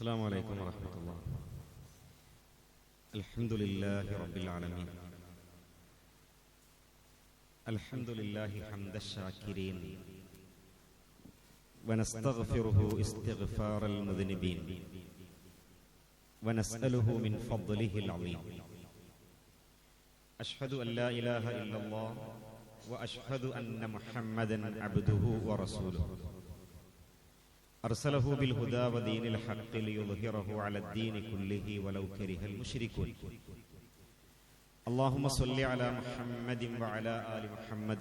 السلام عليكم ورحمة الله. الحمد لله رب العالمين. الحمد لله حمد الشاكرين ونستغفره استغفار المذنبين ونسأله من فضله العظيم. أشهد أن لا إله إلا الله وأشهد أن محمدا عبده ورسوله أرسله بالهدى ودين الحق ليظهره على الدين كله ولو كره المشركون. اللهم صل على محمد وعلى آل محمد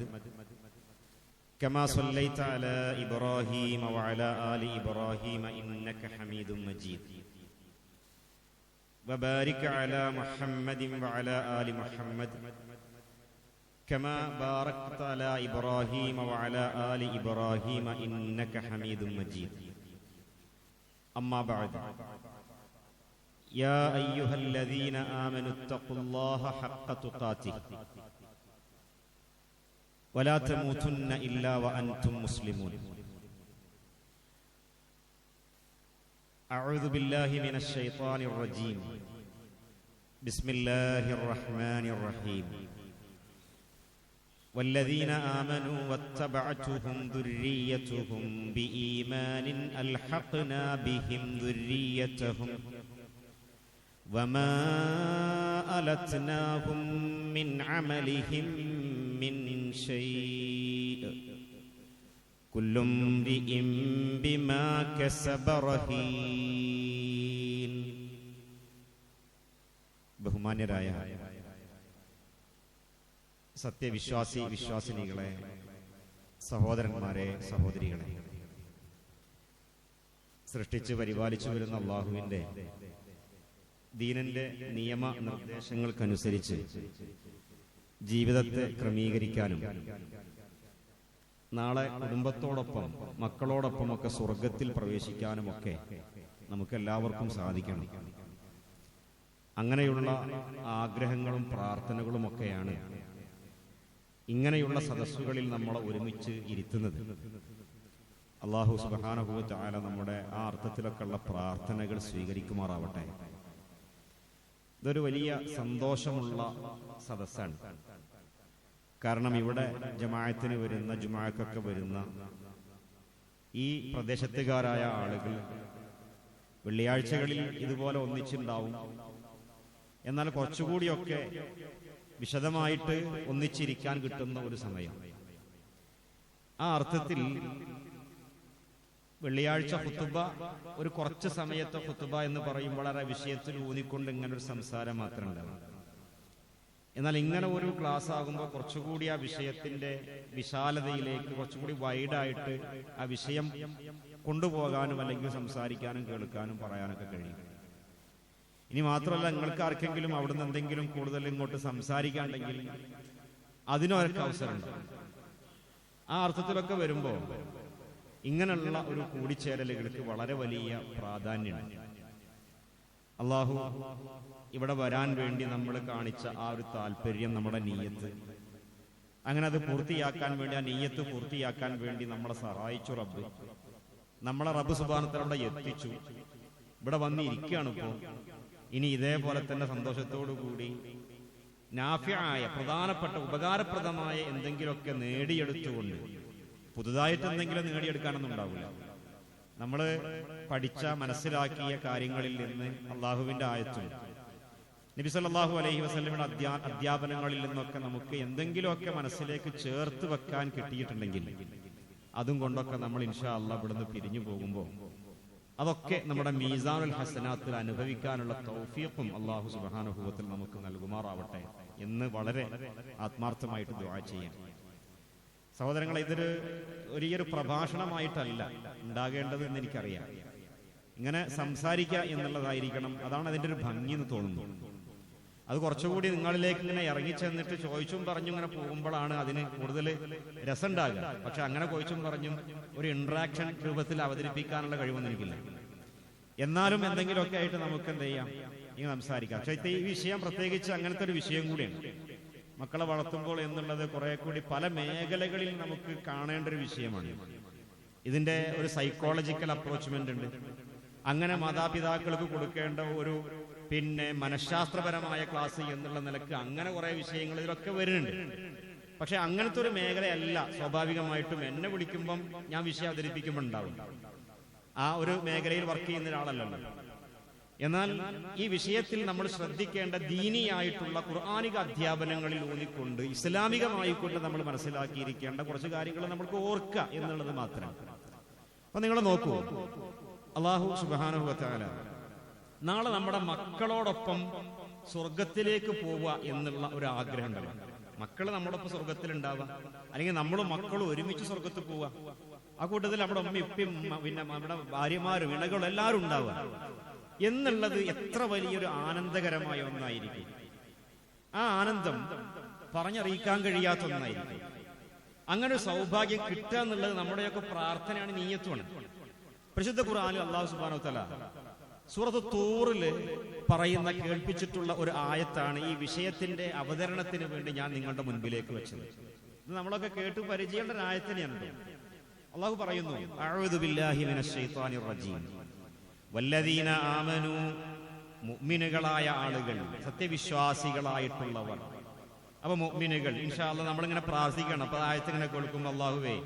كما صليت على إبراهيم وعلى آل إبراهيم إنك حميد مجيد. وبارك على محمد وعلى آل محمد كما باركت على إبراهيم وعلى آل إبراهيم إنك حميد مجيد. أما بعد، يا أيها الذين آمنوا اتقوا الله حق تقاته ولا تموتن إلا وأنتم مسلمون. أعوذ بالله من الشيطان الرجيم. بسم الله الرحمن الرحيم. والذين آمنوا واتبعتهم ذريتهم بإيمان ألحقنا بهم ذريتهم وما ألتناهم من عملهم من شيء كل امرئ بما كسب رهين. ബഹുമാന്യരായ വിശ്വാസിനികളെ, സഹോദരന്മാരെ, സഹോദരികളെ, സൃഷ്ടിച്ച് പരിപാലിച്ചു വരുന്ന അള്ളാഹുവിന്റെ ദീനിന്റെ നിയമ നിർദ്ദേശങ്ങൾക്കനുസരിച്ച് ജീവിതത്തെ ക്രമീകരിക്കാനും നാളെ കുടുംബത്തോടൊപ്പം മക്കളോടൊപ്പമൊക്കെ സ്വർഗത്തിൽ പ്രവേശിക്കാനുമൊക്കെ നമുക്കെല്ലാവർക്കും സാധിക്കണം. അങ്ങനെയുള്ള ആഗ്രഹങ്ങളും പ്രാർത്ഥനകളുമൊക്കെയാണ് ഇങ്ങനെയുള്ള സദസ്സുകളിൽ നമ്മളെ ഒരുമിച്ച് ഇരുത്തുന്നത്. അല്ലാഹു സുബ്ഹാനഹു വ തആല നമ്മുടെ ആ അർത്ഥത്തിലൊക്കെയുള്ള പ്രാർത്ഥനകൾ സ്വീകരിക്കുമാറാവട്ടെ. ഇതൊരു വലിയ സന്തോഷമുള്ള സദസ്സാണ്. കാരണം ഇവിടെ ജമാഅത്തിന് വരുന്ന, ജുമുഅക്കൊക്കെ വരുന്ന ഈ പ്രദേശത്തുകാരായ ആളുകൾ വെള്ളിയാഴ്ചകളിൽ ഇതുപോലെ ഒന്നിച്ചുണ്ടാവും. എന്നാൽ കുറച്ചുകൂടിയൊക്കെ വിശദമായിട്ട് ഒന്നിച്ചിരിക്കാൻ കിട്ടുന്ന ഒരു സമയം. ആ അർത്ഥത്തിൽ വെള്ളിയാഴ്ച ഖുതുബ ഒരു കുറച്ച് സമയത്തെ ഖുതുബ എന്ന് പറയുമ്പോൾ വളരെ വിഷയത്തിൽ ഊന്നിക്കൊണ്ട് ഇങ്ങനെ ഒരു സംസാരം മാത്രം ഉണ്ടാവും. എന്നാൽ ഇങ്ങനെ ഒരു ക്ലാസ് ആകുമ്പോൾ കുറച്ചുകൂടി ആ വിഷയത്തിന്റെ വിശാലതയിലേക്ക് കുറച്ചുകൂടി വൈഡായിട്ട് ആ വിഷയം കൊണ്ടുപോകാനും അല്ലെങ്കിൽ സംസാരിക്കാനും കേൾക്കാനും പറയാനൊക്കെ കഴിയും. ഇനി മാത്രമല്ല, നിങ്ങൾക്ക് ആർക്കെങ്കിലും അവിടുന്ന് എന്തെങ്കിലും കൂടുതൽ ഇങ്ങോട്ട് സംസാരിക്കാണ്ടെങ്കിൽ അതിനൊക്കെ അവസരമുണ്ട്. ആ അർത്ഥത്തിലൊക്കെ വരുമ്പോൾ ഇങ്ങനെയുള്ള ഒരു കൂടിച്ചേരലുകൾക്ക് വളരെ വലിയ പ്രാധാന്യമുണ്ട്. അള്ളാഹു ഇവിടെ വരാൻ വേണ്ടി നമ്മൾ കാണിച്ച ആ ഒരു താല്പര്യം, നമ്മുടെ നീയത്ത്, അങ്ങനെ അത് പൂർത്തിയാക്കാൻ വേണ്ടി, ആ നീയത്ത് പൂർത്തിയാക്കാൻ വേണ്ടി നമ്മളെ സഹായിച്ചു റബ്ബ്. നമ്മളെ റബ്ബ് സുബ്ഹാനഹു വ തആല ഇവിടെ എത്തിച്ചു, ഇവിടെ വന്നിരിക്കുകയാണ്. ഇപ്പോൾ ഇനി ഇതേപോലെ തന്നെ സന്തോഷത്തോടു കൂടി നാഫിയായ, പ്രധാനപ്പെട്ട, ഉപകാരപ്രദമായ എന്തെങ്കിലുമൊക്കെ നേടിയെടുത്തുകൊണ്ട്, പുതുതായിട്ട് എന്തെങ്കിലും നേടിയെടുക്കാനൊന്നും ഉണ്ടാവില്ല. നമ്മൾ പഠിച്ച, മനസ്സിലാക്കിയ കാര്യങ്ങളിൽ നിന്ന് അള്ളാഹുവിന്റെ ആയത്തും നബി സല്ലല്ലാഹു അലൈഹി വസല്ലമയുടെ അധ്യാപനങ്ങളിൽ നിന്നൊക്കെ നമുക്ക് എന്തെങ്കിലുമൊക്കെ മനസ്സിലേക്ക് ചേർത്ത് വെക്കാൻ കിട്ടിയിട്ടുണ്ടെങ്കിൽ അതും കൊണ്ടൊക്കെ നമ്മൾ ഇൻഷാ അല്ലാഹ് ഇവിടുന്ന് പിരിഞ്ഞു പോകുമ്പോൾ അതൊക്കെ നമ്മുടെ മീസാനുൽ ഹസനാത്തിൽ അനുഭവിക്കാനുള്ള തൗഫീഖും അല്ലാഹു സുബ്ഹാനഹു വ തആല നമുക്ക് നൽകുമാറാവട്ടെ എന്ന് വളരെ ആത്മാർത്ഥമായിട്ട് ദുആ ചെയ്യാം. സഹോദരങ്ങളെ, ഇതൊരു വലിയൊരു പ്രഭാഷണമായിട്ടല്ല ഉണ്ടാകേണ്ടത് എന്ന് എനിക്കറിയാം. ഇങ്ങനെ സംസാരിക്കുക എന്നുള്ളതായിരിക്കണം, അതാണ് അതിൻ്റെ ഒരു ഭംഗി എന്ന് തോന്നുന്നു. അത് കുറച്ചുകൂടി നിങ്ങളിലേക്ക് ഇങ്ങനെ ഇറങ്ങിച്ചെന്നിട്ട് ചോദിച്ചും പറഞ്ഞും ഇങ്ങനെ പോകുമ്പോഴാണ് അതിന് കൂടുതൽ രസം ഉണ്ടാകുക. പക്ഷെ അങ്ങനെ ചോദിച്ചും പറഞ്ഞും ഒരു ഇന്ററാക്ഷൻ രൂപത്തിൽ അവതരിപ്പിക്കാനുള്ള കഴിവൊന്നും എനിക്കില്ല. എന്നാലും എന്തെങ്കിലുമൊക്കെ ആയിട്ട് നമുക്ക് എന്ത് ചെയ്യാം, ഇങ്ങനെ സംസാരിക്കാം. പക്ഷെ ഈ വിഷയം പ്രത്യേകിച്ച് അങ്ങനത്തെ ഒരു വിഷയം കൂടിയാണ്. മക്കളെ വളർത്തുമ്പോൾ എന്നുള്ളത് കുറെ കൂടി പല മേഖലകളിൽ നമുക്ക് കാണേണ്ട ഒരു വിഷയമാണ്. ഇതിന്റെ ഒരു സൈക്കോളജിക്കൽ അപ്രോച്ച്മെന്റ് ഉണ്ട്, അങ്ങനെ മാതാപിതാക്കൾക്ക് കൊടുക്കേണ്ട ഒരു മനഃശാസ്ത്രപരമായ ക്ലാസ് എന്നുള്ള നിലക്ക് അങ്ങനെ കുറെ വിഷയങ്ങൾ ഇതിലൊക്കെ വരുന്നുണ്ട്. പക്ഷെ അങ്ങനത്തെ ഒരു മേഖലയല്ല സ്വാഭാവികമായിട്ടും എന്നെ വിളിക്കുമ്പം ഞാൻ വിഷയം അവതരിപ്പിക്കുമ്പോൾ ഉണ്ടാവും. ആ ഒരു മേഖലയിൽ വർക്ക് ചെയ്യുന്ന ഒരാളല്ലല്ലോ. എന്നാൽ ഈ വിഷയത്തിൽ നമ്മൾ ശ്രദ്ധിക്കേണ്ട ദീനിയായിട്ടുള്ള ഖുർആനിക അധ്യാപനങ്ങളിൽ ഊന്നിക്കൊണ്ട് ഇസ്ലാമികമായിക്കൊണ്ട് നമ്മൾ മനസ്സിലാക്കിയിരിക്കേണ്ട കുറച്ച് കാര്യങ്ങൾ നമ്മൾക്ക് ഓർക്കുക എന്നുള്ളത് മാത്രം. അപ്പൊ നിങ്ങൾ നോക്കൂ, അല്ലാഹു സുബ്ഹാനഹു വ തആല നാളെ നമ്മുടെ മക്കളോടൊപ്പം സ്വർഗത്തിലേക്ക് പോവുക എന്നുള്ള ഒരു ആഗ്രഹം ഉണ്ടല്ലോ. മക്കൾ നമ്മോടൊപ്പം സ്വർഗത്തിലുണ്ടാവുക, അല്ലെങ്കിൽ നമ്മളും മക്കളും ഒരുമിച്ച് സ്വർഗത്തിൽ പോവുക. ആ കൂട്ടത്തിൽ നമ്മുടെ ഉമ്മയും ഉപ്പയും നമ്മുടെ ഭാര്യമാരും ഇണകളും എല്ലാവരും ഉണ്ടാവുക എന്നുള്ളത് എത്ര വലിയൊരു ആനന്ദകരമായ ഒന്നായിരിക്കും. ആ ആനന്ദം പറഞ്ഞറിയിക്കാൻ കഴിയാത്ത ഒന്നായിരിക്കും. അങ്ങനെ ഒരു സൗഭാഗ്യം കിട്ടുക എന്നുള്ളത് നമ്മുടെയൊക്കെ പ്രാർത്ഥനയാണ്, നീയത്വമാണ്. പരിശുദ്ധ ഖുർആനിൽ അല്ലാഹു സുബ്ഹാനഹു വ തആല സൂറത്ത് തൂറിൽ പറയുന്ന കേൾപ്പിച്ചിട്ടുള്ള ഒരു ആയത്താണ് ഈ വിഷയത്തിന്റെ അവതരണത്തിന് വേണ്ടി ഞാൻ നിങ്ങളുടെ മുൻപിലേക്ക് വെച്ചത്. ഇത് നമ്മളൊക്കെ കേട്ട് പരിചയമുള്ള ഒരു ആയത്തിനെയാണ്. അള്ളാഹു പറയുന്നു, അഊദു ബില്ലാഹി മിനശ് ശൈത്വാനിർ റജീം വല്ലദീന ആമനൂ, മുഅ്മിനുകളായ ആളുകൾ, സത്യവിശ്വാസികളായിട്ടുള്ളവർ. അപ്പൊ മുഅ്മിനുകൾ ഇൻഷാ അല്ലാഹ് നമ്മളിങ്ങനെ പ്രാർത്ഥിക്കണം. അപ്പൊ ആയത്തിങ്ങനെ കേൾക്കുമ്പോൾ അല്ലാഹുവേ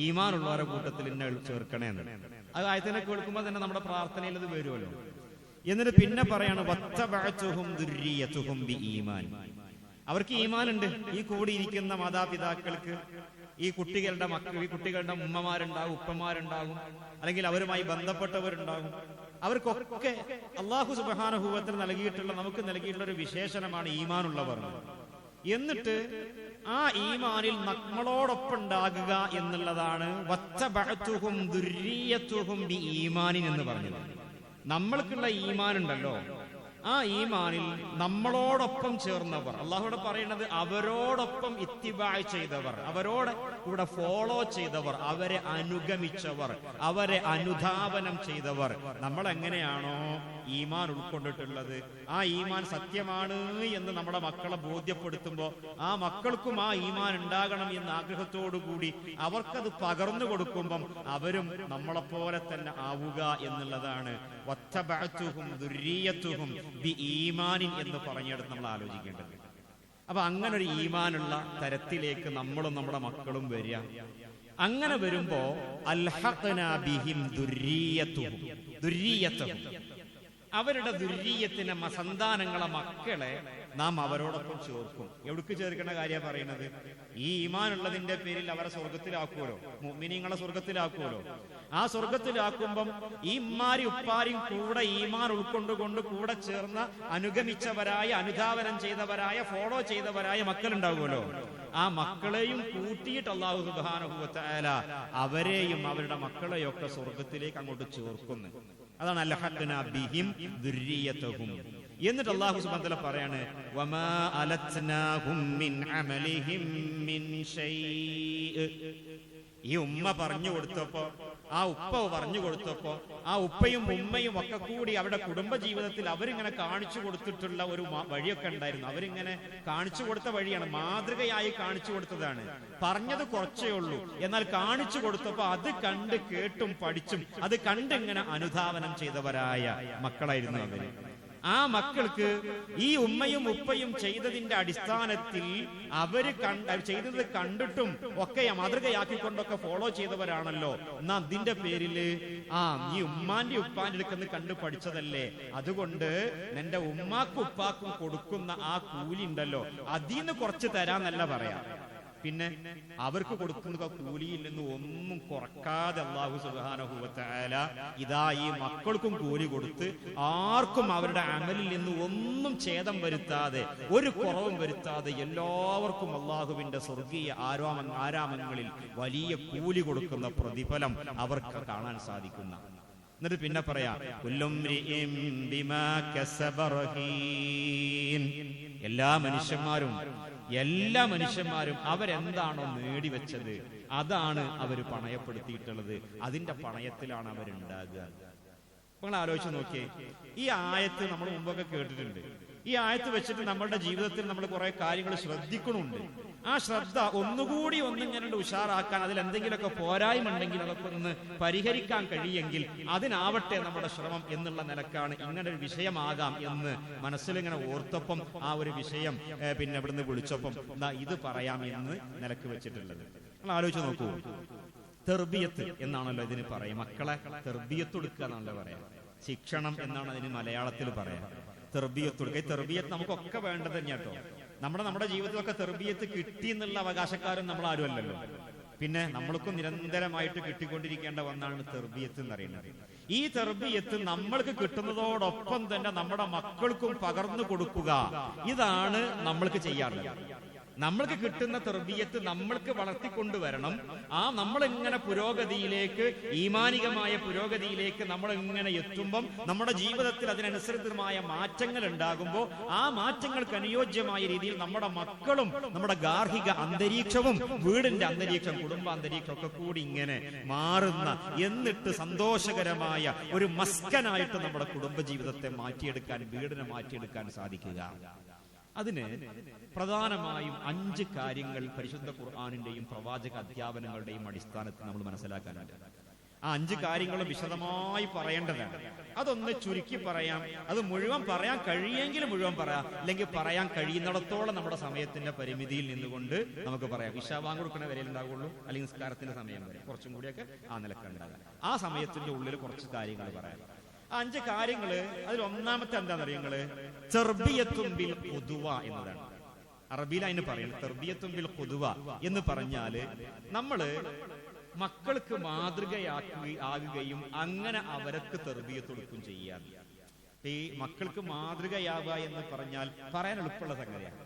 ഈമാനുള്ളവരുടെ കൂട്ടത്തിൽ എന്നെ ചേർക്കണേ എന്ന്. അത് ആയത്തിനെ കേൾക്കുമ്പോൾ തന്നെ നമ്മുടെ പ്രാർത്ഥനയിൽ അത് വരുമല്ലോ. എന്നിട്ട് പിന്നെ പറയാണ് വത്തബഅതുഹും ദുർരിയതുഹും ബിഈമാൻ, അവർക്ക് ഈമാനുണ്ട്. ഈ കൂടിയിരിക്കുന്ന മാതാപിതാക്കൾക്ക് ഈ കുട്ടികളുടെ ഈ കുട്ടികളുടെ ഉമ്മമാരുണ്ടാകും, ഉപ്പമാരുണ്ടാകും, അല്ലെങ്കിൽ അവരുമായി ബന്ധപ്പെട്ടവരുണ്ടാകും. അവർക്കൊക്കെ അല്ലാഹു സുബ്ഹാനഹു വ തആല നൽകിയിട്ടുള്ള, നമുക്ക് നൽകിയിട്ടുള്ള ഒരു വിശേഷണമാണ് ഈമാനുള്ളവർ. എന്നിട്ട് ആ ഈമാനിൽ നമ്മളോടൊപ്പം ഉണ്ടാകുക എന്നുള്ളതാണ് വത്തബഅതുഹും ദുർരിയതുഹും ബിഈമാനിൻ എന്ന് പറഞ്ഞത്. നമ്മൾക്കുള്ള ഈമാൻ ഉണ്ടല്ലോ, ആ ഈമാനിൽ നമ്മളോടൊപ്പം ചേർന്നവർ, അള്ളാഹുവിടെ പറയുന്നത് അവരോടൊപ്പം ഇത്തിബാഅ് ചെയ്തവർ, അവരോട് കൂടെ ഫോളോ ചെയ്തവർ, അവരെ അനുഗമിച്ചവർ, അവരെ അനുധാവനം ചെയ്തവർ. നമ്മൾ എങ്ങനെയാണോ ഈമാൻ ഉൾക്കൊണ്ടിട്ടുള്ളത്, ആ ഈമാൻ സത്യമാണ് എന്ന് നമ്മുടെ മക്കളെ ബോധ്യപ്പെടുത്തുമ്പോൾ ആ മക്കൾക്കും ആ ഈമാൻ ഉണ്ടാകണം എന്ന ആഗ്രഹത്തോടു കൂടി അവർക്കത് പകർന്നു കൊടുക്കുമ്പം അവരും നമ്മളെപ്പോലെ തന്നെ ആവുക എന്നുള്ളതാണ് വത്തബഅതുഹും ദുർരിയതുഹും ബിഈമാനിൻ എന്ന് പറഞ്ഞെടുത്ത് നമ്മൾ ആലോചിക്കേണ്ടത്. അപ്പൊ അങ്ങനെ ഒരു ഈമാനുള്ള തരത്തിലേക്ക് നമ്മളും നമ്മുടെ മക്കളും വരിക. അങ്ങനെ വരുമ്പോ അൽഹഖ്നാ ബിഹിം ദുർരിയതുഹും, അവരുടെ ദുർരിയത്തിനെ, സന്താനങ്ങളെ, മക്കളെ നാം അവരോടൊപ്പം ചേർക്കും. എവിടേക്ക് ചേർക്കേണ്ട കാര്യം പറയുന്നത്? ഈ ഈമാനുള്ളതിന്റെ പേരിൽ അവരെ സ്വർഗത്തിലാക്കുമല്ലോ, മുഅ്മിനീങ്ങളെ സ്വർഗത്തിലാക്കുമല്ലോ. ആ സ്വർഗത്തിലാക്കുമ്പം ഈ ഉമ്മാരി ഉപ്പാരിയും കൂടെ ഈമാൻ ഉൾക്കൊണ്ടുകൊണ്ട് കൂടെ ചേർന്ന അനുഗമിച്ചവരായ, അനുധാവനം ചെയ്തവരായ, ഫോളോ ചെയ്തവരായ മക്കളുണ്ടാവുമല്ലോ. ആ മക്കളെയും കൂട്ടിയിട്ട് അല്ലാഹു സുബ്ഹാനഹു വ തആല അവരെയും അവരുടെ മക്കളെയും ഒക്കെ സ്വർഗത്തിലേക്ക് അങ്ങോട്ട് ചേർക്കുന്നു. അതാണ് അൽഹഖ്നാ ബിഹിം ദുർരിയതഹും. എന്നിട്ട് അല്ലാഹു സുബ്ഹാനഹു വ തആല പറയാണ് വമാ അലത്നാഹും മിൻ അമലിഹിം മിൻ ഷൈഅ. ഈ ഉമ്മ പറഞ്ഞു കൊടുത്തപ്പോ, ആ ഉപ്പ പറഞ്ഞു കൊടുത്തപ്പോ, ആ ഉപ്പയും ഉമ്മയും ഒക്കെ കൂടി അവരുടെ കുടുംബ ജീവിതത്തിൽ അവരിങ്ങനെ കാണിച്ചു കൊടുത്തിട്ടുള്ള ഒരു വഴിയൊക്കെ ഉണ്ടായിരുന്നു. അവരിങ്ങനെ കാണിച്ചു കൊടുത്ത വഴിയാണ്, മാതൃകയായി കാണിച്ചു കൊടുത്തതാണ്. പറഞ്ഞത് കുറച്ചേ ഉള്ളൂ, എന്നാൽ കാണിച്ചു കൊടുത്തപ്പോ അത് കണ്ട് കേട്ടും പഠിച്ചും അത് കണ്ടിങ്ങനെ അനുധാവനം ചെയ്തവരായ മക്കളായിരുന്നു അവര്. ആ മക്കൾക്ക് ഈ ഉമ്മയും ഉപ്പയും ചെയ്തതിന്റെ അടിസ്ഥാനത്തിൽ അവര് ചെയ്തത് കണ്ടിട്ടും ഒക്കെ മാതൃകയാക്കിക്കൊണ്ടൊക്കെ ഫോളോ ചെയ്തവരാണല്ലോ. എന്നാ അതിന്റെ പേരില് നീ ഉമ്മാന്റെ ഉപ്പാന്റെ അടുക്കെന്ന് കണ്ടു പഠിച്ചതല്ലേ, അതുകൊണ്ട് നിന്റെ ഉമ്മാക്കും ഉപ്പാക്കും കൊടുക്കുന്ന ആ കൂലി ഉണ്ടല്ലോ, അതിന്ന് കുറച്ച് തരാന്നല്ല പറയാ. പിന്നെ അവർക്ക് കൊടുക്കുന്ന കൂലിയിൽ നിന്ന് ഒന്നും കുറക്കാതെ അല്ലാഹു സുബ്ഹാനഹു വ തആല ഇതാ ഈ മക്കൾക്കും കൂലി കൊടുത്ത് ആർക്കും അവരുടെ അമലിൽ നിന്ന് ഒന്നും ഛേദം വരുത്താതെ, ഒരു കുറവും വരുത്താതെ എല്ലാവർക്കും അല്ലാഹുവിന്റെ സ്വർഗീയ ആരാമങ്ങളിൽ വലിയ കൂലി കൊടുക്കുന്ന പ്രതിഫലം അവർക്ക് കാണാൻ സാധിക്കുന്ന. എന്നിട്ട് പിന്നെ പറയാ എല്ലാ മനുഷ്യന്മാരും അവരെന്താണോ നേടിവെച്ചത് അതാണ് അവർ പണയപ്പെടുത്തിയിട്ടുള്ളത്, അതിന്റെ പണയത്തിലാണ് അവരുണ്ടാകുക. നിങ്ങൾ ആലോചിച്ച് നോക്കിയേ, ഈ ആയത്ത് നമ്മൾ മുമ്പൊക്കെ കേട്ടിട്ടുണ്ട്. ഈ ആയത്ത് വെച്ചിട്ട് നമ്മളുടെ ജീവിതത്തിൽ നമ്മൾ കുറെ കാര്യങ്ങൾ ശ്രദ്ധിക്കണുണ്ട്. ആ ശ്രദ്ധ ഒന്നുകൂടി ഒന്നിങ്ങനെ ഉഷാറാക്കാൻ, അതിൽ എന്തെങ്കിലുമൊക്കെ പോരായ്മ ഉണ്ടെങ്കിൽ അതൊക്കെ ഒന്ന് പരിഹരിക്കാൻ കഴിയെങ്കിൽ അതിനാവട്ടെ നമ്മുടെ ശ്രമം എന്നുള്ള നിലക്കാണ് ഇങ്ങനെ ഒരു വിഷയമാകാം എന്ന് മനസ്സിലിങ്ങനെ ഓർത്തപ്പം ആ ഒരു വിഷയം പിന്നെ ഇവിടുന്ന് വിളിച്ചപ്പം ഇത് പറയാം എന്ന് നിലക്ക് വെച്ചിട്ടുള്ളത്. നിങ്ങൾ ആലോചിച്ച് നോക്കൂ. തെർബിയത്ത് എന്നാണല്ലോ ഇതിന് പറയാം. മക്കളെ തെർബിയത്ത് കൊടുക്കുക എന്നാണല്ലോ പറയാം. ശിക്ഷണം എന്നാണ് അതിന് മലയാളത്തിൽ പറയാം. തെർബിയത്ത് കൊടുക്കുക. ഈ തെർബിയത്ത് നമുക്കൊക്കെ വേണ്ടത് തന്നെയാട്ടോ. നമ്മുടെ ജീവിതത്തിലൊക്കെ തെർബിയത്ത് കിട്ടി എന്നുള്ള അവകാശക്കാരും നമ്മൾ ആരും അല്ലല്ലോ. പിന്നെ നമ്മൾക്കും നിരന്തരമായിട്ട് കിട്ടിക്കൊണ്ടിരിക്കേണ്ട ഒന്നാണ് തെർബിയത്ത് എന്ന് പറയുന്നത്. ഈ തെർബിയത്ത് നമ്മൾക്ക് കിട്ടുന്നതോടൊപ്പം തന്നെ നമ്മുടെ മക്കൾക്കും പകർന്നു കൊടുക്കുക, ഇതാണ് നമ്മൾക്ക് ചെയ്യാറുള്ളത്. നമ്മൾക്ക് കിട്ടുന്ന തെർബിയത്ത് നമ്മൾക്ക് വളർത്തിക്കൊണ്ടുവരണം. നമ്മളിങ്ങനെ പുരോഗതിയിലേക്ക്, ഈമാനികമായ പുരോഗതിയിലേക്ക് നമ്മളിങ്ങനെ എത്തുമ്പം നമ്മുടെ ജീവിതത്തിൽ അതിനനുസൃതമായ മാറ്റങ്ങൾ ഉണ്ടാകുമ്പോൾ ആ മാറ്റങ്ങൾക്ക് അനുയോജ്യമായ രീതിയിൽ നമ്മുടെ മക്കളും നമ്മുടെ ഗാർഹിക അന്തരീക്ഷവും വീടിന്റെ അന്തരീക്ഷം, കുടുംബ അന്തരീക്ഷം ഒക്കെ കൂടി ഇങ്ങനെ മാറുന്ന, എന്നിട്ട് സന്തോഷകരമായ ഒരു മസ്കനായിട്ട് നമ്മുടെ കുടുംബ ജീവിതത്തെ മാറ്റിയെടുക്കാൻ, വീടിനെ മാറ്റിയെടുക്കാൻ സാധിക്കുക. അതിന് പ്രധാനമായും 5 കാര്യങ്ങൾ പരിശുദ്ധ ഖുർആനിന്റെയും പ്രവാചക അധ്യാപനങ്ങളുടെയും അടിസ്ഥാനത്തിൽ നമ്മൾ മനസ്സിലാക്കാനുണ്ട്. ആ 5 കാര്യങ്ങളും വിശദമായി പറയേണ്ടതാണ്. അതൊന്ന് ചുരുക്കി പറയാം. അത് മുഴുവൻ പറയാൻ കഴിയെങ്കിൽ മുഴുവൻ പറയാം, അല്ലെങ്കിൽ പറയാൻ കഴിയുന്നിടത്തോളം നമ്മുടെ സമയത്തിന്റെ പരിമിതിയിൽ നിന്നുകൊണ്ട് നമുക്ക് പറയാം. ഇശാ ബാങ്ക് കൊടുക്കുന്ന വരെ ഉണ്ടാവുള്ളൂ, അല്ലെങ്കിൽ നിസ്കാരത്തിന്റെ സമയം വരെ, കുറച്ചും കൂടിയൊക്കെ ആ നിലക്കുണ്ടാകാം. ആ സമയത്തിന്റെ ഉള്ളിൽ കുറച്ച് കാര്യങ്ങൾ പറയാം. 5 കാര്യങ്ങള്. അതിൽ ഒന്നാമത്തെ എന്താണെന്നറിയോ നിങ്ങള്? തെർബിയത്തുൻ ബിൽ ഖുദുവ എന്നതാണ്. അറബിയിൽ അതിന് പറയുന്നത് തെർബിയത്തുൻ ബിൽ ഖുദുവ എന്ന് പറഞ്ഞാല് നമ്മള് മക്കൾക്ക് മാതൃകയാകുകയും അങ്ങനെ അവർക്ക് തെർബിയത്ത് കൊടുക്കുകയും ചെയ്യാറ്. ഈ മക്കൾക്ക് മാതൃകയാവുക എന്ന് പറഞ്ഞാൽ പറയാൻ എളുപ്പമുള്ള സംഗതിയാണ്.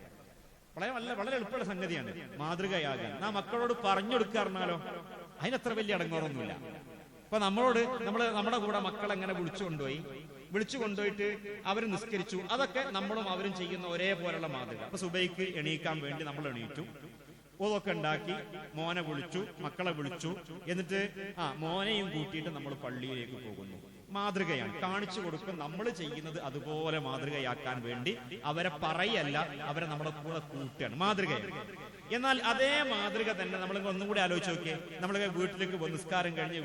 വളരെ എളുപ്പമുള്ള സംഗതിയാണ് മാതൃകയാകാൻ. മക്കളോട് പറഞ്ഞു കൊടുക്കാറുണ്ടാലോ അതിനത്ര വലിയ അടങ്ങോറൊന്നുമില്ല. അപ്പൊ നമ്മുടെ കൂടെ മക്കളെ എങ്ങനെ വിളിച്ചു കൊണ്ടുപോയിട്ട് അവർ നിസ്കരിച്ചു, അതൊക്കെ നമ്മളും അവരും ചെയ്യുന്ന ഒരേപോലുള്ള മാതൃക. അപ്പൊ സുബൈക്ക് എണീക്കാൻ വേണ്ടി നമ്മൾ എണീറ്റു, ഓതൊക്കെ ഉണ്ടാക്കി, മോനെ വിളിച്ചു, മക്കളെ വിളിച്ചു, എന്നിട്ട് മോനെയും കൂട്ടിയിട്ട് നമ്മൾ പള്ളിയിലേക്ക് പോകുന്നു. മാതൃകയാണ്, കാണിച്ചു കൊടുക്കും. നമ്മൾ ചെയ്യുന്നത് അതുപോലെ മാതൃകയാക്കാൻ വേണ്ടി അവരെ പറയല്ല, അവരെ നമ്മുടെ കൂടെ കൂട്ടുകയാണ്. മാതൃകയാണ്. എന്നാൽ അതേ മാതൃക തന്നെ നമ്മൾ ഒന്നുകൂടി ആലോചിച്ച് നോക്കിയേ. നമ്മൾ വീട്ടിലേക്ക് നിസ്കാരം കഴിഞ്ഞ്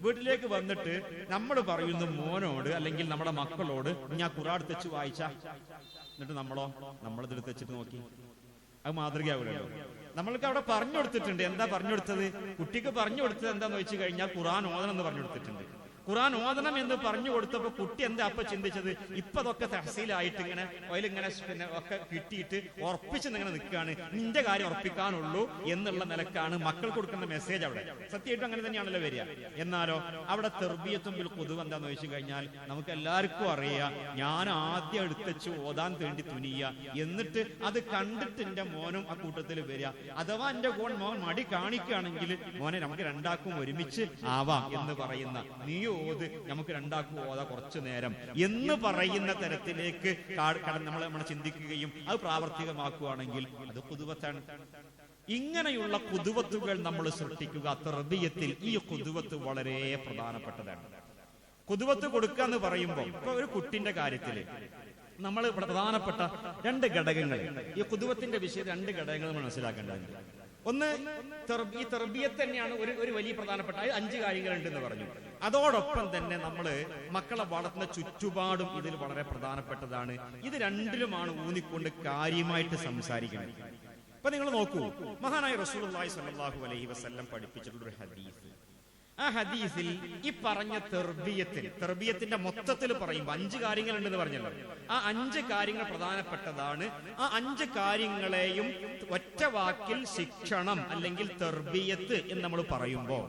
വീട്ടിലേക്ക് വന്നിട്ട് നമ്മൾ പറയുന്നു മോനോട് അല്ലെങ്കിൽ നമ്മുടെ മക്കളോട്, ഞാൻ ഖുർആൻ എടുത്ത് വായിച്ച, എന്നിട്ട് നമ്മളെടുത്ത് വെച്ചിട്ട് നോക്കി, അത് മാതൃകയാവില്ലല്ലോ. നമ്മൾക്ക് അവിടെ പറഞ്ഞു കൊടുത്തിട്ടുണ്ട്. എന്താ പറഞ്ഞു കൊടുത്തത്? കുട്ടിക്ക് പറഞ്ഞു കൊടുത്തത് എന്താന്ന് വെച്ച് കഴിഞ്ഞാൽ ഖുർആൻ ഓതണം എന്ന് പറഞ്ഞു കൊടുത്തിട്ടുണ്ട്. ഖുർആൻ ഓതണം എന്ന് പറഞ്ഞു കൊടുത്തപ്പോ കുട്ടി എന്താ അപ്പൊ ചിന്തിച്ചത്? ഇപ്പൊ അതൊക്കെ തഹസീലായിട്ട് ഇങ്ങനെ ഓയിലിങ്ങനെ പിന്നെ ഒക്കെ കിട്ടിയിട്ട് ഉറപ്പിച്ച് ഇങ്ങനെ നിൽക്കുകയാണ്, നിന്റെ കാര്യം ഉറപ്പിക്കാനുള്ളൂ എന്നുള്ള നിലക്കാണ് മക്കൾ കൊടുക്കുന്ന മെസ്സേജ്. അവിടെ സത്യമായിട്ടും അങ്ങനെ തന്നെയാണല്ലോ വരിക. എന്നാലോ അവിടെ തെർബിയത്തുൻ ബിൽ ഖുദുവ എന്താന്ന് വെച്ച് കഴിഞ്ഞാൽ നമുക്ക് എല്ലാവർക്കും അറിയാം, ഞാൻ ആദ്യം എടുത്തുവെച്ച് ഓതാൻ വേണ്ടി തുനിയ, എന്നിട്ട് അത് കണ്ടിട്ട് എന്റെ മോനും ആ കൂട്ടത്തിൽ വരിക. അഥവാ എന്റെ മോൻ മടി കാണിക്കുകയാണെങ്കിൽ മോനെ നമുക്ക് രണ്ടാക്കും ഒരുമിച്ച് ആവാം എന്ന് പറയുന്ന, നീയോ ഓത്, നമുക്ക് രണ്ടാക്കും ഓതാ കുറച്ചു നേരം എന്ന് പറയുന്ന തരത്തിലേക്ക് നമ്മൾ ചിന്തിക്കുകയും അത് പ്രാവർത്തികമാക്കുകയാണെങ്കിൽ അത് ഖുദുവത്താണ്. ഇങ്ങനെയുള്ള ഖുദുവത്തുകൾ നമ്മൾ സൃഷ്ടിക്കുക. തെർബിയത്തിൽ ഈ ഖുദുവത്ത് വളരെ പ്രധാനപ്പെട്ടതാണ്. ഖുദുവത്ത് കൊടുക്കുക എന്ന് പറയുമ്പോൾ ഇപ്പൊ ഒരു കുട്ടിന്റെ കാര്യത്തില് നമ്മൾ പ്രധാനപ്പെട്ട 2 ഘടകങ്ങൾ, ഈ ഖുദുവത്തിന്റെ വിഷയത്തിൽ 2 ഘടകങ്ങൾ നമ്മൾ മനസ്സിലാക്കേണ്ടതുണ്ട്. ഒന്ന്, ഈ തെർബിയത്ത് തന്നെയാണ് ഒരു വലിയ പ്രധാനപ്പെട്ട 5 കാര്യങ്ങളുണ്ടെന്ന് പറഞ്ഞു. അതോടൊപ്പം തന്നെ നമ്മൾ മക്കളെ വളർത്തുന്ന ചുറ്റുപാടും ഇതിൽ വളരെ പ്രധാനപ്പെട്ടതാണ്. ഇത് രണ്ടിലുമാണ് ഊന്നിക്കൊണ്ട് കാര്യമായിട്ട് സംസാരിക്കുന്നത്. അപ്പൊ നിങ്ങൾ നോക്കൂ, മഹാനായ റസൂലുള്ളാഹി സ്വല്ലല്ലാഹു അലൈഹി വസല്ലം പഠിപ്പിച്ചിട്ടുള്ള ഒരു ഹദീസ്. ആ ഹദീസിൽ ഈ പറഞ്ഞ തെർബിയത്തിന്റെ മൊത്തത്തിൽ പറയുമ്പോൾ 5 കാര്യങ്ങളുണ്ടെന്ന് പറഞ്ഞല്ലോ. ആ 5 കാര്യങ്ങൾ പ്രധാനപ്പെട്ടതാണ്. ആ 5 കാര്യങ്ങളെയും ഒറ്റ വാക്കിൽ ശിക്ഷണം അല്ലെങ്കിൽ തെർബിയത്ത് എന്ന് നമ്മൾ പറയുമ്പോൾ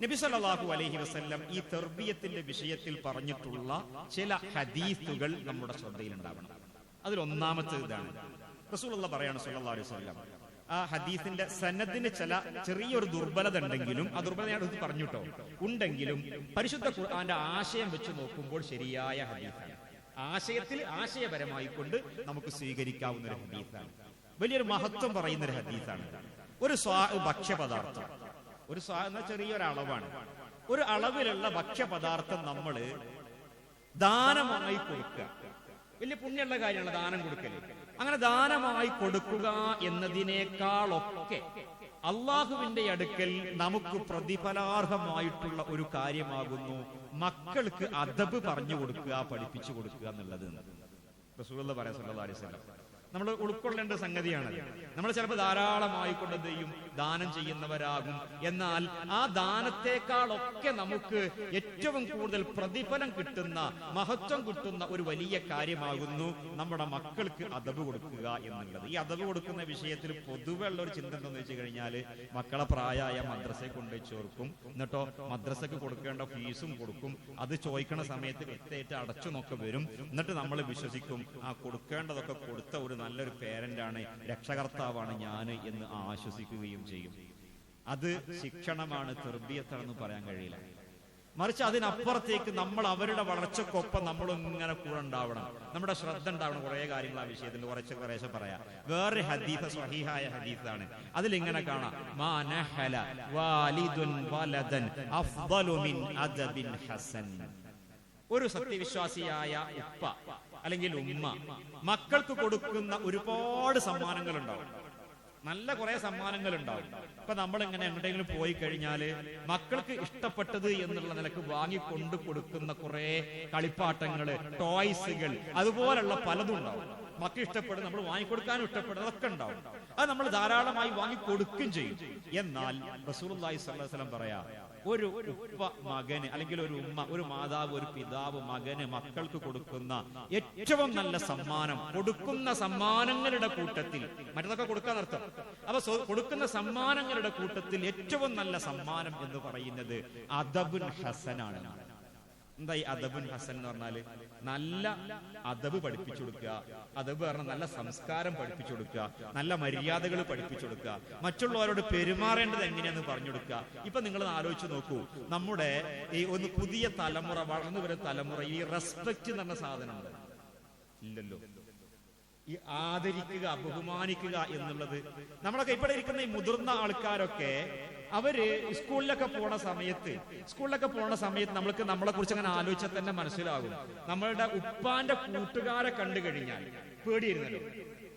നബി സല്ലല്ലാഹു അലൈഹി വസല്ലം ഈ തെർബിയത്തിന്റെ വിഷയത്തിൽ പറഞ്ഞിട്ടുള്ള ചില ഹദീസുകൾ നമ്മുടെ ശ്രദ്ധയിലുണ്ടാവണം. അതിൽ ഒന്നാമത്തെ ഇതാണ്. റസൂലുള്ളാഹി പറയാണ് സല്ലല്ലാഹു അലൈഹി വസല്ലം, ആ ഹദീസിന്റെ സനദിന് ചെറിയൊരു ദുർബലത ഉണ്ടെങ്കിലും, ആ ദുർബലത ഞാൻ എടുത്ത് പറഞ്ഞിട്ടോ, ഉണ്ടെങ്കിലും പരിശുദ്ധ ഖുർആന്റെ ആശയം വെച്ച് നോക്കുമ്പോൾ ശരിയായ ഹദീസാണ്. ആശയപരമായി കൊണ്ട് നമുക്ക് സ്വീകരിക്കാവുന്ന ഒരു ഹദീസാണ്. വലിയൊരു മഹത്വം പറയുന്ന ഒരു ഹദീസാണ്. ഒരു ഭക്ഷ്യപദാർത്ഥം, ഒരു എന്ന ചെറിയൊരളവാണ്, ഒരു അളവിലുള്ള ഭക്ഷ്യപദാർത്ഥം നമ്മൾ ദാനമായി കൊടുക്കുക. വലിയ പുണ്യമുള്ള കാര്യമാണ് ദാനം കൊടുക്കൽ. അങ്ങനെ ദാനമായി കൊടുക്കുക എന്നതിനേക്കാളൊക്കെ അള്ളാഹുവിന്റെ അടുക്കൽ നമുക്ക് പ്രതിഫലാർഹമായിട്ടുള്ള ഒരു കാര്യമാകുന്നു മക്കൾക്ക് അദബ് പറഞ്ഞു കൊടുക്കുക, പഠിപ്പിച്ചു കൊടുക്കുക എന്നുള്ളത്. റസൂലുള്ളാഹി പറയാ സല്ലല്ലാഹു അലൈഹി വസല്ലം നമ്മൾ ഉൾക്കൊള്ളേണ്ട സംഗതിയാണ്. നമ്മൾ ചിലപ്പോൾ ധാരാളമായി കൊണ്ട് എന്ത് ചെയ്യും, ദാനം ചെയ്യുന്നവരാകും. എന്നാൽ ആ ദാനത്തെക്കാളൊക്കെ നമുക്ക് ഏറ്റവും കൂടുതൽ പ്രതിഫലം കിട്ടുന്ന, മഹത്വം കിട്ടുന്ന ഒരു വലിയ കാര്യമാകുന്നു നമ്മുടെ മക്കൾക്ക് അദബ് കൊടുക്കുക എന്നുള്ളത്. ഈ അദബ് കൊടുക്കുന്ന വിഷയത്തിൽ പൊതുവെ ഉള്ള ഒരു ചിന്ത എന്താണെന്ന് വെച്ച് കഴിഞ്ഞാൽ, മക്കളെ പ്രായമായ മദ്രസയിൽ കൊണ്ടുപോയി ചേർക്കും, എന്നിട്ടോ മദ്രസക്ക് കൊടുക്കേണ്ട ഫീസും കൊടുക്കും. അത് ചോദിക്കണ സമയത്ത് വ്യക്തമായിട്ട് അടച്ചു നോക്കെ വരും. എന്നിട്ട് നമ്മൾ വിശ്വസിക്കും ആ കൊടുക്കേണ്ടതൊക്കെ കൊടുത്ത ഒരു നല്ലൊരു പേരന്റാണ്, രക്ഷകർത്താവാണ് ഞാൻ എന്ന് ആശ്വസിക്കുകയും ചെയ്യും. അത് ശിക്ഷണമാണ്, തെർബിയത്താണെന്ന് പറയാൻ കഴിയില്ല. മറിച്ച് അതിനപ്പുറത്തേക്ക് നമ്മൾ അവരുടെ വളർച്ചക്കൊപ്പം നമ്മളും ഇങ്ങനെ കൂടെ ഉണ്ടാവണം, നമ്മുടെ ശ്രദ്ധ ഉണ്ടാവണം. കുറെ കാര്യങ്ങൾ ആ വിഷയത്തിൽ കുറേശ്ശെ പറയാം. വേറെ ഹദീസ്, സ്വഹീഹായ ഹദീസാണ്. അതിലിങ്ങനെ കാണാം, മാ നഹല വാലിദുൻ വലദൻ അഫ്ദലു മിൻ അദബിൻ ഹസൻ. ഒരു സത്യവിശ്വാസിയായ ഉപ്പ അല്ലെങ്കിൽ ഉമ്മ മക്കൾക്ക് കൊടുക്കുന്ന ഒരുപാട് സമ്മാനങ്ങൾ ഉണ്ടാവും, നല്ല കുറെ സമ്മാനങ്ങൾ ഉണ്ടാവും. ഇപ്പൊ നമ്മൾ ഇങ്ങനെ എങ്ങോട്ടെങ്കിലും പോയി കഴിഞ്ഞാല് മക്കൾക്ക് ഇഷ്ടപ്പെട്ടത് എന്നുള്ള നിലക്ക് വാങ്ങിക്കൊണ്ട് കൊടുക്കുന്ന കുറെ കളിപ്പാട്ടങ്ങള്, ടോയ്സുകൾ, അതുപോലുള്ള പലതും ഉണ്ടാവും. മക്കൾ ഇഷ്ടപ്പെടും, നമ്മൾ വാങ്ങിക്കൊടുക്കാനും ഇഷ്ടപ്പെടുന്നതൊക്കെ ഉണ്ടാവും. അത് നമ്മൾ ധാരാളമായി വാങ്ങിക്കൊടുക്കുകയും ചെയ്യും. എന്നാൽ റസൂലുള്ളാഹി സ്വല്ലല്ലാഹു അലൈഹി വസല്ലം പറയാ, ഒരു ഉപ്പ മകന് അല്ലെങ്കിൽ ഒരു ഉമ്മ, ഒരു മാതാവ്, ഒരു പിതാവ് മകന്, മക്കൾക്ക് കൊടുക്കുന്ന ഏറ്റവും നല്ല സമ്മാനം, കൊടുക്കുന്ന സമ്മാനങ്ങളുടെ കൂട്ടത്തിൽ, മറ്റതൊക്കെ കൊടുക്കാൻ അർത്ഥം, അപ്പൊ കൊടുക്കുന്ന സമ്മാനങ്ങളുടെ കൂട്ടത്തിൽ ഏറ്റവും നല്ല സമ്മാനം എന്ന് പറയുന്നത് അദബുൻ ഹസനാണ്. എന്താ ഈ അദബുൻ ഹസൻ എന്ന് പറഞ്ഞാല്? നല്ല അദബ് പഠിപ്പിച്ചു കൊടുക്കുക. അദബ് പറഞ്ഞാൽ നല്ല സംസ്കാരം പഠിപ്പിച്ചു കൊടുക്കുക, നല്ല മര്യാദകൾ പഠിപ്പിച്ചു കൊടുക്കുക, മറ്റുള്ളവരോട് പെരുമാറേണ്ടത് എങ്ങനെയാന്ന് പറഞ്ഞു കൊടുക്കുക. ഇപ്പൊ നിങ്ങൾ ആലോചിച്ച് നോക്കൂ, നമ്മുടെ ഈ ഒന്ന് പുതിയ തലമുറ, വളർന്നു വരുന്ന തലമുറ ഈ റെസ്പെക്ട് എന്ന് പറഞ്ഞ സാധനമുണ്ട് ഇല്ലല്ലോ. ഈ ആദരിക്കുക, ബഹുമാനിക്കുക എന്നുള്ളത് നമ്മളൊക്കെ ഇവിടെ ഇരിക്കുന്ന ഈ മുതിർന്ന ആൾക്കാരൊക്കെ അവര് സ്കൂളിലൊക്കെ പോണ സമയത്ത് നമ്മൾക്ക് നമ്മളെ കുറിച്ച് അങ്ങനെ ആലോചിച്ചാൽ തന്നെ മനസ്സിലാകും. നമ്മളുടെ ഉപ്പാന്റെ കൂട്ടുകാരെ കണ്ടു കഴിഞ്ഞാൽ പേടിയിരുന്നല്ലോ.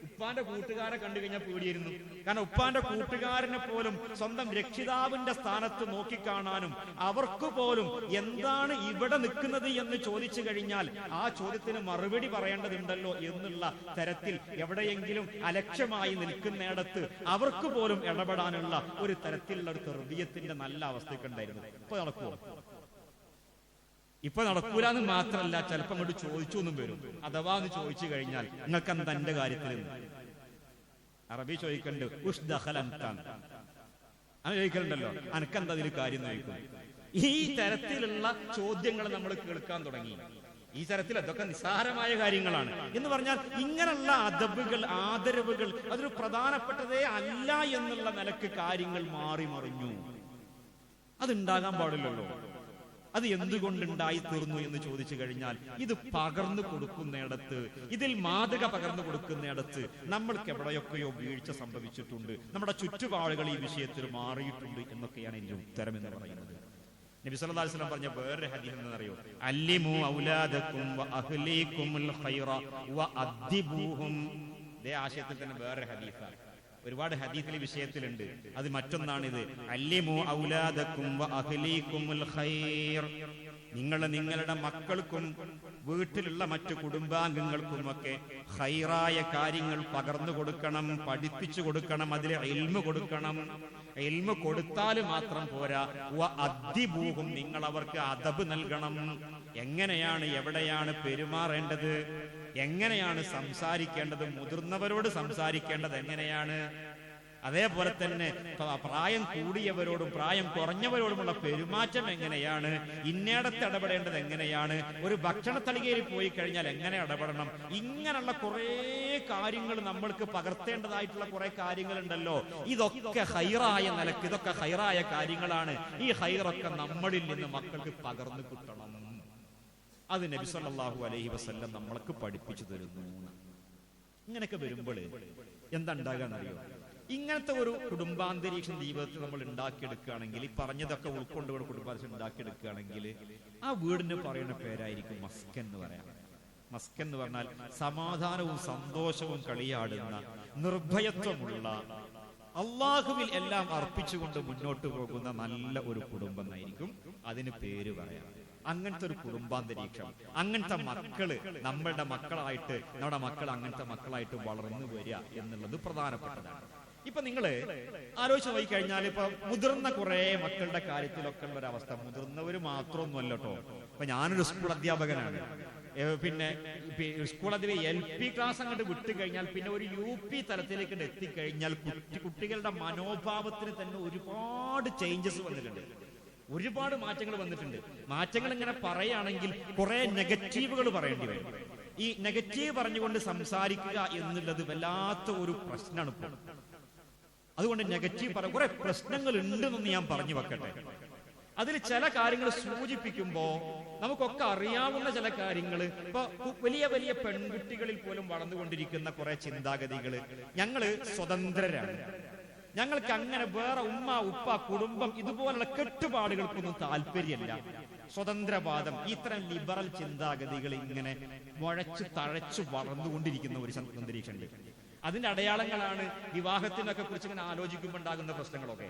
ഉപ്പാന്റെ കൂട്ടുകാരെ കണ്ടു കഴിഞ്ഞാൽ പേടിയായിരുന്നു. കാരണം ഉപ്പാന്റെ കൂട്ടുകാരനെ പോലും സ്വന്തം രക്ഷിതാവിന്റെ സ്ഥാനത്ത് നോക്കിക്കാണാനും അവർക്ക് പോലും എന്താണ് ഇവിടെ നിൽക്കുന്നത് എന്ന് ചോദിച്ചു കഴിഞ്ഞാൽ ആ ചോദ്യത്തിന് മറുപടി പറയേണ്ടതുണ്ടല്ലോ എന്നുള്ള തരത്തിൽ എവിടെയെങ്കിലും അലക്ഷ്യമായി നിൽക്കുന്നിടത്ത് അവർക്ക് പോലും ഇടപെടാനുള്ള ഒരു തരത്തിലുള്ള ഒരു തെർബിയത്തിന്റെ നല്ല അവസ്ഥയൊക്കെ ഉണ്ടായിരുന്നു. ഇപ്പൊ നടക്കുമോ? ഇപ്പൊ നടക്കൂലെന്ന് മാത്രല്ല, ചിലപ്പോ അങ്ങോട്ട് ചോദിച്ചൊന്നും വരും. അഥവാ എന്ന് ചോദിച്ചു കഴിഞ്ഞാൽ നിങ്ങൾക്ക് എന്താ എന്റെ കാര്യത്തിൽ അറബി ചോദിക്കണ്ട്, അങ്ങനെ ചോദിക്കലുണ്ടല്ലോ, അനക്കെന്താ അതിൽ കാര്യം ചോദിക്കും. ഈ തരത്തിലുള്ള ചോദ്യങ്ങൾ നമ്മൾ കേൾക്കാൻ തുടങ്ങി. ഈ തരത്തിൽ അതൊക്കെ നിസ്സാരമായ കാര്യങ്ങളാണ് എന്ന് പറഞ്ഞാൽ ഇങ്ങനെയുള്ള അദബുകൾ, ആദരവുകൾ അതൊരു പ്രധാനപ്പെട്ടതേ അല്ല എന്നുള്ള നിലക്ക് കാര്യങ്ങൾ മാറി മറിഞ്ഞു. അതുണ്ടാകാൻ പാടില്ലല്ലോ. അത് എന്തുകൊണ്ടുണ്ടായി തീർന്നു എന്ന് ചോദിച്ചു കഴിഞ്ഞാൽ ഇത് പകർന്നു കൊടുക്കുന്നിടത്ത്, ഇതിൽ മാതൃക പകർന്നു കൊടുക്കുന്നിടത്ത് നമ്മൾക്ക് എവിടെയൊക്കെയോ വീഴ്ച സംഭവിച്ചിട്ടുണ്ട്, നമ്മുടെ ചുറ്റുപാടുകൾ ഈ വിഷയത്തിൽ മാറിയിട്ടുണ്ട് എന്നൊക്കെയാണ് ഇതിന്റെ ഉത്തരം എന്ന് പറയുന്നത്. നബി സല്ലല്ലാഹു അലൈഹി വസല്ലം പറഞ്ഞ വേറെ ഹദീസ് എന്താണെന്നറിയോ? അല്ലിമു ഔലാദകും വഅഹ്ലീകുമുൽ ഖൈറ വഅദ്ദിബൂഹും. ഇതേ ആശയത്തിൽ തന്നെ വേറെ ഹദീസാണ്. ഒരുപാട് ഹദീസിൽ വിഷയത്തിലുണ്ട്. അത് മറ്റൊന്നാണിത്. അല്ലിമു ഔലാദകും വഅഹ്ലീകുമുൽ ഖൈർ. നിങ്ങൾ നിങ്ങളുടെ മക്കൾക്കും വീട്ടിലുള്ള മറ്റു കുടുംബാംഗങ്ങൾക്കുമൊക്കെ ഖൈറായ കാര്യങ്ങൾ പകർന്നു കൊടുക്കണം, പഠിപ്പിച്ചു കൊടുക്കണം, അതിൽ ഇൽമു കൊടുക്കണം. ഇൽമു കൊടുത്താൽ മാത്രം പോരാ, വഅദ്ദിബൂഹും, നിങ്ങൾ അവർക്ക് അദബ് നൽകണം. എങ്ങനെയാണ്, എവിടെയാണ് പെരുമാറേണ്ടത്, എങ്ങനെയാണ് സംസാരിക്കേണ്ടത്, മുതിർന്നവരോട് സംസാരിക്കേണ്ടത് എങ്ങനെയാണ്, അതേപോലെ തന്നെ പ്രായം കൂടിയവരോടും പ്രായം കുറഞ്ഞവരോടുമുള്ള പെരുമാറ്റം എങ്ങനെയാണ്, ഇന്നേടത്ത് ഇടപെടേണ്ടത് എങ്ങനെയാണ്, ഒരു ഭക്ഷണത്തളികയിൽ പോയി കഴിഞ്ഞാൽ എങ്ങനെ ഇടപെടണം, ഇങ്ങനെയുള്ള കുറെ കാര്യങ്ങൾ നമ്മൾക്ക് പകർത്തേണ്ടതായിട്ടുള്ള കുറെ കാര്യങ്ങളുണ്ടല്ലോ. ഇതൊക്കെ ഹൈറായ നിലക്ക്, ഇതൊക്കെ ഹൈറായ കാര്യങ്ങളാണ്. ഈ ഹൈറൊക്കെ നമ്മളിൽ നിന്ന് മക്കൾക്ക് പകർന്നു കിട്ടണം. അത് നബി സല്ലല്ലാഹു അലൈഹി വസല്ലം നമ്മൾക്ക് പഠിപ്പിച്ചു തരുന്നു. ഇങ്ങനെയൊക്കെ വരുമ്പോൾ എന്താ ഉണ്ടാകാന്നറിയോ? ഇങ്ങനത്തെ ഒരു കുടുംബാന്തരീക്ഷം ജീവിതത്തിൽ നമ്മൾ ഉണ്ടാക്കിയെടുക്കുകയാണെങ്കിൽ, ഈ പറഞ്ഞതൊക്കെ ഉൾക്കൊണ്ടുകൊണ്ട് കുടുംബാന്തരീക്ഷം ഉണ്ടാക്കിയെടുക്കുകയാണെങ്കിൽ ആ വീടിന് പറയുന്ന പേരായിരിക്കും മസ്കൻ എന്ന് പറയാം. മസ്ക് എന്ന് പറഞ്ഞാൽ സമാധാനവും സന്തോഷവും കളിയാടുന്ന, നിർഭയത്വമുള്ള, അള്ളാഹുവിൽ എല്ലാം അർപ്പിച്ചുകൊണ്ട് മുന്നോട്ട് പോകുന്ന നല്ല ഒരു കുടുംബം എന്നായിരിക്കും അതിന് പേര് പറയാം. അങ്ങനത്തെ ഒരു കുടുംബാന്തരീക്ഷം, അങ്ങനത്തെ മക്കള് നമ്മളുടെ മക്കളായിട്ട്, നമ്മുടെ മക്കൾ അങ്ങനത്തെ മക്കളായിട്ട് വളർന്നു വരിക എന്നുള്ളത് പ്രധാനപ്പെട്ടതാണ്. ഇപ്പൊ നിങ്ങള് ആലോചിച്ച് നോക്കി കഴിഞ്ഞാൽ ഇപ്പൊ മുതിർന്ന കുറെ മക്കളുടെ കാര്യത്തിലൊക്കെ ഉള്ള ഒരു അവസ്ഥ, മുതിർന്നവര് മാത്രമൊന്നുമല്ല കേട്ടോ. ഇപ്പൊ ഞാനൊരു സ്കൂൾ അധ്യാപകനാണ്. പിന്നെ സ്കൂൾ അധ്യാപക LP ക്ലാസ് അങ്ങോട്ട് വിട്ടു കഴിഞ്ഞാൽ പിന്നെ ഒരു UP തലത്തിലേക്ക് എത്തിക്കഴിഞ്ഞാൽ കുട്ടികളുടെ മനോഭാവത്തിന് തന്നെ ഒരുപാട് ചേഞ്ചസ് വന്നിട്ടുണ്ട്, ഒരുപാട് മാറ്റങ്ങൾ വന്നിട്ടുണ്ട്. മാറ്റങ്ങൾ ഇങ്ങനെ പറയുകയാണെങ്കിൽ കുറെ നെഗറ്റീവുകൾ പറയേണ്ടി വരും. ഈ നെഗറ്റീവ് പറഞ്ഞുകൊണ്ട് സംസാരിക്കുക എന്നുള്ളത് വല്ലാത്ത ഒരു പ്രശ്നമാണ് ഇപ്പോൾ. അതുകൊണ്ട് നെഗറ്റീവ് കുറെ പ്രശ്നങ്ങൾ ഉണ്ടെന്നൊന്ന് ഞാൻ പറഞ്ഞു വെക്കട്ടെ. അതിൽ ചില കാര്യങ്ങൾ സൂചിപ്പിക്കുമ്പോ നമുക്കൊക്കെ അറിയാവുന്ന ചില കാര്യങ്ങൾ, ഇപ്പൊ വലിയ വലിയ പെൺകുട്ടികളിൽ പോലും വളർന്നുകൊണ്ടിരിക്കുന്ന കുറെ ചിന്താഗതികള്, ഞങ്ങള് സ്വതന്ത്രരാണ്, ഞങ്ങൾക്ക് അങ്ങനെ വേറെ ഉമ്മ ഉപ്പ കുടുംബം ഇതുപോലുള്ള കെട്ടുപാടുകൾക്കൊന്നും താല്പര്യമില്ല, സ്വതന്ത്രവാദം, ഇത്തരം ലിബറൽ ചിന്താഗതികൾ ഇങ്ങനെ മുഴച്ചു തഴച്ചു വളർന്നുകൊണ്ടിരിക്കുന്ന ഒരു അന്തരീക്ഷമുണ്ട്. അതിന്റെ അടയാളങ്ങളാണ് വിവാഹത്തിനൊക്കെ കുറിച്ച് ഇങ്ങനെ ആലോചിക്കുമ്പോൾ ഉണ്ടാകുന്ന പ്രശ്നങ്ങളൊക്കെ.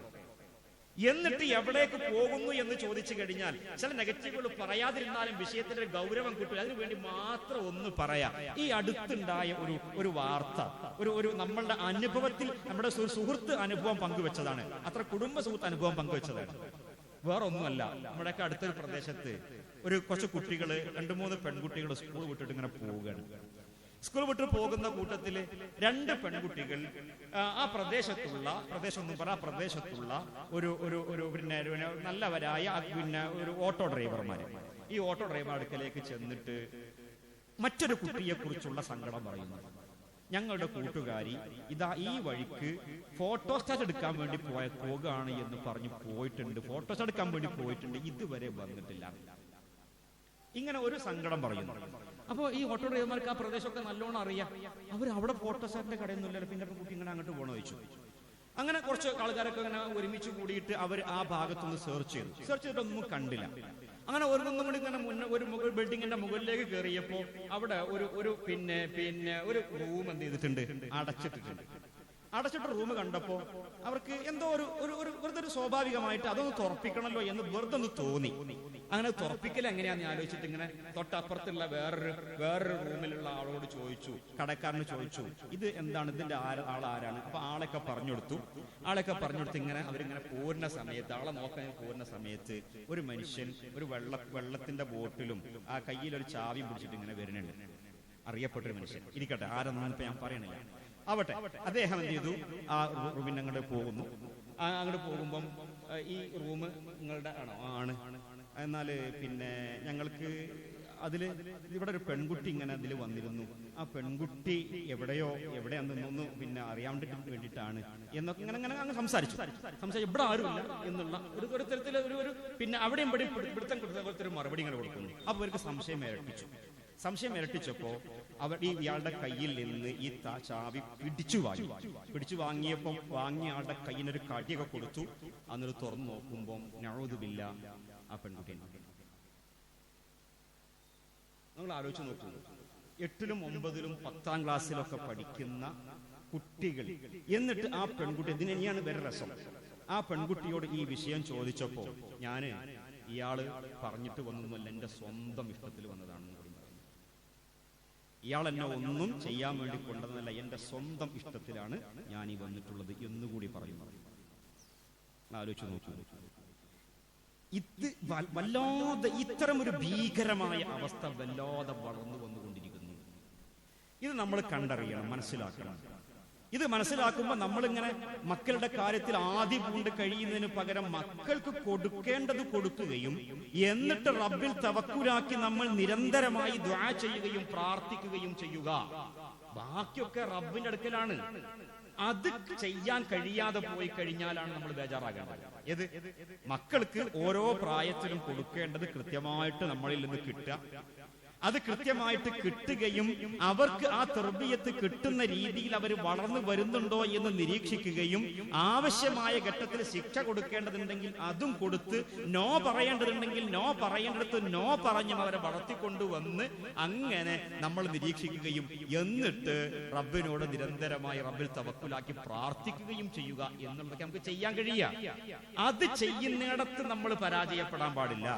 എന്നിട്ട് എവിടേക്ക് പോകുന്നു എന്ന് ചോദിച്ചു കഴിഞ്ഞാൽ ചില നെഗറ്റീവുകൾ പറയാതിരുന്നാലും വിഷയത്തിന്റെ ഗൗരവം കിട്ടില്ല. അതിനുവേണ്ടി മാത്രം ഒന്ന് പറയാം. ഈ അടുത്തുണ്ടായ ഒരു വാർത്ത, ഒരു നമ്മളുടെ അനുഭവത്തിൽ നമ്മുടെ സുഹൃത്ത് അനുഭവം പങ്കുവെച്ചതാണ്, അത്ര കുടുംബ സുഹൃത്ത് അനുഭവം പങ്കുവെച്ചതാണ്, വേറെ ഒന്നുമല്ല. നമ്മുടെയൊക്കെ അടുത്തൊരു പ്രദേശത്ത് കുറച്ച് കുട്ടികള്, 2-3 പെൺകുട്ടികൾ സ്കൂൾ വിട്ടിട്ട് ഇങ്ങനെ പോവുകയാണ്. സ്കൂൾ വിട്ട് പോകുന്ന കൂട്ടത്തില് 2 പെൺകുട്ടികൾ ആ പ്രദേശത്തുള്ള പിന്നെ നല്ലവരായ പിന്നെ ഒരു ഓട്ടോ ഡ്രൈവർമാര്, ഈ ഓട്ടോ ഡ്രൈവർ അടുക്കലേക്ക് ചെന്നിട്ട് മറ്റൊരു കുട്ടിയെ കുറിച്ചുള്ള സങ്കടം പറയുന്നു. ഞങ്ങളുടെ കൂട്ടുകാരി ഇതാ ഈ വഴിക്ക് ഫോട്ടോസ്റ്റാറ്റ് എടുക്കാൻ വേണ്ടി പോകുകയാണ് എന്ന് പറഞ്ഞ് പോയിട്ടുണ്ട്, ഫോട്ടോസ്റ്റാറ്റ് എടുക്കാൻ വേണ്ടി പോയിട്ടുണ്ട്, ഇതുവരെ വന്നിട്ടില്ല. ഇങ്ങനെ ഒരു സങ്കടം പറയുന്നു. അപ്പൊ ഈ ഓട്ടോ ഡ്രൈവർമാർക്ക് ആ പ്രദേശമൊക്കെ നല്ലോണം അറിയാം. അവർ അവിടെ ഫോട്ടോസ്റ്റാറ്റിന്റെ കടയൊന്നുമില്ലല്ലോ, പിന്നെ കുട്ടി ഇങ്ങനെ അങ്ങോട്ട് പോകണോ ചോദിച്ചു. അങ്ങനെ കുറച്ച് ആൾക്കാരൊക്കെ ഇങ്ങനെ ഒരുമിച്ച് കൂടിയിട്ട് അവർ ആ ഭാഗത്തൊന്ന് സെർച്ച് ചെയ്തിട്ടൊന്നും കണ്ടില്ല. അങ്ങനെ ഒന്നും കൂടി ഇങ്ങനെ ഒരു ബിൽഡിങ്ങിന്റെ മുകളിലേക്ക് കയറിയപ്പോ അവിടെ ഒരു ഒരു റൂം എന്ത് ചെയ്തിട്ടുണ്ട്, അടച്ചിട്ട റൂം കണ്ടപ്പോ അവർക്ക് എന്തോ വെറുതെ ഒരു സ്വാഭാവികമായിട്ട് അതൊന്ന് തുറപ്പിക്കണല്ലോ എന്ന് വെറുതെ ഒന്ന് തോന്നി. അങ്ങനെ തുറപ്പിക്കൽ എങ്ങനെയാന്ന് ആലോചിച്ചിട്ട് ഇങ്ങനെ തൊട്ടപ്പുറത്തുള്ള വേറൊരു റൂമിലുള്ള ആളോട് ചോദിച്ചു, കടക്കാരന് ചോദിച്ചു, ഇത് എന്താണ്, ഇതിന്റെ ആളാരാണ്? അപ്പൊ ആളൊക്കെ പറഞ്ഞു കൊടുത്തു. ഇങ്ങനെ അവരിങ്ങനെ പോരുന്ന സമയത്ത്, ആളെ നോക്കാൻ പോരുന്ന സമയത്ത് ഒരു മനുഷ്യൻ ഒരു വെള്ളത്തിന്റെ ബോട്ടിലും ആ കയ്യിൽ ഒരു ചാവിയും പിടിച്ചിട്ട് ഇങ്ങനെ വരുന്നുണ്ട്. അറിയപ്പെട്ടൊരു മനുഷ്യൻ, ഇരിക്കട്ടെ, ആരെന്നാണ് ഇപ്പൊ ഞാൻ പറയണില്ല, ആവട്ടെ. അദ്ദേഹം എന്ത് ചെയ്തു, ആ റൂമിന് അങ്ങോട്ട് പോകുന്നു. അങ്ങോട്ട് പോകുമ്പം ഈ റൂം നിങ്ങളുടെ ആണോ? ആണ്. എന്നാല് പിന്നെ ഞങ്ങൾക്ക് ഇവിടെ ഒരു പെൺകുട്ടി ഇങ്ങനെ അതിൽ വന്നിരുന്നു, ആ പെൺകുട്ടി എവിടെയാണെന്നൊന്ന് പിന്നെ അറിയാൻ വേണ്ടിയിട്ടാണ് എന്നൊക്കെ ഇങ്ങനെ സംസാരിച്ചു. ഇവിടെ ആരുമില്ല എന്നുള്ള ഒരു തരത്തിൽ പിന്നെ അവിടെയും പിടുത്തം കൊടുത്ത മറുപടി ഇങ്ങനെ കൊടുക്കുന്നു. അപ്പൊ അവർക്ക് സംശയം ഇരട്ടിച്ചപ്പോ ഇയാളുടെ കയ്യിൽ നിന്ന് ഈ ചാവി പിടിച്ചു വാങ്ങിയപ്പോ വാങ്ങിയ ആളുടെ കയ്യിനൊരു കടിയൊക്കെ കൊടുത്തു. അന്നൊരു തുറന്നു നോക്കുമ്പോ നഊദുബില്ല ആ പെൺകുട്ടി. നമ്മൾ ആലോചിച്ച് നോക്കൂ, 8ലും 9ലും 10ാം ക്ലാസ്സിലൊക്കെ പഠിക്കുന്ന കുട്ടികൾ, എന്നിട്ട് ആ പെൺകുട്ടി, ഇതിനെയാണ് വേറെ രസം, ആ പെൺകുട്ടിയോട് ഈ വിഷയം ചോദിച്ചപ്പോ ഇയാള് പറഞ്ഞിട്ട് വന്നൊന്നുമല്ല, എന്റെ സ്വന്തം ഇഷ്ടത്തിൽ വന്നതാണെന്ന് കൂടി പറഞ്ഞു. ഇയാൾ എന്നെ ഒന്നും ചെയ്യാൻ വേണ്ടി കൊണ്ടതല്ല, എന്റെ സ്വന്തം ഇഷ്ടത്തിലാണ് ഞാൻ ഈ വന്നിട്ടുള്ളത് എന്നുകൂടി പറയുന്നു. ആലോചിച്ച് നോക്കൂ, ഇത് വല്ലാതെ ഇത്തരം ഒരു ഭീകരമായ അവസ്ഥ വല്ലാതെ വളർന്നു വന്നുകൊണ്ടിരിക്കുന്നു. ഇത് നമ്മൾ കണ്ടറിയണം, മനസ്സിലാക്കണം. ഇത് മനസ്സിലാക്കുമ്പോൾ നമ്മളിങ്ങനെ മക്കളുടെ കാര്യത്തിൽ ആദ്യം കൊണ്ട് കഴിയുന്നതിന് പകരം മക്കൾക്ക് കൊടുക്കേണ്ടത് കൊടുക്കുകയും എന്നിട്ട് റബ്ബിൽ തവക്കുലാക്കി നമ്മൾ നിരന്തരമായി ദുആ ചെയ്യുകയും പ്രാർത്ഥിക്കുകയും ചെയ്യുക. ബാക്കിയൊക്കെ റബ്ബിന്റെ അടുക്കലാണ്. അത് ചെയ്യാൻ കഴിയാതെ പോയി കഴിഞ്ഞാലാണ് നമ്മൾ ബേജാറാകേണ്ടത്. ഏത് മക്കൾക്ക് ഓരോ പ്രായത്തിലും കൊടുക്കേണ്ടത് കൃത്യമായിട്ട് നമ്മളിൽ നിന്ന് കിട്ടുക, അത് കൃത്യമായിട്ട് കിട്ടുകയും അവർക്ക് ആ തർബിയത്ത് കിട്ടുന്ന രീതിയിൽ അവർ വളർന്നു വരുന്നുണ്ടോ എന്ന് നിരീക്ഷിക്കുകയും ആവശ്യമായ ഘട്ടത്തിൽ ശിക്ഷ കൊടുക്കേണ്ടതുണ്ടെങ്കിൽ അതും കൊടുത്ത് നോ പറയേണ്ടതുണ്ടെങ്കിൽ നോ പറയേണ്ടടുത്ത് നോ പറഞ്ഞും അവരെ വളർത്തിക്കൊണ്ടുവന്ന് അങ്ങനെ നമ്മൾ നിരീക്ഷിക്കുകയും എന്നിട്ട് റബ്ബിനോട് നിരന്തരമായി റബ്ബിൽ തവക്കുലാക്കി പ്രാർത്ഥിക്കുകയും ചെയ്യുക എന്നുള്ളതൊക്കെ നമുക്ക് ചെയ്യാൻ കഴിയുക. അത് ചെയ്യുന്നിടത്ത് നമ്മൾ പരാജയപ്പെടാൻ പാടില്ല.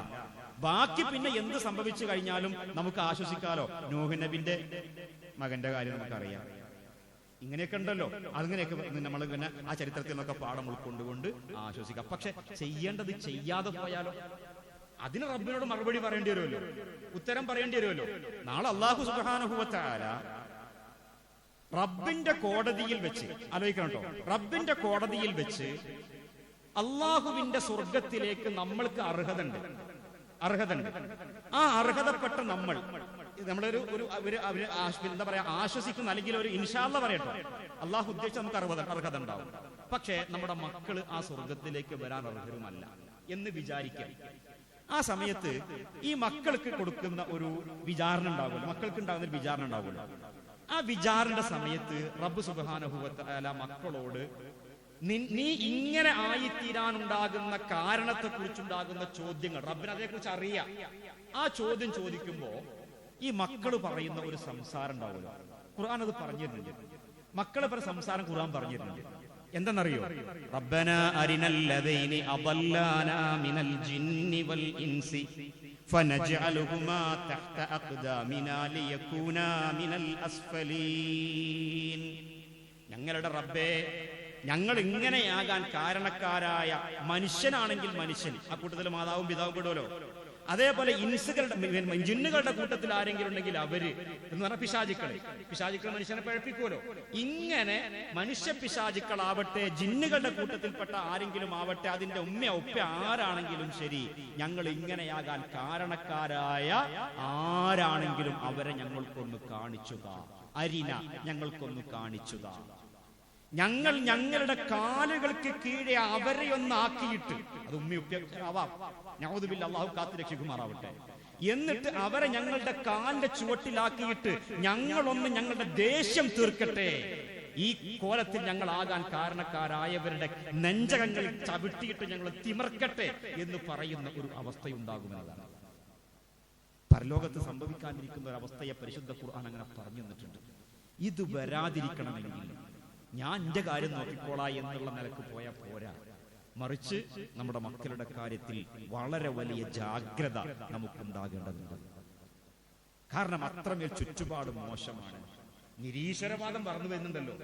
ബാക്കി പിന്നെ എന്ത് സംഭവിച്ചു കഴിഞ്ഞാലും നമുക്ക് ആശ്വസിക്കാലോ. നൂഹ് നബിന്റെ മകന്റെ കാര്യം നമുക്കറിയാം. ഇങ്ങനെയൊക്കെ ഉണ്ടല്ലോ. അങ്ങനെയൊക്കെ നമ്മൾ പിന്നെ ആ ചരിത്രത്തിൽ നിന്നൊക്കെ പാഠം ഉൾക്കൊണ്ടുകൊണ്ട് ആശ്വസിക്കാം. പക്ഷെ ചെയ്യേണ്ടത് ചെയ്യാതെ പോയാലോ? അതിന് റബ്ബിനോട് മറുപടി പറയേണ്ടി വരുമല്ലോ, ഉത്തരം പറയേണ്ടി വരുമല്ലോ. നാളെ അല്ലാഹു സുബ്ഹാനഹു വ തആല റബ്ബിന്റെ കോടതിയിൽ വെച്ച് ആലോചിക്കണം കേട്ടോ. റബ്ബിന്റെ കോടതിയിൽ വെച്ച് അള്ളാഹുവിന്റെ സ്വർഗത്തിലേക്ക് നമ്മൾക്ക് അർഹതയുണ്ട്. ആ അർഹതപ്പെട്ട നമ്മളൊരു എന്താ പറയാ ആശ്വസിക്കുന്ന അല്ലെങ്കിൽ ഒരു ഇൻഷാല്ല പറയട്ടോ, അള്ളാഹു ഉദ്ദേശിച്ച നമുക്ക് അർഹത ഉണ്ടാവും. പക്ഷേ നമ്മുടെ മക്കള് ആ സ്വർഗത്തിലേക്ക് വരാൻ അർഹരുമല്ല എന്ന് വിചാരിക്കാം. ആ സമയത്ത് ഈ മക്കൾക്ക് കൊടുക്കുന്ന ഒരു വിചാരണ ഉണ്ടാവില്ല, മക്കൾക്ക് ഉണ്ടാകുന്ന ഒരു വിചാരണ ഉണ്ടാവില്ല. ആ വിചാരണയുടെ സമയത്ത് റബ്ബ് സുബ്ഹാനഹു വ തആല മക്കളോട് നീ ഇങ്ങനെ ആയിത്തീരാനുണ്ടാകുന്ന കാരണത്തെ കുറിച്ചുണ്ടാകുന്ന ചോദ്യങ്ങൾ റബ്ബിന് അതേക്കുറിച്ച് അറിയാം. ആ ചോദ്യം ചോദിക്കുമ്പോ ഈ മക്കൾ പറയുന്ന ഒരു സംസാരം ഉണ്ടാവില്ല. ഖുർആൻ അത് പറഞ്ഞിരുന്നുണ്ട്. മക്കളെ പല സംസാരം ഖുർആൻ പറഞ്ഞിരുന്നുണ്ട്. എന്തെന്നറിയോ? റബ്ബനാ അരിനല്ലദൈനി അദല്ലാനാ മിനൽ ജിന്നി വൽ ഇൻസി ഫനജ്അലുഹുമാ തഹ്ത അഖ്ദാമിനാ ലിയകൂനാ മിനൽ അസ്ഫലീൻ. ഞങ്ങളുടെ റബ്ബേ, ഞങ്ങൾ ഇങ്ങനെയാകാൻ കാരണക്കാരായ മനുഷ്യനാണെങ്കിൽ മനുഷ്യൻ, ആ കൂട്ടത്തിൽ മാതാവും പിതാവും പെടുമല്ലോ. അതേപോലെ ഇൻസുകളുടെ ജിന്നുകളുടെ കൂട്ടത്തിൽ ആരെങ്കിലും ഉണ്ടെങ്കിൽ അവര് എന്ന് പറഞ്ഞാൽ പിശാചുക്കൾ മനുഷ്യനെ പഴപ്പിക്കുമല്ലോ. ഇങ്ങനെ മനുഷ്യ പിശാചുക്കളാവട്ടെ ജിന്നുകളുടെ കൂട്ടത്തിൽപ്പെട്ട ആരെങ്കിലും ആവട്ടെ, അതിന്റെ ഉമ്മ ഉപ്പ ആരാണെങ്കിലും ശരി, ഞങ്ങൾ ഇങ്ങനെയാകാൻ കാരണക്കാരായ ആരാണെങ്കിലും അവരെ ഞങ്ങൾക്കൊന്ന് കാണിച്ചുക. അരിന, ഞങ്ങൾക്കൊന്ന് കാണിച്ചുക. ഞങ്ങൾ ഞങ്ങളുടെ കാലുകൾക്ക് കീഴെ അവരെ ഒന്നാക്കിയിട്ട്, അത് ഉമ്മയുപ്പാവാം, നഊദുബില്ലാഹ്, അല്ലാഹു കാത്തു രക്ഷിക്കുമാറാവട്ടെ, എന്നിട്ട് അവരെ ഞങ്ങളുടെ കാലിന്റെ ചുവട്ടിലാക്കിയിട്ട് ഞങ്ങളൊന്ന് ഞങ്ങളുടെ ദേഷ്യം തീർക്കട്ടെ. ഈ കോലത്തിൽ ഞങ്ങളാകാൻ കാരണക്കാരായവരുടെ നെഞ്ചകങ്ങളിൽ ചവിട്ടിയിട്ട് ഞങ്ങൾ തിമർക്കട്ടെ എന്ന് പറയുന്ന ഒരു അവസ്ഥയുണ്ടാകുന്നതാണ്. പരലോകത്ത് സംഭവിക്കാനിരിക്കുന്ന ഒരു അവസ്ഥയെ പരിശുദ്ധ ഖുർആൻ അങ്ങനെ പറഞ്ഞു തന്നിട്ടുണ്ട്. ഇത് വരാതിരിക്കണമെങ്കിൽ ഞാൻ എന്റെ കാര്യം നോക്കിക്കോളാ എന്നുള്ള നിലക്ക് പോയാൽ പോരാ, മറിച്ച് നമ്മുടെ മക്കളുടെ കാര്യത്തിൽ വളരെ വലിയ ജാഗ്രത നമുക്കുണ്ടാകേണ്ടതുണ്ട്. കാരണം അത്രമേൽ ചുറ്റുപാട് മോശമാണ്. നിരീശ്വരവാദം വളർന്നു വരുന്നുണ്ടല്ലോ.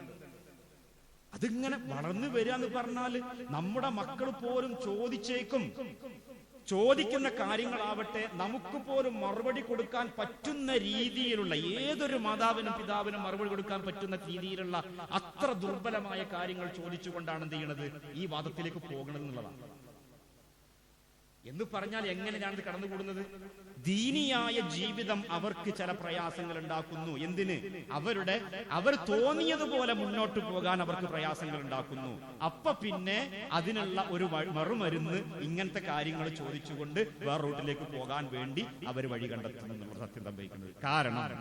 അതിങ്ങനെ വളർന്നു വരിക എന്ന് പറഞ്ഞാല് നമ്മുടെ മക്കൾ പോലും ചോദിച്ചേക്കും. ചോദിക്കുന്ന കാര്യങ്ങളാവട്ടെ നമുക്ക് പോലും മറുപടി കൊടുക്കാൻ പറ്റുന്ന രീതിയിലുള്ള, ഏതൊരു മാതാവിനും പിതാവിനും മറുപടി കൊടുക്കാൻ പറ്റുന്ന രീതിയിലുള്ള അത്ര ദുർബലമായ കാര്യങ്ങൾ ചോദിച്ചുകൊണ്ടാണ് എന്ത് ചെയ്യണത്, ഈ വാദത്തിലേക്ക് പോകണത് എന്നുള്ളതാണ്. എന്ന് പറഞ്ഞാൽ എങ്ങനെയാണ് കടന്നുകൂടുന്നത്? ദീനിയായ ജീവിതം അവർക്ക് ചില പ്രയാസങ്ങൾ ഉണ്ടാക്കുന്നു. എന്തിന്? അവർ തോന്നിയതുപോലെ മുന്നോട്ട് പോകാൻ അവർക്ക് പ്രയാസങ്ങൾ ഉണ്ടാക്കുന്നു. അപ്പൊ പിന്നെ അതിനുള്ള ഒരു മറുമരുന്ന് ഇങ്ങനത്തെ കാര്യങ്ങൾ ചോദിച്ചുകൊണ്ട് വേറെ റൂട്ടിലേക്ക് പോകാൻ വേണ്ടി അവർ വഴി കണ്ടെത്തുന്നു എന്നുള്ള സത്യം സംഭവിക്കുന്നത്. കാരണം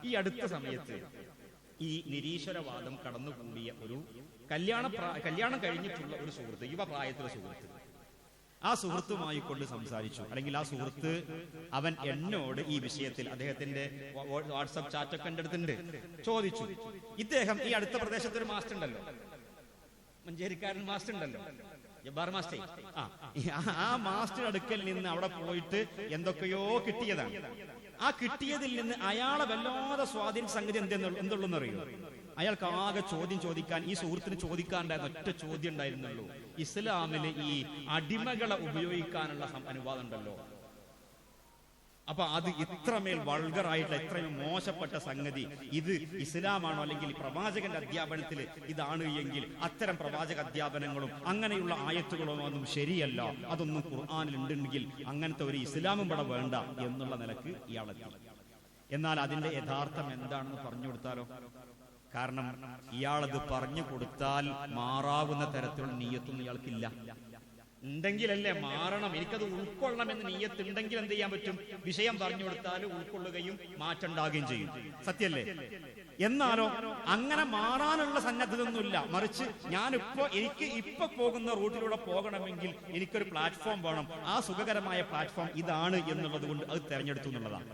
ഈ അടുത്ത സമയത്ത് ഈ നിരീശ്വരവാദം കടന്നുകൂടിയ ഒരു കല്യാണം കഴിഞ്ഞിട്ടുള്ള ഒരു സുഹൃത്ത്, യുവപ്രായത്തിലെ സുഹൃത്ത്, ആ സുഹൃത്തുമായി കൊണ്ട് സംസാരിച്ചു. അല്ലെങ്കിൽ ആ സുഹൃത്ത് അവൻ എന്നോട് ഈ വിഷയത്തിൽ, അദ്ദേഹത്തിന്റെ വാട്സപ്പ് ചാറ്റൊക്കെ എന്റെ അടുത്തുണ്ട്, ചോദിച്ചു. ഇദ്ദേഹം ഈ അടുത്ത പ്രദേശത്ത് ഒരു മാസ്റ്റർ ഉണ്ടല്ലോ, മഞ്ചേരിക്കാരൻ മാസ്റ്റർ ഉണ്ടല്ലോ, ജബ്ബാർ മാസ്റ്റർ. ആ മാസ്റ്റർ അടുക്കൽ നിന്ന് അവിടെ പോയിട്ട് എന്തൊക്കെയോ കിട്ടിയതാണ്. ആ കിട്ടിയതിൽ നിന്ന് അയാളെ വല്ലാതെ സ്വാധീന സംഗതി എന്തുള്ളെന്നറിയോ? അയാൾക്ക് ആകെ ചോദിക്കാൻ, ഈ സുഹൃത്തിന് ചോദിക്കാനുണ്ടായിരുന്ന ഒറ്റ ചോദ്യം ഉണ്ടായിരുന്നുള്ളൂ. ഇസ്ലാമില് ഈ അടിമകളെ ഉപയോഗിക്കാനുള്ള അനുവാദം ഉണ്ടല്ലോ. അപ്പൊ അത് ഇത്രമേൽ വൾഗറായിട്ടുള്ള, ഇത്രയും മോശപ്പെട്ട സംഗതി ഇത് ഇസ്ലാമാണോ, അല്ലെങ്കിൽ പ്രവാചകന്റെ അധ്യാപനത്തിൽ ഇതാണ് എങ്കിൽ അത്തരം പ്രവാചക അധ്യാപനങ്ങളും അങ്ങനെയുള്ള ആയത്തുകളും ഒന്നും ശരിയല്ല, അതൊന്നും ഖുർആനിൽ ഉണ്ടെങ്കിൽ അങ്ങനത്തെ ഒരു ഇസ്ലാമും ഇവിടെ വേണ്ട എന്നുള്ള നിലക്ക് ഇയാളെത്തി. എന്നാൽ അതിന്റെ യഥാർത്ഥം എന്താണെന്ന് പറഞ്ഞു കൊടുത്താലോ? കാരണം ഇയാളത് പറഞ്ഞു കൊടുത്താൽ മാറാവുന്ന തരത്തിലുള്ള നിയ്യത്തൊന്നും ഇയാൾക്കില്ല. ഉണ്ടെങ്കിലല്ലേ മാറണം. എനിക്കത് ഉൾക്കൊള്ളണമെന്ന് നീയത്തുണ്ടെങ്കിൽ എന്ത് ചെയ്യാൻ പറ്റും? വിഷയം പറഞ്ഞു കൊടുത്താൽ ഉൾക്കൊള്ളുകയും മാറ്റണ്ടാകുകയും ചെയ്യും. സത്യല്ലേ? എന്നാലോ അങ്ങനെ മാറാനുള്ള സന്നദ്ധതൊന്നുമില്ല. മറിച്ച് എനിക്ക് ഇപ്പൊ പോകുന്ന റൂട്ടിലൂടെ പോകണമെങ്കിൽ എനിക്കൊരു പ്ലാറ്റ്ഫോം വേണം. ആ സുഖകരമായ പ്ലാറ്റ്ഫോം ഇതാണ് എന്നുള്ളത് കൊണ്ട് അത് തെരഞ്ഞെടുത്തു എന്നുള്ളതാണ്.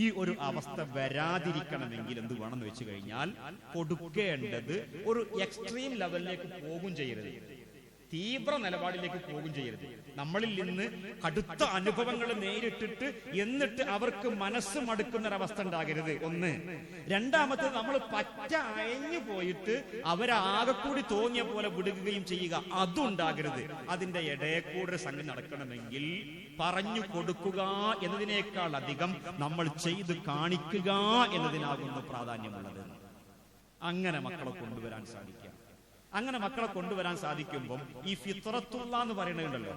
ഈ ഒരു അവസ്ഥ വരാതിരിക്കണമെങ്കിൽ എന്ത് വേണമെന്ന് വെച്ച് കഴിഞ്ഞാൽ കൊടുക്കേണ്ടത് ഒരു എക്സ്ട്രീം ലെവലിലേക്ക് പോകും ചെയ്യരുത്, തീവ്ര നിലപാടിലേക്ക് പോകും ചെയ്യരുത്. നമ്മളിൽ നിന്ന് കടുത്ത അനുഭവങ്ങൾ നേരിട്ടിട്ട് എന്നിട്ട് അവർക്ക് മനസ്സ് മടുക്കുന്നൊരവസ്ഥ ഉണ്ടാകരുത്. ഒന്ന്. രണ്ടാമത് നമ്മൾ പറ്റ അയഞ്ഞു പോയിട്ട് അവരാകെ കൂടി തോന്നിയ പോലെ വിടുകയും ചെയ്യുക, അതുണ്ടാകരുത്. അതിന്റെ ഇടയക്കൂടെ സംഗതി നടക്കണമെങ്കിൽ പറഞ്ഞു കൊടുക്കുക എന്നതിനേക്കാൾ അധികം നമ്മൾ ചെയ്ത് കാണിക്കുക എന്നതിനാകുന്നു പ്രാധാന്യമുള്ളത്. അങ്ങനെ മക്കളെ കൊണ്ടുവരാൻ സാധിക്കുക. അങ്ങനെ മക്കളെ കൊണ്ടുവരാൻ സാധിക്കുമ്പോൾ ഈ ഫിത്രത്തുള്ള എന്ന് പറയുന്നുണ്ടല്ലോ,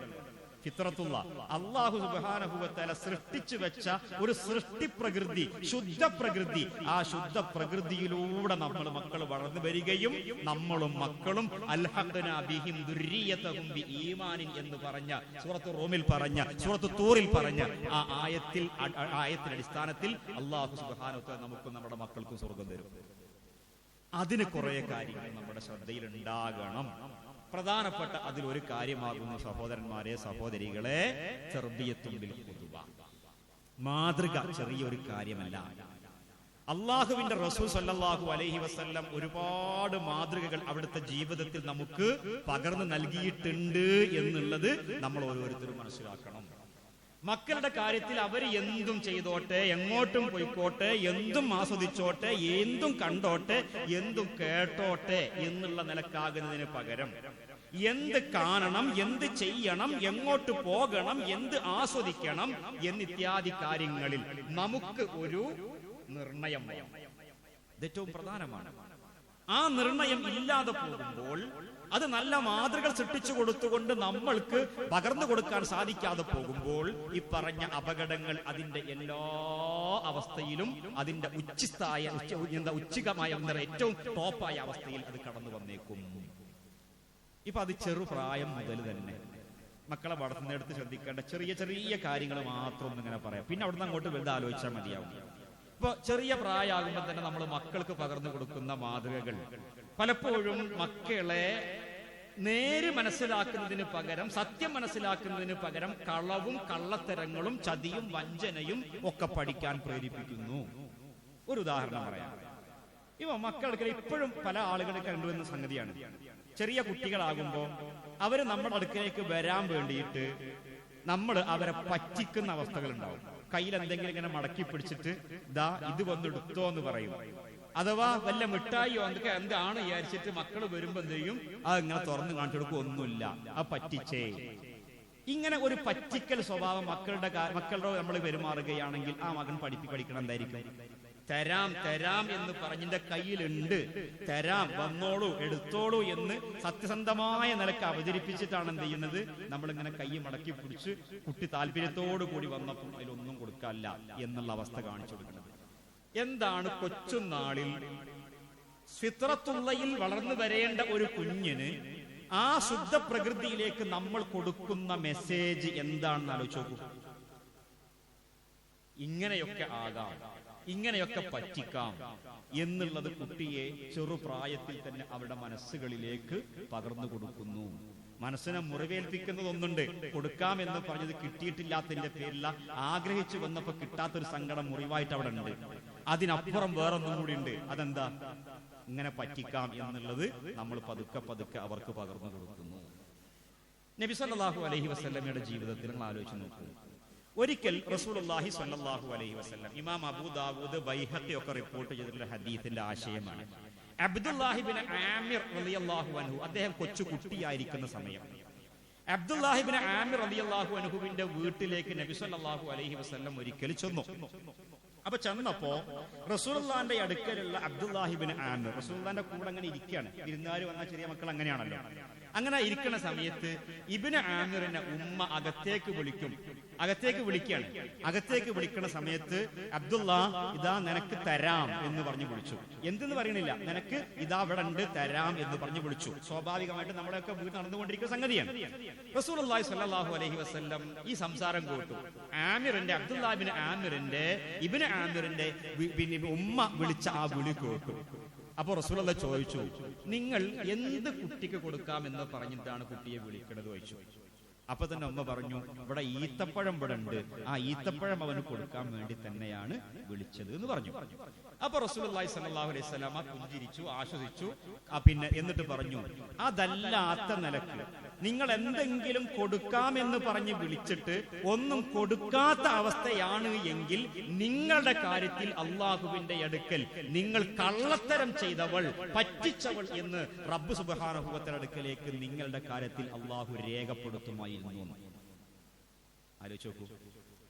ഫിത്രത്തുള്ള അല്ലാഹു സുബ്ഹാനഹു വ തആല സൃഷ്ടിച്ചു വെച്ച ഒരു സൃഷ്ടി പ്രകൃതി, ശുദ്ധ പ്രകൃതി. ആ ശുദ്ധ പ്രകൃതിയിലൂടെ നമ്മൾ മക്കൾ വളർന്നു വരികയും നമ്മളും മക്കളും അൽഹഖ്നാ ബിഹിം ദുർരിയതഹും ബിഈമാനിൻ എന്ന് പറഞ്ഞ സൂറത്ത് റൂമിൽ പറഞ്ഞ, സൂറത്ത് തൂറിൽ പറഞ്ഞ ആ ആയത്തിന്റെ അടിസ്ഥാനത്തിൽ അല്ലാഹു സുബ്ഹാനഹു വ തആല നമുക്കും നമ്മുടെ മക്കൾക്കും സ്വർഗ്ഗം തരും. അതിന് കുറെ കാര്യങ്ങൾ നമ്മുടെ ശ്രദ്ധയിൽ ഉണ്ടാകണം. പ്രധാനപ്പെട്ട അതിലൊരു കാര്യമാകുന്നു സഹോദരന്മാരെ, സഹോദരികളെ, തർബിയത്തുൽ ഖുദ്വ. മാതൃക ചെറിയൊരു കാര്യമല്ല. അള്ളാഹുവിന്റെ റസൂൽ സല്ലല്ലാഹു അലൈഹി വസല്ലം ഒരുപാട് മാതൃകകൾ അവിടുത്തെ ജീവിതത്തിൽ നമുക്ക് പകർന്നു നൽകിയിട്ടുണ്ട് എന്നുള്ളത് നമ്മൾ ഓരോരുത്തരും മനസ്സിലാക്കണം. മക്കളുടെ കാര്യത്തിൽ അവർ എന്തും ചെയ്തോട്ടെ, എങ്ങോട്ടും പോയിക്കോട്ടെ, എന്തും ആസ്വദിച്ചോട്ടെ, എന്തും കണ്ടോട്ടെ, എന്തും കേട്ടോട്ടെ എന്നുള്ള നിലക്കാകുന്നതിന് പകരം എന്ത് കാണണം, എന്ത് ചെയ്യണം, എങ്ങോട്ട് പോകണം, എന്ത് ആസ്വദിക്കണം എന്നിത്യാദി കാര്യങ്ങളിൽ നമുക്ക് ഒരു നിർണയം വേണം. ഇത് ഏറ്റവും പ്രധാനമാണ്. ആ നിർണയം ഇല്ലാതെ പോകുമ്പോൾ, അത് നല്ല മാതൃകൾ സൃഷ്ടിച്ചു കൊടുത്തുകൊണ്ട് നമ്മൾക്ക് പകർന്നു കൊടുക്കാൻ സാധിക്കാതെ പോകുമ്പോൾ ഈ പറഞ്ഞ അപകടങ്ങൾ അതിന്റെ എല്ലാ അവസ്ഥയിലും അതിന്റെ ഉച്ചികമായ ഏറ്റവും ടോപ്പായ അവസ്ഥയിൽ അത് കടന്നു വന്നേക്കും. ഇപ്പൊ അത് ചെറുപ്രായം മുതൽ തന്നെ മക്കളെ വളർത്തുന്നിടത്ത് ശ്രദ്ധിക്കേണ്ട ചെറിയ ചെറിയ കാര്യങ്ങൾ മാത്രം ഒന്നിങ്ങനെ പറയാം. പിന്നെ അവിടുന്ന് അങ്ങോട്ട് വലുത് ആലോചിച്ചാൽ മതിയാവും. ഇപ്പൊ ചെറിയ പ്രായമാകുമ്പോൾ തന്നെ നമ്മൾ മക്കൾക്ക് പകർന്നു കൊടുക്കുന്ന മാതൃകകൾ പലപ്പോഴും മക്കളെ നേര് മനസ്സിലാക്കുന്നതിന് പകരം, സത്യം മനസ്സിലാക്കുന്നതിന് പകരം കളവും കള്ളത്തരങ്ങളും ചതിയും വഞ്ചനയും ഒക്കെ പഠിക്കാൻ പ്രേരിപ്പിക്കുന്നു. ഒരു ഉദാഹരണം പറയാം. മക്കൾക്ക് ഇപ്പോഴും പല ആളുകളെ കണ്ടുവരുന്ന സംഗതിയാണ്, ചെറിയ കുട്ടികളാകുമ്പോൾ അവര് നമ്മുടെ അടുക്കലേക്ക് വരാൻ വേണ്ടിയിട്ട് നമ്മൾ അവരെ പറ്റിക്കുന്ന അവസ്ഥകൾ ഉണ്ടാവും. കയ്യിൽ എന്തെങ്കിലും ഇങ്ങനെ മടക്കി പിടിച്ചിട്ട് ദാ ഇത് വന്നെടുത്തോ എന്ന് പറയും. അഥവാ വല്ല മിഠായിയോ എന്തൊക്കെ എന്താണ് വിചാരിച്ചിട്ട് മക്കൾ വരുമ്പോ എന്ത് ചെയ്യും? അത് ഇങ്ങനെ തുറന്നു കാണിച്ചു കൊടുക്കും, ഒന്നുമില്ല, ആ പറ്റിച്ചേ. ഇങ്ങനെ ഒരു പറ്റിക്കൽ സ്വഭാവം മക്കളുടെ നമ്മൾ പെരുമാറുകയാണെങ്കിൽ ആ മകൻ പഠിക്കണം എന്തായിരിക്കും? തരാം തരാം എന്ന് പറഞ്ഞിന്റെ കയ്യിലുണ്ട്, തരാം, വന്നോളൂ, എടുത്തോളൂ എന്ന് സത്യസന്ധമായ നിലക്ക് അവതരിപ്പിച്ചിട്ടാണ് എന്ത് ചെയ്യുന്നത്? നമ്മളിങ്ങനെ കൈ മടക്കി പിടിച്ച് കുട്ടി താല്പര്യത്തോടു കൂടി വന്നപ്പോൾ അതിലൊന്നും കൊടുക്കാനില്ല എന്നുള്ള അവസ്ഥ കാണിച്ചു കൊടുക്കുന്നത്. എന്താണ് കൊച്ചുനാളിൽ ഫിത്രത്തുള്ളയിൽ വളർന്നു വരേണ്ട ഒരു കുഞ്ഞിന് ആ ശുദ്ധ പ്രകൃതിയിലേക്ക് നമ്മൾ കൊടുക്കുന്ന മെസ്സേജ് എന്താണെന്ന് ആലോചിച്ച് നോക്കൂ. ഇങ്ങനെയൊക്കെ ആകാം, ഇങ്ങനെയൊക്കെ പറ്റിക്കാം എന്നുള്ളത് കുട്ടിയെ ചെറുപ്രായത്തിൽ തന്നെ അവരുടെ മനസ്സുകളിലേക്ക് പകർന്നു കൊടുക്കുന്നു. മനസ്സിനെ മുറിവേൽപ്പിക്കുന്നതൊന്നുണ്ട്. കൊടുക്കാം എന്ന് പറഞ്ഞത് കിട്ടിയിട്ടില്ലാത്തതിന്റെ പേരില്ല, ആഗ്രഹിച്ചു വന്നപ്പോ കിട്ടാത്തൊരു സങ്കടം മുറിവായിട്ട് അവിടെ ഉണ്ട്. അതിനപ്പുറം വേറൊന്നും കൂടി ഉണ്ട്. അതെന്താ? ഇങ്ങനെ പറ്റിക്കാം എന്നുള്ളത് നമ്മൾ പതുക്കെ പതുക്കെ അവർക്ക് പകർന്നു കൊടുക്കുന്നു. നബി സല്ലല്ലാഹു അലൈഹി വസല്ലമയുടെ ജീവിതത്തിൽ നിങ്ങൾ ആലോചിച്ച് നോക്കൂ. ഒരിക്കൽ റസൂലുള്ളാഹി സ്വല്ലല്ലാഹു അലൈഹി വസല്ലം, ഇമാം അബൂ ദാവൂദ്, ബൈഹഖി ഒക്കെ റിപ്പോർട്ട് ചെയ്തിട്ടുള്ള ഹദീസിന്റെ ആശയമാണ്. അബ്ദുല്ലാഹി ഇബ്നു ആമിർ റളിയല്ലാഹു അൻഹു, അദ്ദേഹം കൊച്ചു കുട്ടിയായിരിക്കുന്ന സമയം അബ്ദുല്ലാഹി ഇബ്നു ആമിർ റളിയല്ലാഹു അൻഹുവിന്റെ വീട്ടിലേക്ക് നബി സല്ലല്ലാഹു അലൈഹി വസല്ലം ഒരിക്കൽ ചെന്നു. അപ്പൊ ചെന്നപ്പോ റസൂലുള്ളാഹിന്റെ അടുക്കലുള്ള അബ്ദുല്ലാഹി ഇബ്നു ആമിർ റസൂലുള്ളാഹിന്റെ കൂടെ അങ്ങനെ ഇരിക്കുകയാണ്. വിരുന്നുകാർ വന്ന ചെറിയ മക്കൾ അങ്ങനെയാണല്ലോ. അങ്ങനെ ഇരിക്കുന്ന സമയത്ത് ഇബ്നു ആമിറിനെ ഉമ്മ അകത്തേക്ക് വിളിക്കുകയാണ്. അകത്തേക്ക് വിളിക്കുന്ന സമയത്ത് അബ്ദുള്ള ഇതാ നിനക്ക് തരാം എന്ന് പറഞ്ഞു വിളിച്ചു. എന്തെന്ന് പറയണില്ല, നിനക്ക് ഇതാ ഇവിടെ ഉണ്ട് തരാം എന്ന് പറഞ്ഞു വിളിച്ചു. സ്വാഭാവികമായിട്ട് നമ്മളെയൊക്കെ വീട്ടിൽ നടന്നുകൊണ്ടിരിക്കുന്ന സംഗതിയാണ്. റസൂലുള്ളാഹി സ്വല്ലല്ലാഹു അലൈഹി വസല്ലം ഈ സംസാരം കേട്ടു. അബ്ദുല്ലാ ഇബ്നു ആമിറിന്റെ ഉമ്മ വിളിച്ച ആ വിളി കേട്ടു. അപ്പൊ റസൂലുള്ളാഹി ചോദിച്ചു, നിങ്ങൾ എന്ത് കുട്ടിക്ക് കൊടുക്കാമെന്ന് പറഞ്ഞിട്ടാണ് കുട്ടിയെ വിളിക്കുന്നത് ചോദിച്ചു. അപ്പൊ തന്നെ ഉമ്മ പറഞ്ഞു, ഇവിടെ ഈത്തപ്പഴം ഇവിടെ ഉണ്ട്, ആ ഈത്തപ്പഴം അവന് കൊടുക്കാൻ വേണ്ടി തന്നെയാണ് വിളിച്ചത് എന്ന് പറഞ്ഞു. അപ്പൊ റസൂലുള്ളാഹി സ്വല്ലല്ലാഹു അലൈഹി വസല്ലം പുഞ്ചിരിച്ചു, ആശ്വസിച്ചു. പിന്നെ എന്നിട്ട് പറഞ്ഞു, അതല്ലാത്ത നിലക്ക് നിങ്ങൾ എന്തെങ്കിലും കൊടുക്കാമെന്ന് പറഞ്ഞ് വിളിച്ചിട്ട് ഒന്നും കൊടുക്കാത്ത അവസ്ഥയാണ് എങ്കിൽ നിങ്ങളുടെ കാര്യത്തിൽ അള്ളാഹുവിന്റെ അടുക്കൽ നിങ്ങൾ കള്ളത്തരം ചെയ്തവൾ, പറ്റിച്ചവൾ എന്ന് റബ്ബ് സുബ്ഹാനഹു വ തആല അടുക്കലേക്ക് നിങ്ങളുടെ കാര്യത്തിൽ അള്ളാഹു രേഖപ്പെടുത്തുമായിരുന്നു. ആലോചിച്ച് നോക്കൂ,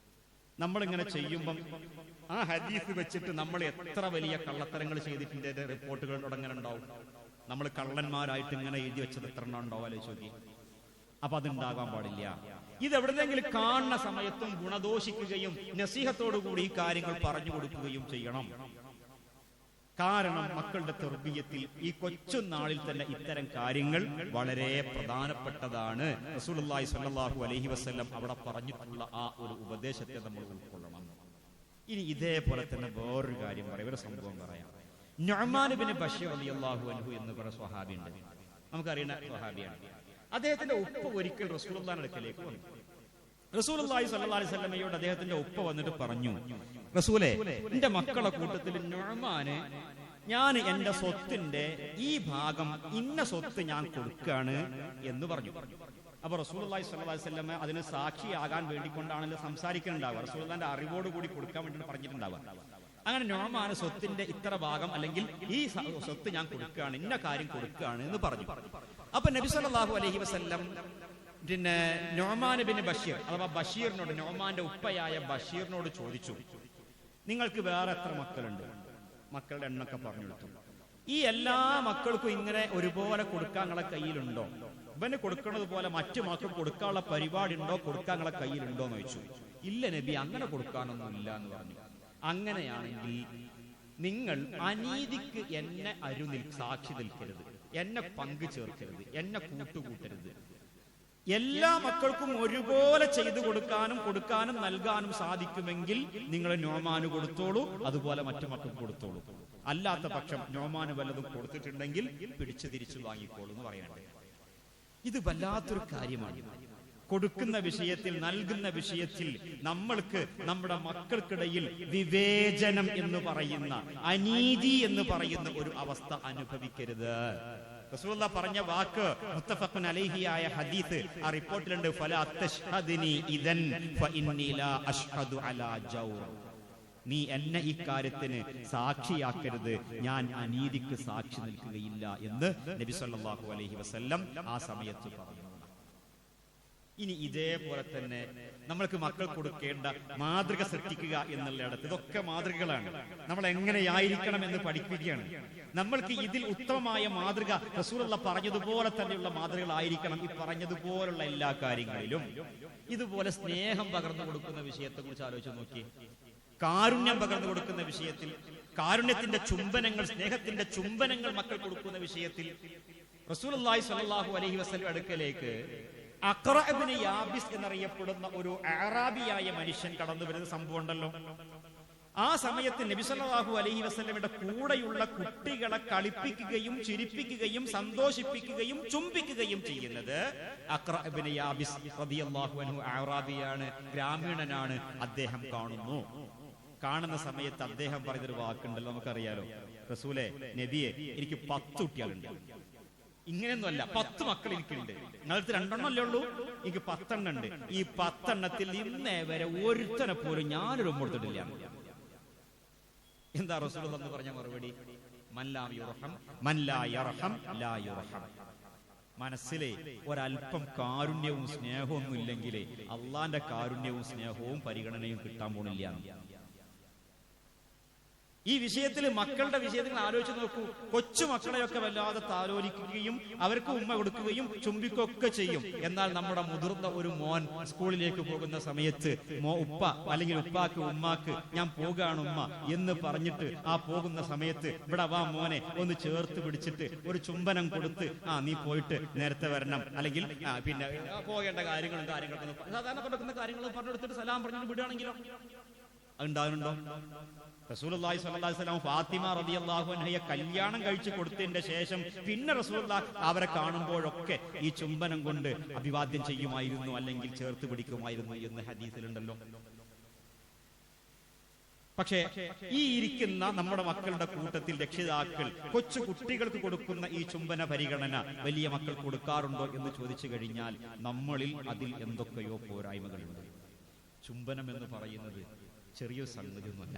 നമ്മളിങ്ങനെ ചെയ്യുമ്പം ആ ഹദീസ് വെച്ചിട്ട് നമ്മൾ എത്ര വലിയ കള്ളത്തരങ്ങൾ ചെയ്തിട്ടുണ്ട് റിപ്പോർട്ടുകൾ അങ്ങനെ ഉണ്ടാവും. നമ്മൾ കള്ളന്മാരായിട്ട് ഇങ്ങനെ എഴുതി വെച്ചത് എത്ര എണ്ണം ഉണ്ടാവും ആലോചിച്ച് നോക്കി. അപ്പൊ അതുണ്ടാകാൻ പാടില്ല. ഇത് എവിടെന്നെങ്കിലും കാണുന്ന സമയത്തും ഗുണദോഷിക്കുകയും നസീഹത്തോടുകൂടി ഈ കാര്യങ്ങൾ പറഞ്ഞു കൊടുക്കുകയും ചെയ്യണം. കാരണം മക്കളുടെ തർബിയത്തിൽ ഈ കൊച്ചുനാളിൽ തന്നെ ഇത്തരം കാര്യങ്ങൾ വളരെ പ്രധാനപ്പെട്ടതാണ്. റസൂലുള്ളാഹി സ്വല്ലല്ലാഹു അലൈഹി വസല്ലം അവിടെ പറഞ്ഞിട്ടുള്ള ആ ഒരു ഉപദേശത്തെ നമ്മൾ ഉൾക്കൊള്ളണം. ഇനി ഇതേപോലെ തന്നെ വേറൊരു കാര്യം പറയാം, ഒരു സംഭവം പറയാം. നുഅ്മാൻ ഇബ്നു ബശീർ റളിയല്ലാഹു അൻഹു എന്ന് പറയുന്ന സ്വഹാബിയുണ്ട്, നമുക്കറിയുന്ന സ്വഹാബിയാണ്. അദ്ദേഹത്തിന്റെ ഉപ്പ ഒരിക്കൽ റസൂലുള്ളാഹിയുടെ അടുക്കലേക്ക് വന്നു. റസൂലുള്ളാഹി സ്വല്ലല്ലാഹു അലൈഹി വസല്ലമയോട് അദ്ദേഹത്തിന്റെ ഉപ്പ വന്നിട്ട് പറഞ്ഞു, റസൂലേ, എന്റെ മക്കളെ കൂട്ടത്തിൽ നുഅ്മാന് ഞാൻ എന്റെ സ്വത്തിന്റെ ഈ ഭാഗം ഇന്ന സ്വത്ത് ഞാൻ കൊടുക്കാണ് എന്ന് പറഞ്ഞു. അപ്പൊ റസൂലുള്ളാഹി സ്വല്ലല്ലാഹു അലൈഹി വസല്ലമ അതിന് സാക്ഷിയാകാൻ വേണ്ടിക്കൊണ്ടാണല്ലോ സംസാരിക്കുന്നുണ്ടാവുക. റസൂലുള്ളാഹിന്റെ അറിവോട് കൂടി കൊടുക്കാൻ വേണ്ടി പറഞ്ഞിട്ടുണ്ടാവുക. അങ്ങനെ നുഅ്മാന് സ്വത്തിന്റെ ഇത്ര ഭാഗം അല്ലെങ്കിൽ ഈ സ്വത്ത് ഞാൻ കൊടുക്കുകയാണ്, ഇന്ന കാര്യം കൊടുക്കുകയാണ് എന്ന് പറഞ്ഞു. അപ്പൊ നബി സല്ലല്ലാഹു അലൈഹി വസല്ലം പിന്നെ നുഅ്മാൻ ഇബ്നു ബശീർ അഥവാ ബഷീറിനോട്, നുഅ്മാന്റെ ഉപ്പയായ ബഷീറിനോട് ചോദിച്ചു, നിങ്ങൾക്ക് വേറെ എത്ര മക്കളുണ്ട്? മക്കളുടെ എണ്ണൊക്കെ പറഞ്ഞു കൊടുത്തു. ഈ എല്ലാ മക്കൾക്കും ഇങ്ങനെ ഒരുപോലെ കൊടുക്കാൻ നിങ്ങളെ കയ്യിലുണ്ടോ? ഇവന് കൊടുക്കുന്നത് പോലെ മറ്റു മക്കൾക്ക് കൊടുക്കാനുള്ള പരിപാടി ഉണ്ടോ, കൊടുക്കാൻ നിങ്ങളെ കയ്യിലുണ്ടോ എന്ന് ചോദിച്ചു. ഇല്ല നബി, അങ്ങനെ കൊടുക്കാനൊന്നും ഇല്ല എന്ന് പറഞ്ഞു. അങ്ങനെയാണെങ്കിൽ നിങ്ങൾ അനീതിക്ക് എന്നെ സാക്ഷി നിൽക്കരുത്, എന്നെ പങ്കു ചേർക്കരുത്, എന്നെ കൂട്ടുകൂട്ടരുത്. എല്ലാ മക്കൾക്കും ഒരുപോലെ ചെയ്തു കൊടുക്കാനും നൽകാനും സാധിക്കുമെങ്കിൽ നിങ്ങൾ നുഅ്മാന് കൊടുത്തോളൂ, അതുപോലെ മറ്റു മക്കൾക്ക് കൊടുത്തോളൂ. അല്ലാത്ത പക്ഷം നുഅ്മാന് വല്ലതും കൊടുത്തിട്ടുണ്ടെങ്കിൽ പിടിച്ചു തിരിച്ചു വാങ്ങിക്കോളൂ എന്ന് പറയാനുണ്ട്. ഇത് വല്ലാത്തൊരു കാര്യമാണ്. കൊടുക്കുന്ന വിഷയത്തിൽ, നൽകുന്ന വിഷയത്തിൽ നമ്മൾക്ക് നമ്മുടെ മക്കൾക്കിടയിൽ വിവേചനം എന്ന് പറയുന്ന, അനീതി എന്ന് പറയുന്ന ഒരു അവസ്ഥ അനുഭവിക്കരുത്. റസൂലുള്ളാഹി പറഞ്ഞ വാക്ക് മുത്തഫഖുൻ അലൈഹിയായ ഹദീസ് ആ റിപ്പോർട്ടിലുണ്ട്, ഫലാ തശ്ഹദിനി ഇദൻ ഫഇന്നി ലാ അശ്ഹദു അലാ ജൗർ. നീ എന്നെ ഈ കാര്യത്തിന് സാക്ഷിയാക്കരുത്, ഞാൻ അനീതിക്ക് സാക്ഷി നിൽക്കുകയില്ല എന്ന് നബി സല്ലല്ലാഹു അലൈഹി വസല്ലം ആ സമയത്ത് പറഞ്ഞു. ഇനി ഇതേപോലെ തന്നെ നമ്മൾക്ക് മക്കൾ കൊടുക്കേണ്ട മാതൃക സൃഷ്ടിക്കുക എന്നുള്ളിടത്ത് ഇതൊക്കെ മാതൃകകളാണ്. നമ്മൾ എങ്ങനെയായിരിക്കണം എന്ന് പഠിപ്പിക്കുകയാണ്. നമ്മൾക്ക് ഇതിൽ ഉത്തമമായ മാതൃക റസൂലുള്ളാഹി പറഞ്ഞതുപോലെ തന്നെയുള്ള മാതൃകകളായിരിക്കണം ഈ പറഞ്ഞതുപോലുള്ള എല്ലാ കാര്യങ്ങളിലും. ഇതുപോലെ സ്നേഹം പകർന്നു കൊടുക്കുന്ന വിഷയത്തെ കുറിച്ച് ആലോചിച്ച് നോക്കി. കാരുണ്യം പകർന്നു കൊടുക്കുന്ന വിഷയത്തിൽ, കാരുണ്യത്തിന്റെ ചുംബനങ്ങൾ, സ്നേഹത്തിന്റെ ചുംബനങ്ങൾ മക്കൾ കൊടുക്കുന്ന വിഷയത്തിൽ റസൂലുള്ളാഹി സ്വല്ലല്ലാഹു അലൈഹി വസല്ലം അടുക്കലേക്ക് അഖ്റ ഇബ്നു യാബിസ് എന്നറിയപ്പെടുന്ന ഒരു അറാബിയായ മനുഷ്യൻ കടന്നു വരുന്ന സംഭവം ഉണ്ടല്ലോ. ആ സമയത്ത് നബി സല്ലല്ലാഹു അലൈഹി വസല്ലമയുടെ കൂടെയുള്ള കുട്ടികളെ കളിപ്പിക്കുകയും ചിരിപ്പിക്കുകയും സന്തോഷിപ്പിക്കുകയും ചുംബിക്കുകയും ചെയ്യുന്നത് അഖ്റ ഇബ്നു യാബിസ് റളിയല്ലാഹു അൻഹു അറാബിയാണ്, ഗ്രാമീണനാണ്. അദ്ദേഹം കാണുന്ന സമയത്ത് അദ്ദേഹം പറഞ്ഞൊരു വാക്കുണ്ടല്ലോ, നമുക്കറിയാലോ, റസൂലേ, നബിയെ, എനിക്ക് 10 കുട്ടികളുണ്ട്. ഇങ്ങനെയൊന്നുമല്ല, 10 മക്കൾ എനിക്കുണ്ട്. നിങ്ങളടുത്ത് 2 എണ്ണമല്ലേ ഉള്ളൂ, എനിക്ക് 10 എണ്ണം ഉണ്ട്. ഈ 10 എണ്ണത്തിൽ ഇന്നേ വരെ ഒരുത്തനെ പോലും ഞാനൊരു കൊടുത്തിട്ടില്ല. എന്താ റസൂലുള്ളാഹി എന്ന് പറഞ്ഞ മറുപടി? മൻ ലാ യർഹം ലാ യുർഹം. മനസ്സിലെ ഒരല്പം കാരുണ്യവും സ്നേഹവും ഒന്നും ഇല്ലെങ്കിലേ അള്ളാന്റെ കാരുണ്യവും സ്നേഹവും പരിഗണനയും കിട്ടാൻ പോണില്ല. ഈ വിഷയത്തിൽ മക്കളുടെ വിഷയത്തിൽ ആലോചിച്ച് നോക്കൂ. കൊച്ചു മക്കളെയൊക്കെ വല്ലാതെ താലോലിക്കുകയും അവർക്ക് ഉമ്മ കൊടുക്കുകയും ചുംബിക്കുകയൊക്കെ ചെയ്യും. എന്നാൽ നമ്മുടെ മുതിർന്ന ഒരു മോൻ സ്കൂളിലേക്ക് പോകുന്ന സമയത്ത് ഉപ്പ അല്ലെങ്കിൽ ഉപ്പാക്ക് ഉമ്മാക്ക് ഞാൻ പോകാണ് ഉമ്മ എന്ന് പറഞ്ഞിട്ട് ആ പോകുന്ന സമയത്ത് ഇവിടെ വാ മോനെ ഒന്ന് ചേർത്ത് പിടിച്ചിട്ട് ഒരു ചുംബനം കൊടുത്ത് നീ പോയിട്ട് നേരത്തെ വരണം, അല്ലെങ്കിൽ പിന്നെ പോകേണ്ട കാര്യങ്ങളും സാധാരണ കൊടുക്കുന്ന കാര്യങ്ങളും പറഞ്ഞെടുത്തിട്ട് സലാം പറഞ്ഞിട്ട് വിടുകയാണെങ്കിലോ അതുണ്ടാകുന്നുണ്ടോ? റസൂലുള്ളാഹി സ്വല്ലല്ലാഹു അലൈഹി വസല്ലം ഫാത്തിമ റളിയല്ലാഹു അൻഹയെ കല്യാണം കഴിച്ചു കൊടുത്തതിന്റെ ശേഷം പിന്നെ റസൂലുള്ളാഹി അവരെ കാണുമ്പോഴൊക്കെ ഈ ചുംബനം കൊണ്ട് അഭിവാദ്യം ചെയ്യുമായിരുന്നു, അല്ലെങ്കിൽ ചേർത്ത് പിടിക്കുമായിരുന്നു എന്ന് ഹദീസിലുണ്ടല്ലോ. പക്ഷേ ഈ ഇരിക്കുന്ന നമ്മുടെ മക്കളുടെ കൂട്ടത്തിൽ രക്ഷിതാക്കൾ കൊച്ചു കുട്ടികൾക്ക് കൊടുക്കുന്ന ഈ ചുംബന പരിഗണന വലിയ മക്കൾ കൊടുക്കാറുണ്ടോ എന്ന് ചോദിച്ചു കഴിഞ്ഞാൽ നമ്മളിൽ അതിൽ എന്തൊക്കെയോ പോരായ്മകളുണ്ട്. ചുംബനം എന്ന് പറയുന്നത് ചെറിയൊരു സംഗതിയൊന്നുമല്ല.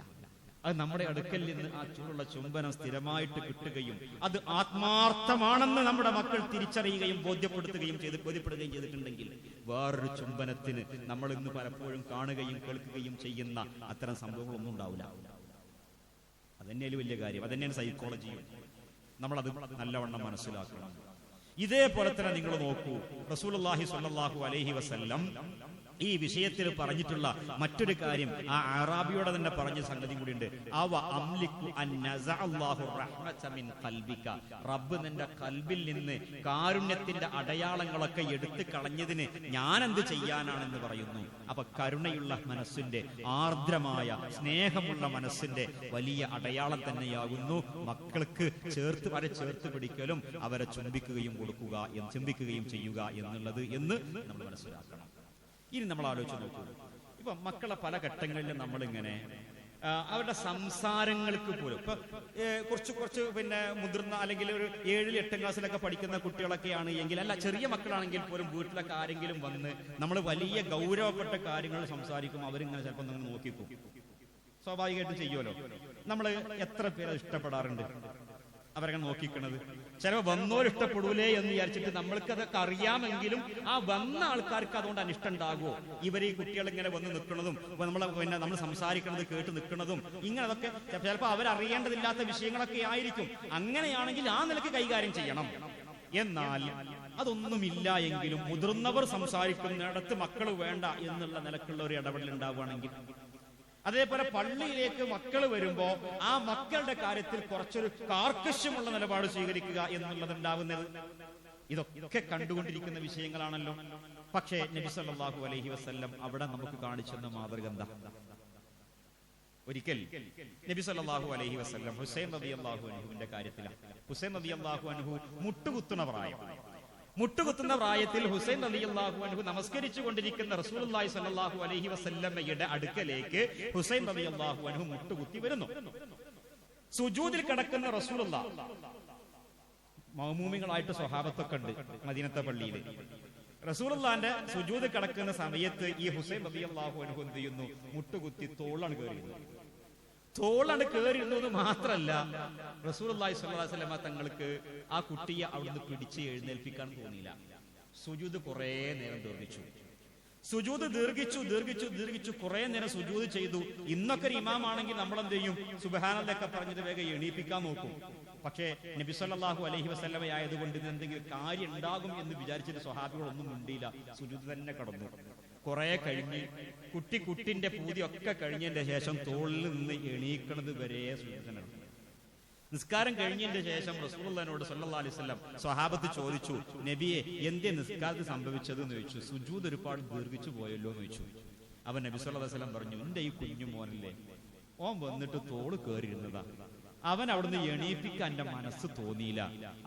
അത് നമ്മുടെ അടുക്കൽ നിന്ന് ആ ചൂടുള്ള ചുംബനം സ്ഥിരമായിട്ട് കിട്ടുകയും അത് ആത്മാർത്ഥമാണെന്ന് നമ്മുടെ മക്കൾ തിരിച്ചറിയുകയും ബോധ്യപ്പെടുകയും ചെയ്തിട്ടുണ്ടെങ്കിൽ വേറൊരു ചുംബനത്തിന് നമ്മൾ ഇന്ന് പലപ്പോഴും കാണുകയും കേൾക്കുകയും ചെയ്യുന്ന അത്തരം സംഭവങ്ങളൊന്നും ഉണ്ടാവില്ല. അതന്നെയാണ് വലിയ കാര്യം. അതന്നെയാണ് സൈക്കോളജിയും. നമ്മളത് നല്ലവണ്ണം മനസ്സിലാക്കണം. ഇതേപോലെ തന്നെ നിങ്ങൾ നോക്കൂ, റസൂലുള്ളാഹി സ്വല്ലല്ലാഹു അലൈഹി വസല്ലം ഈ വിഷയത്തിൽ പറഞ്ഞിട്ടുള്ള മറ്റൊരു കാര്യം ആ അറാബിയോടെ തന്നെ പറഞ്ഞ സംഗതി കൂടിയുണ്ട്. റബ്ബ് നിന്റെ കൽബിൽ നിന്ന് കാരുണ്യത്തിന്റെ അടയാളങ്ങളൊക്കെ എടുത്തു കളഞ്ഞതിന് ഞാൻ എന്ത് ചെയ്യാനാണെന്ന് പറയുന്നു. അപ്പൊ കരുണയുള്ള മനസ്സിന്റെ, ആർദ്രമായ സ്നേഹമുള്ള മനസ്സിന്റെ വലിയ അടയാളം തന്നെയാകുന്നു മക്കൾക്ക് അവരെ ചേർത്ത് പിടിക്കലും അവരെ ചുംബിക്കുകയും ചെയ്യുക എന്നുള്ളത് എന്ന് നമ്മൾ മനസ്സിലാക്കണം. ഇനി നമ്മൾ ആലോചിച്ച് നോക്കൂ, ഇപ്പൊ മക്കളെ പല ഘട്ടങ്ങളിലും നമ്മളിങ്ങനെ അവരുടെ സംസാരങ്ങൾക്ക് പോലും ഇപ്പൊ കുറച്ച് പിന്നെ മുതിർന്ന അല്ലെങ്കിൽ ഒരു 7-8 ക്ലാസ്സിലൊക്കെ പഠിക്കുന്ന കുട്ടികളൊക്കെയാണ് എങ്കിൽ, അല്ല ചെറിയ മക്കളാണെങ്കിൽ പോലും വീട്ടിലൊക്കെ ആരെങ്കിലും വന്ന് നമ്മൾ വലിയ ഗൗരവപ്പെട്ട കാര്യങ്ങൾ സംസാരിക്കും, അവരിങ്ങനെ ചിലപ്പോൾ നിങ്ങൾ നോക്കിക്കും. സ്വാഭാവികമായിട്ടും ചെയ്യുമല്ലോ. നമ്മൾ എത്ര പേര് ഇഷ്ടപ്പെടാറുണ്ട് അവരങ്ങനെ നോക്കിക്കണത്? ചിലപ്പോൾ വന്നോർ ഇഷ്ടപ്പെടൂലേ എന്ന് വിചാരിച്ചിട്ട് നമ്മൾക്ക് അതൊക്കെ അറിയാമെങ്കിലും ആ വന്ന ആൾക്കാർക്ക് അതുകൊണ്ട് അനിഷ്ടം ഉണ്ടാകുമോ? ഇവർ ഈ കുട്ടികൾ ഇങ്ങനെ വന്ന് നിൽക്കുന്നതും നമ്മൾ സംസാരിക്കുന്നത് കേട്ട് നിൽക്കുന്നതും ഇങ്ങനെ അതൊക്കെ ചിലപ്പോൾ അവരറിയേണ്ടതില്ലാത്ത വിഷയങ്ങളൊക്കെ ആയിരിക്കും. അങ്ങനെയാണെങ്കിൽ ആ നിലയ്ക്ക് കൈകാര്യം ചെയ്യണം. എന്നാൽ അതൊന്നുമില്ല എങ്കിലും മുതിർന്നവർ സംസാരിക്കുന്നിടത്ത് മക്കൾ വേണ്ട എന്നുള്ള നിലക്കുള്ള ഒരു ഇടപെടൽ ഉണ്ടാവുകയാണെങ്കിൽ, അതേപോലെ പള്ളിയിലേക്ക് മക്കൾ വരുമ്പോ ആ മക്കളുടെ കാര്യത്തിൽ കുറച്ചൊരു കാർക്കശ്യമുള്ള നിലപാട് സ്വീകരിക്കുക എന്നുള്ളത് ഉണ്ടാവുന്നത്, ഇതൊക്കെ കണ്ടുകൊണ്ടിരിക്കുന്ന വിഷയങ്ങളാണല്ലോ. പക്ഷേ നബി സല്ലല്ലാഹു അലൈഹി വസല്ലം അവിടെ നമുക്ക് കാണിച്ചെന്ന മാതൃക എന്താ? ഒരിക്കൽ നബി സല്ലല്ലാഹു അലൈഹി വസല്ലം ഹുസൈൻ റളിയല്ലാഹു അൻഹുവിന്റെ കാര്യത്തിലാണ്. ഹുസൈൻ റളിയല്ലാഹു അൻഹു മുട്ടുകുത്തുന്ന പ്രായത്തിൽ ഹുസൈൻ റളിയല്ലാഹു അൻഹു നമസ്കരിച്ചു കൊണ്ടിരിക്കുന്ന റസൂലുള്ളാഹി സ്വല്ലല്ലാഹു അലൈഹി വസല്ലമയുടെ അടുക്കലേക്ക് ഹുസൈൻ റളിയല്ലാഹു അൻഹു മുട്ടുകുത്തി വരുന്നു. സുജൂദിൽ കിടക്കുന്ന റസൂലുള്ളാഹി, മഅ്മൂമികളായിട്ട് സ്വഹാബത്തൊക്കെ ഉണ്ട് മദീനത്തെ പള്ളിയിൽ. റസൂലുള്ളാഹിന്റെ സുജൂദ് കിടക്കുന്ന സമയത്ത് ഈ ഹുസൈൻ റളിയല്ലാഹു അൻഹു എന്ത് ചെയ്യുന്നു? മുട്ടുകുത്തി തോളാണ് കയറിയിരുന്നത് മാത്രല്ല, റസൂലുള്ളാഹി സ്വല്ലല്ലാഹു അലൈഹി വസല്ലം തങ്ങൾക്ക് ആ കുട്ടിയെ അവിടുന്ന് പിടിച്ച് എഴുന്നേൽപ്പിക്കാൻ തോന്നിയില്ല. സുജൂദ് കുറെ നേരം ദീർഘിച്ചു കുറെ നേരം സുജൂദ് ചെയ്തു. ഇന്നൊക്കെ ഒരു ഇമാമാണെങ്കിൽ നമ്മൾ എന്ത് ചെയ്യും? സുബ്ഹാനല്ലാഹ് പറഞ്ഞത് വേഗം എണീപ്പിക്കാൻ നോക്കും. പക്ഷേ നബി സല്ലല്ലാഹു അലൈഹി വസല്ലം ആയതുകൊണ്ട് എന്തെങ്കിലും കാര്യം ഉണ്ടാകും എന്ന് വിചാരിച്ചിട്ട് സ്വഹാബികളൊന്നും മിണ്ടിയില്ല, സുജൂദ് തന്നെ കടന്നു. കുറെ കഴിഞ്ഞ് കുട്ടിന്റെ പൂതിയൊക്കെ കഴിഞ്ഞതിന്റെ ശേഷം തോളിൽ നിന്ന് എണീക്കണത് വരെ സുജൂദ്. നിസ്കാരം കഴിഞ്ഞതിന്റെ ശേഷം റസൂലുള്ളാഹിനോട് സ്വല്ലല്ലാഹു അലൈഹി വസല്ലം സ്വഹാബത്ത് ചോദിച്ചു, നബിയെ എന്തേ നിസ്കാരത്തിൽ സംഭവിച്ചത് എന്ന് ചോദിച്ചു. സുജൂദ് ഒരുപാട് ദീർഘിച്ചു പോയല്ലോ എന്ന് ചോദിച്ചു. അവൻ നബി സല്ലല്ലാഹു അലൈഹി വസല്ലം പറഞ്ഞു, എന്റെ ഈ കുഞ്ഞു മോനല്ലേ, ഓൻ വന്നിട്ട് തോള് കയറിയിരുന്നതാ, അവൻ അവിടുന്ന് എണീപ്പിക്കാൻ എന്റെ മനസ്സ് തോന്നിയില്ല,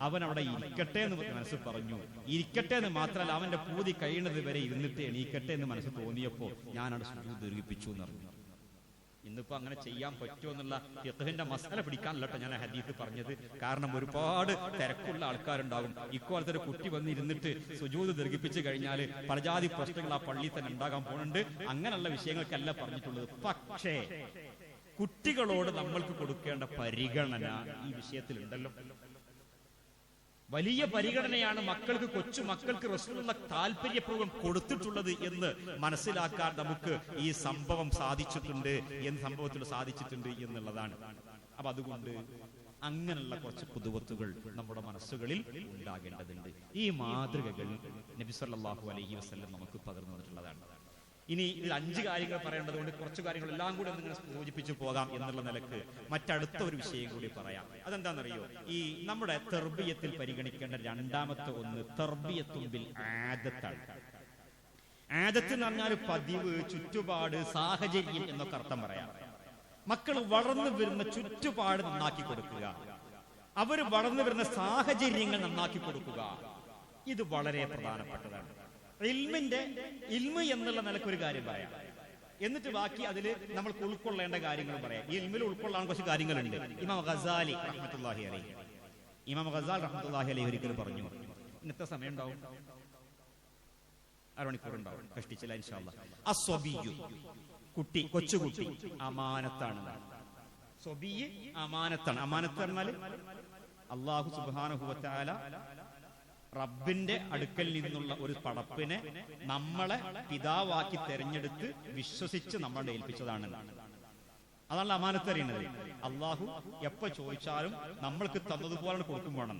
അവൻ അവിടെ ഇരിക്കട്ടെ എന്ന് മനസ്സ് പറഞ്ഞു. ഇരിക്കട്ടെ എന്ന് മാത്രമല്ല, അവന്റെ പൂതി കഴിയുന്നത് വരെ ഇരുന്നിട്ട് എണീക്കട്ടെ എന്ന് മനസ്സ് തോന്നിയപ്പോ ഞാനവിടെ സുജൂദ് ദീർഘിപ്പിച്ചു എന്ന് പറഞ്ഞു. ഇന്നിപ്പോ അങ്ങനെ ചെയ്യാൻ പറ്റുമോ എന്നുള്ള ഫിഖ്ഹിന്റെ മസല പിടിക്കാനല്ല കേട്ടോ ഞാൻ ഹദീസ് പറഞ്ഞത്. കാരണം ഒരുപാട് തിരക്കുള്ള ആൾക്കാരുണ്ടാകും. ഇക്കോലത്തെ ഒരു കുട്ടി വന്നിരുന്നിട്ട് സുജൂദ് ദീർഘിപ്പിച്ചു കഴിഞ്ഞാൽ പലജാതി പ്രശ്നങ്ങൾ ആ പള്ളിയിൽ തന്നെ ഉണ്ടാകാൻ പോകുന്നുണ്ട്. അങ്ങനെയുള്ള വിഷയങ്ങൾക്കല്ല പറഞ്ഞിട്ടുള്ളത്. പക്ഷേ കുട്ടികളോട് നമ്മൾക്ക് കൊടുക്കേണ്ട പരിഗണന ഈ വിഷയത്തിലുണ്ടല്ലോ. വലിയ പരിഗണനയാണ് മക്കൾക്ക്, കൊച്ചു മക്കൾക്ക് റസൂലുള്ള താല്പര്യപൂർവ്വം കൊടുത്തിട്ടുള്ളത് എന്ന് മനസ്സിലാക്കാൻ നമുക്ക് ഈ സംഭവം സാധിച്ചിട്ടുണ്ട്, സംഭവത്തിൽ സാധിച്ചിട്ടുണ്ട് എന്നുള്ളതാണ്. അപ്പൊ അതുകൊണ്ട് അങ്ങനെയുള്ള കുറച്ച് പുതുവത്തുകൾ നമ്മുടെ മനസ്സുകളിൽ ഉണ്ടാകേണ്ടതുണ്ട്. ഈ മാതൃകകൾ നബി സല്ലല്ലാഹു അലൈഹി വസല്ലം നമുക്ക് പകർന്നു തന്നിട്ടുള്ളതാണ്. ഇനി ഇതിൽ 5 കാര്യങ്ങൾ പറയേണ്ടതുകൊണ്ട് കുറച്ച് കാര്യങ്ങൾ എല്ലാം കൂടി ഒന്നിങ്ങനെ സൂചിപ്പിച്ചു പോകാം എന്നുള്ള നിലക്ക് മറ്റടുത്ത ഒരു വിഷയം കൂടി പറയാം. അതെന്താണെന്നറിയോ? ഈ നമ്മുടെ തർബിയത്തിൽ പരിഗണിക്കേണ്ട രണ്ടാമത്തെ ഒന്ന് തർബിയത്തും ബിൽ ആദത്താണ്. ആദത്ത് എന്ന് പറഞ്ഞാൽ പതിവ്, ചുറ്റുപാട്, സാഹചര്യം എന്നൊക്കെ അർത്ഥം പറയാം. മക്കൾ വളർന്നു വരുന്ന ചുറ്റുപാട് നന്നാക്കി കൊടുക്കുക, അവർ വളർന്നു വരുന്ന സാഹചര്യങ്ങൾ നന്നാക്കി കൊടുക്കുക. ഇത് വളരെ പ്രധാനപ്പെട്ടതാണ്. ഇൽമ എന്നുള്ള നിലക്കൊരു കാര്യം പറയാം, എന്നിട്ട് ബാക്കി അതിൽ നമ്മൾക്ക് ഉൾക്കൊള്ളേണ്ട കാര്യങ്ങൾ പറയാം. ഈ ഇൽമിൽ ഉൾക്കൊള്ളാൻ കുറച്ച് കാര്യങ്ങളുണ്ട്. ഇമാം ഗസാലി റഹ്മത്തുള്ളാഹി അലൈഹി ഒരിക്കലും പറഞ്ഞു, ഇന്നത്തെ സമയം ഉണ്ടാവും, 1 മണിക്കൂർ ഉണ്ടാവും, കഷ്ടിച്ചില്ല ഇൻഷാ അല്ലാഹ്. അസ്വബിയ്യു, കുട്ടി, കൊച്ചുകുട്ടി അമാനത്താണ്. സ്വബിയ്യ് അമാനത്താണ്. അമാനത്ത് പറഞ്ഞാൽ അല്ലാഹു സുബ്ഹാനഹു വ തആല റബ്ബിന്റെ അടുക്കൽ നിന്നുള്ള ഒരു പടപ്പിനെ നമ്മളെ പിതാവാക്കി തെരഞ്ഞെടുത്ത് വിശ്വസിച്ച് നമ്മളെ ഏൽപ്പിച്ചതാണ്. അതാണ് അമാനത്ത് അറിയുന്നത്. അള്ളാഹു എപ്പോ ചോദിച്ചാലും നമ്മൾക്ക് തന്നതുപോലെ കൊടുക്കും വേണം.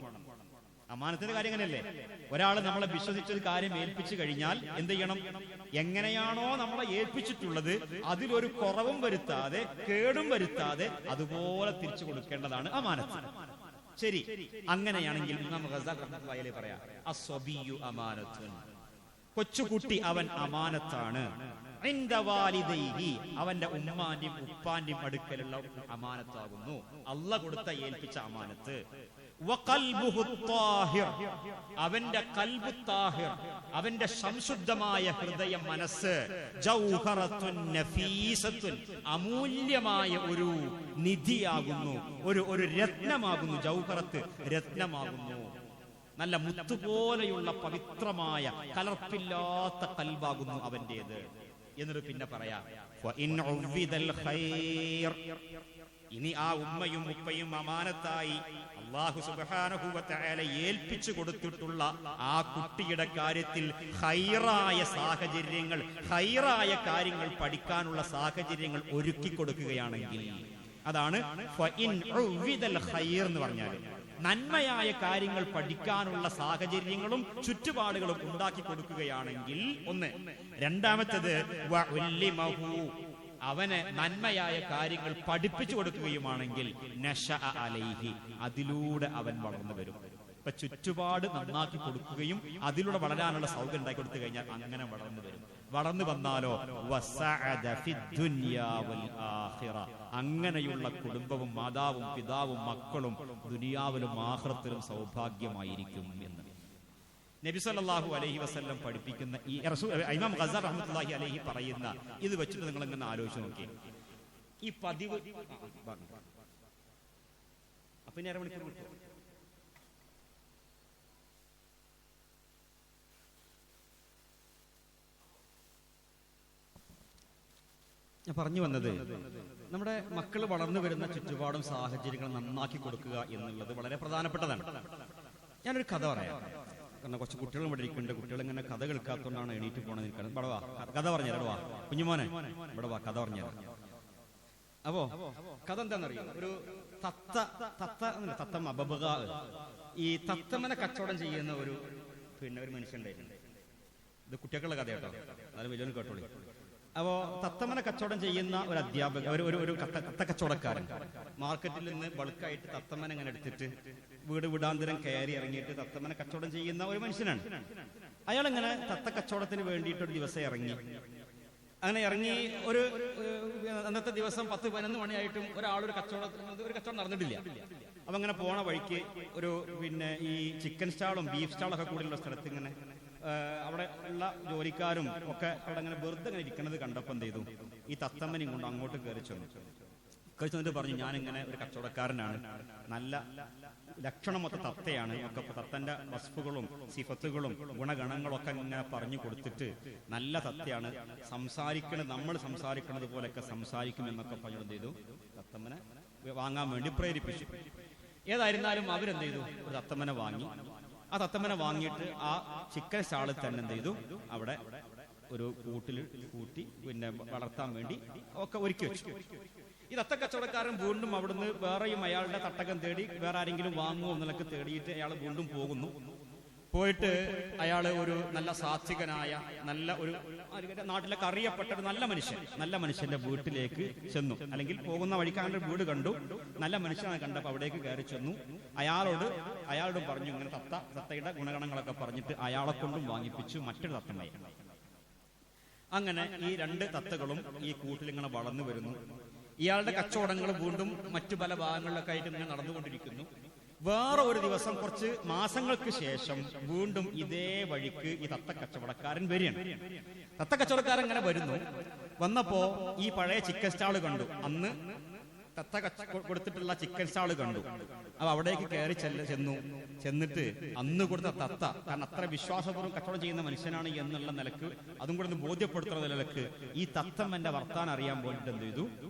അമാനത്തിന്റെ കാര്യം അങ്ങനെയല്ലേ? ഒരാൾ നമ്മളെ വിശ്വസിച്ചൊരു കാര്യം ഏൽപ്പിച്ചു കഴിഞ്ഞാൽ എന്ത് ചെയ്യണം? എങ്ങനെയാണോ നമ്മളെ ഏൽപ്പിച്ചിട്ടുള്ളത് അതിലൊരു കുറവും വരുത്താതെ, കേടും വരുത്താതെ അതുപോലെ തിരിച്ചു കൊടുക്കേണ്ടതാണ് അമാനത്ത്. ശരി, അങ്ങനെയാണെങ്കിൽ ഇമാം ഗസാലി റഹ്മത്തുള്ളാഹി അലൈഹി പറയാം, അസ്വബിയ്യു അമാനത്തുൻ, കൊച്ചുകുട്ടി അവൻ അമാനത്താണ്. ഇൻദ വാലിദൈഹി, അവന്റെ ഉമ്മാന്റെയും ഉപ്പാന്റെയും അടുക്കലുള്ള അമാനത്താകുന്നു, അല്ലാഹ് കൊടുത്ത ഏൽപ്പിച്ച അമാനത്ത്. വഖൽബുഹു ത്വാഹിർ, അവന്റെ ഖൽബ് താഹിർ, അവന്റെ സംശുദ്ധമായ ഹൃദയം, മനസ്സ്. ജൗഹറത്തുൻ നഫീസത്തുൻ, അമൂല്യമായ ഒരു നിധിയാകുന്നു, ഒരു രത്നമാകുന്നു. ജൗഹറത്ത് രത്നമാകുന്നു, നല്ല മുത്തുപോലെയുള്ള പവിത്രമായ കലർപ്പില്ലാത്ത ഖൽബാകുന്നു അവന്റേത്. എന്നിട്ട് പിന്നെ പറയാം, ഇനി ആ ഉമ്മയും ഉപ്പയും അമാനത്തായി അല്ലാഹു സുബ്ഹാനഹു വ തആല ഏൽപ്പിച്ചു കൊടുത്തിട്ടുള്ള ആ കുട്ടിയുടെ കാര്യത്തിൽ ഖൈറായ സാഹചര്യങ്ങൾ, ഖൈറായ കാര്യങ്ങൾ പഠിക്കാനുള്ള സാഹചര്യങ്ങൾ ഒരുക്കി കൊടുക്കുകയാണെങ്കിൽ, അതാണ് എന്ന് പറഞ്ഞാൽ നന്മയായ കാര്യങ്ങൾ പഠിക്കാനുള്ള സാഹചര്യങ്ങളും ചുറ്റുപാടുകളും ഉണ്ടാക്കി കൊടുക്കുകയാണെങ്കിൽ ഒന്ന്. രണ്ടാമത്തേത് അവന് നന്മയായ കാര്യങ്ങൾ പഠിപ്പിച്ചു കൊടുക്കുകയുമാണെങ്കിൽ നശഅ അലൈഹി, അതിലൂടെ അവൻ വളർന്നു വരും. ഇപ്പൊ ചുറ്റുപാട് നന്നാക്കി കൊടുക്കുകയും അതിലൂടെ വളരാനുള്ള സൗകര്യം ഉണ്ടാക്കി കൊടുത്തു കഴിഞ്ഞാൽ അങ്ങനെ വളർന്നു വരും. വളർന്നു വന്നാലോ വസഅദ ഫിദ്ദുനിയാ വൽ ആഖിറ, അങ്ങനെയുള്ള കുടുംബവും മാതാവും പിതാവും മക്കളും ദുനിയാവിലും ആഖിറത്തിലും സൗഭാഗ്യമായിരിക്കും എന്ന് നബി സല്ലല്ലാഹു അലൈഹി വസല്ലം പഠിപ്പിക്കുന്ന ഈ ഇമാം ഗസാലി റഹ്മത്തുള്ളാഹി അലൈഹി പറയുന്ന ഇത് വെച്ചിട്ട് നിങ്ങൾ ഇങ്ങനെ ആലോചിച്ച് നോക്കി. ഈ പതിവ് അപ്പൊ 1 മണിക്കൂർ കിട്ടും. ഞാൻ പറഞ്ഞു വന്നത്, നമ്മുടെ മക്കൾ വളർന്നു വരുന്ന ചുറ്റുപാടും സാഹചര്യങ്ങൾ നന്നാക്കി കൊടുക്കുക എന്നുള്ളത് വളരെ പ്രധാനപ്പെട്ടതാണ്. ഞാനൊരു കഥ പറയാം. കാരണം കുറച്ച് കുട്ടികളും ഇവിടെ ഇരിക്കുന്നുണ്ട്. കുട്ടികൾ ഇങ്ങനെ കഥ കേൾക്കാത്തതുകൊണ്ടാണ് എണീറ്റ് പോകണമെന്ന് നിൽക്കുന്നത്. ഇവിടെ വാ, കഥ പറഞ്ഞുതരാം. വാ കുഞ്ഞുമോനെ, ഇവിടെ വാ, കഥ പറഞ്ഞുതരാം. അപ്പോ കഥ എന്താണെന്നറിയോ? ഒരു തത്തമ്മ ബബഗ, ഈ തത്തമ്മനെ കച്ചവടം ചെയ്യുന്ന ഒരു മനുഷ്യൻ ഉണ്ടായിട്ടുണ്ട്. ഇത് കുട്ടികളുടെ കഥ കേട്ടോ, അതായത് വലിയൊരു കേട്ടോളി. അപ്പോ തത്തമ്മനെ കച്ചവടം ചെയ്യുന്ന ഒരു അധ്യാപകൻ, ഒരു തത്ത കച്ചവടക്കാരൻ മാർക്കറ്റിൽ നിന്ന് ബൾക്കായിട്ട് തത്തമ്മനെ ഇങ്ങനെ എടുത്തിട്ട് വീട് വീടാന്തരം കയറി ഇറങ്ങിയിട്ട് തത്തമ്മനെ കച്ചവടം ചെയ്യുന്ന ഒരു മനുഷ്യനാണ്. അയാൾ ഇങ്ങനെ തത്ത കച്ചവടത്തിന് വേണ്ടിയിട്ട് ഒരു ദിവസം ഇറങ്ങി. അങ്ങനെ ഇറങ്ങി ഒരു അന്നത്തെ ദിവസം 10-11 മണിയായിട്ടും ഒരു കച്ചവടം നടന്നിട്ടില്ല. അപ്പൊ അങ്ങനെ പോണ വഴിക്ക് ഒരു ഈ ചിക്കൻ സ്റ്റാളും ബീഫ് സ്റ്റാളും ഒക്കെ കൂടിയുള്ള സ്ഥലത്ത് ഇങ്ങനെ അവിടെ ഉള്ള ജോലിക്കാരും ഒക്കെ അവിടെ അങ്ങനെ വെറുതെ ഇങ്ങനെ ഇരിക്കുന്നത് കണ്ടപ്പോൾ എന്ത് ചെയ്തു? ഈ തത്തമ്മനെയും കൊണ്ട് അങ്ങോട്ട് കയറി ചെന്നിട്ട് പറഞ്ഞു, ഞാനിങ്ങനെ ഒരു കച്ചവടക്കാരനാണ്, നല്ല ലക്ഷണമൊത്ത തത്തയാണ് ഒക്കെ. തത്തന്റെ വസ്തുക്കളും സിഫത്തുകളും ഗുണഗണങ്ങളും ഒക്കെ ഇങ്ങനെ പറഞ്ഞു കൊടുത്തിട്ട് നല്ല തത്തയാണ്, നമ്മൾ സംസാരിക്കുന്നത് പോലെയൊക്കെ സംസാരിക്കും എന്നൊക്കെ പറഞ്ഞു എന്ത് ചെയ്തു? തത്തമ്മനെ വാങ്ങാൻ വേണ്ടി പ്രേരിപ്പിച്ചു. ഏതായിരുന്നാലും അവരെന്ത് ചെയ്തു? ഒരു തത്തമ്മനെ വാങ്ങി ആ തത്തമ്മനെ വാങ്ങിയിട്ട് ആ ചിക്കൻ സ്റ്റാളിൽ തന്നെ എന്ത് ചെയ്തു, അവിടെ ഒരു കൂട്ടിൽ കൂട്ടി പിന്നെ വളർത്താൻ വേണ്ടി ഒക്കെ ഒരുക്കി വെച്ചു. ഈ തത്തക്കച്ചവടക്കാരൻ വീണ്ടും അവിടുന്ന് വേറെയും അയാളുടെ തട്ടകം തേടി വേറെ ആരെങ്കിലും വാങ്ങുമോ എന്നൊക്കെ തേടിയിട്ട് അയാൾ വീണ്ടും പോകുന്നു. പോയിട്ട് അയാള് ഒരു നല്ല സാത്വികനായ നല്ല ഒരു നാട്ടിലൊക്കെ അറിയപ്പെട്ട ഒരു നല്ല മനുഷ്യന്റെ വീട്ടിലേക്ക് ചെന്നു. അല്ലെങ്കിൽ പോകുന്ന വഴിക്കാരുടെ വീട് കണ്ടു, നല്ല മനുഷ്യനെ കണ്ടപ്പോൾ അവിടേക്ക് കയറി ചെന്നു. അയാളോടും പറഞ്ഞു ഇങ്ങനെ തത്തയുടെ ഗുണഗണങ്ങളൊക്കെ പറഞ്ഞിട്ട് അയാളെ കൊണ്ടും വാങ്ങിപ്പിച്ചു മറ്റൊരു തത്തമ്മയെ. അങ്ങനെ ഈ 2 തത്തകളും ഈ കൂട്ടിൽ ഇങ്ങനെ വളർന്നു വരുന്നു. ഇയാളുടെ കച്ചവടങ്ങൾ വീണ്ടും മറ്റു പല ഭാഗങ്ങളിലൊക്കെ ആയിട്ട് ഇങ്ങനെ നടന്നുകൊണ്ടിരിക്കുന്നു. വേറെ ഒരു ദിവസം കുറച്ച് മാസങ്ങൾക്ക് ശേഷം വീണ്ടും ഇതേ വഴിക്ക് ഈ തത്തക്കച്ചവടക്കാരൻ വരികയാണ്. തത്തക്കച്ചവടക്കാരൻ ഇങ്ങനെ വന്നപ്പോ ഈ പഴയ ചിക്കൻ സ്റ്റാള് കണ്ടു. അന്ന് തത്ത കൊടുത്തിട്ടുള്ള ചിക്കൻ സ്റ്റാള് കണ്ടു. അപ്പൊ അവിടേക്ക് കയറി ചെന്നിട്ട് അന്ന് കൊടുത്ത തത്ത, കാരണം അത്ര വിശ്വാസപൂർവ്വം കച്ചവടം ചെയ്യുന്ന മനുഷ്യനാണ് എന്നുള്ള നിലക്ക്, അതും കൂടെ ഒന്ന് ബോധ്യപ്പെടുത്തുന്ന നിലക്ക് ഈ തത്തമ്മന്റെ വർത്താനം അറിയാൻ പോയിട്ട് എന്ത് ചെയ്തു,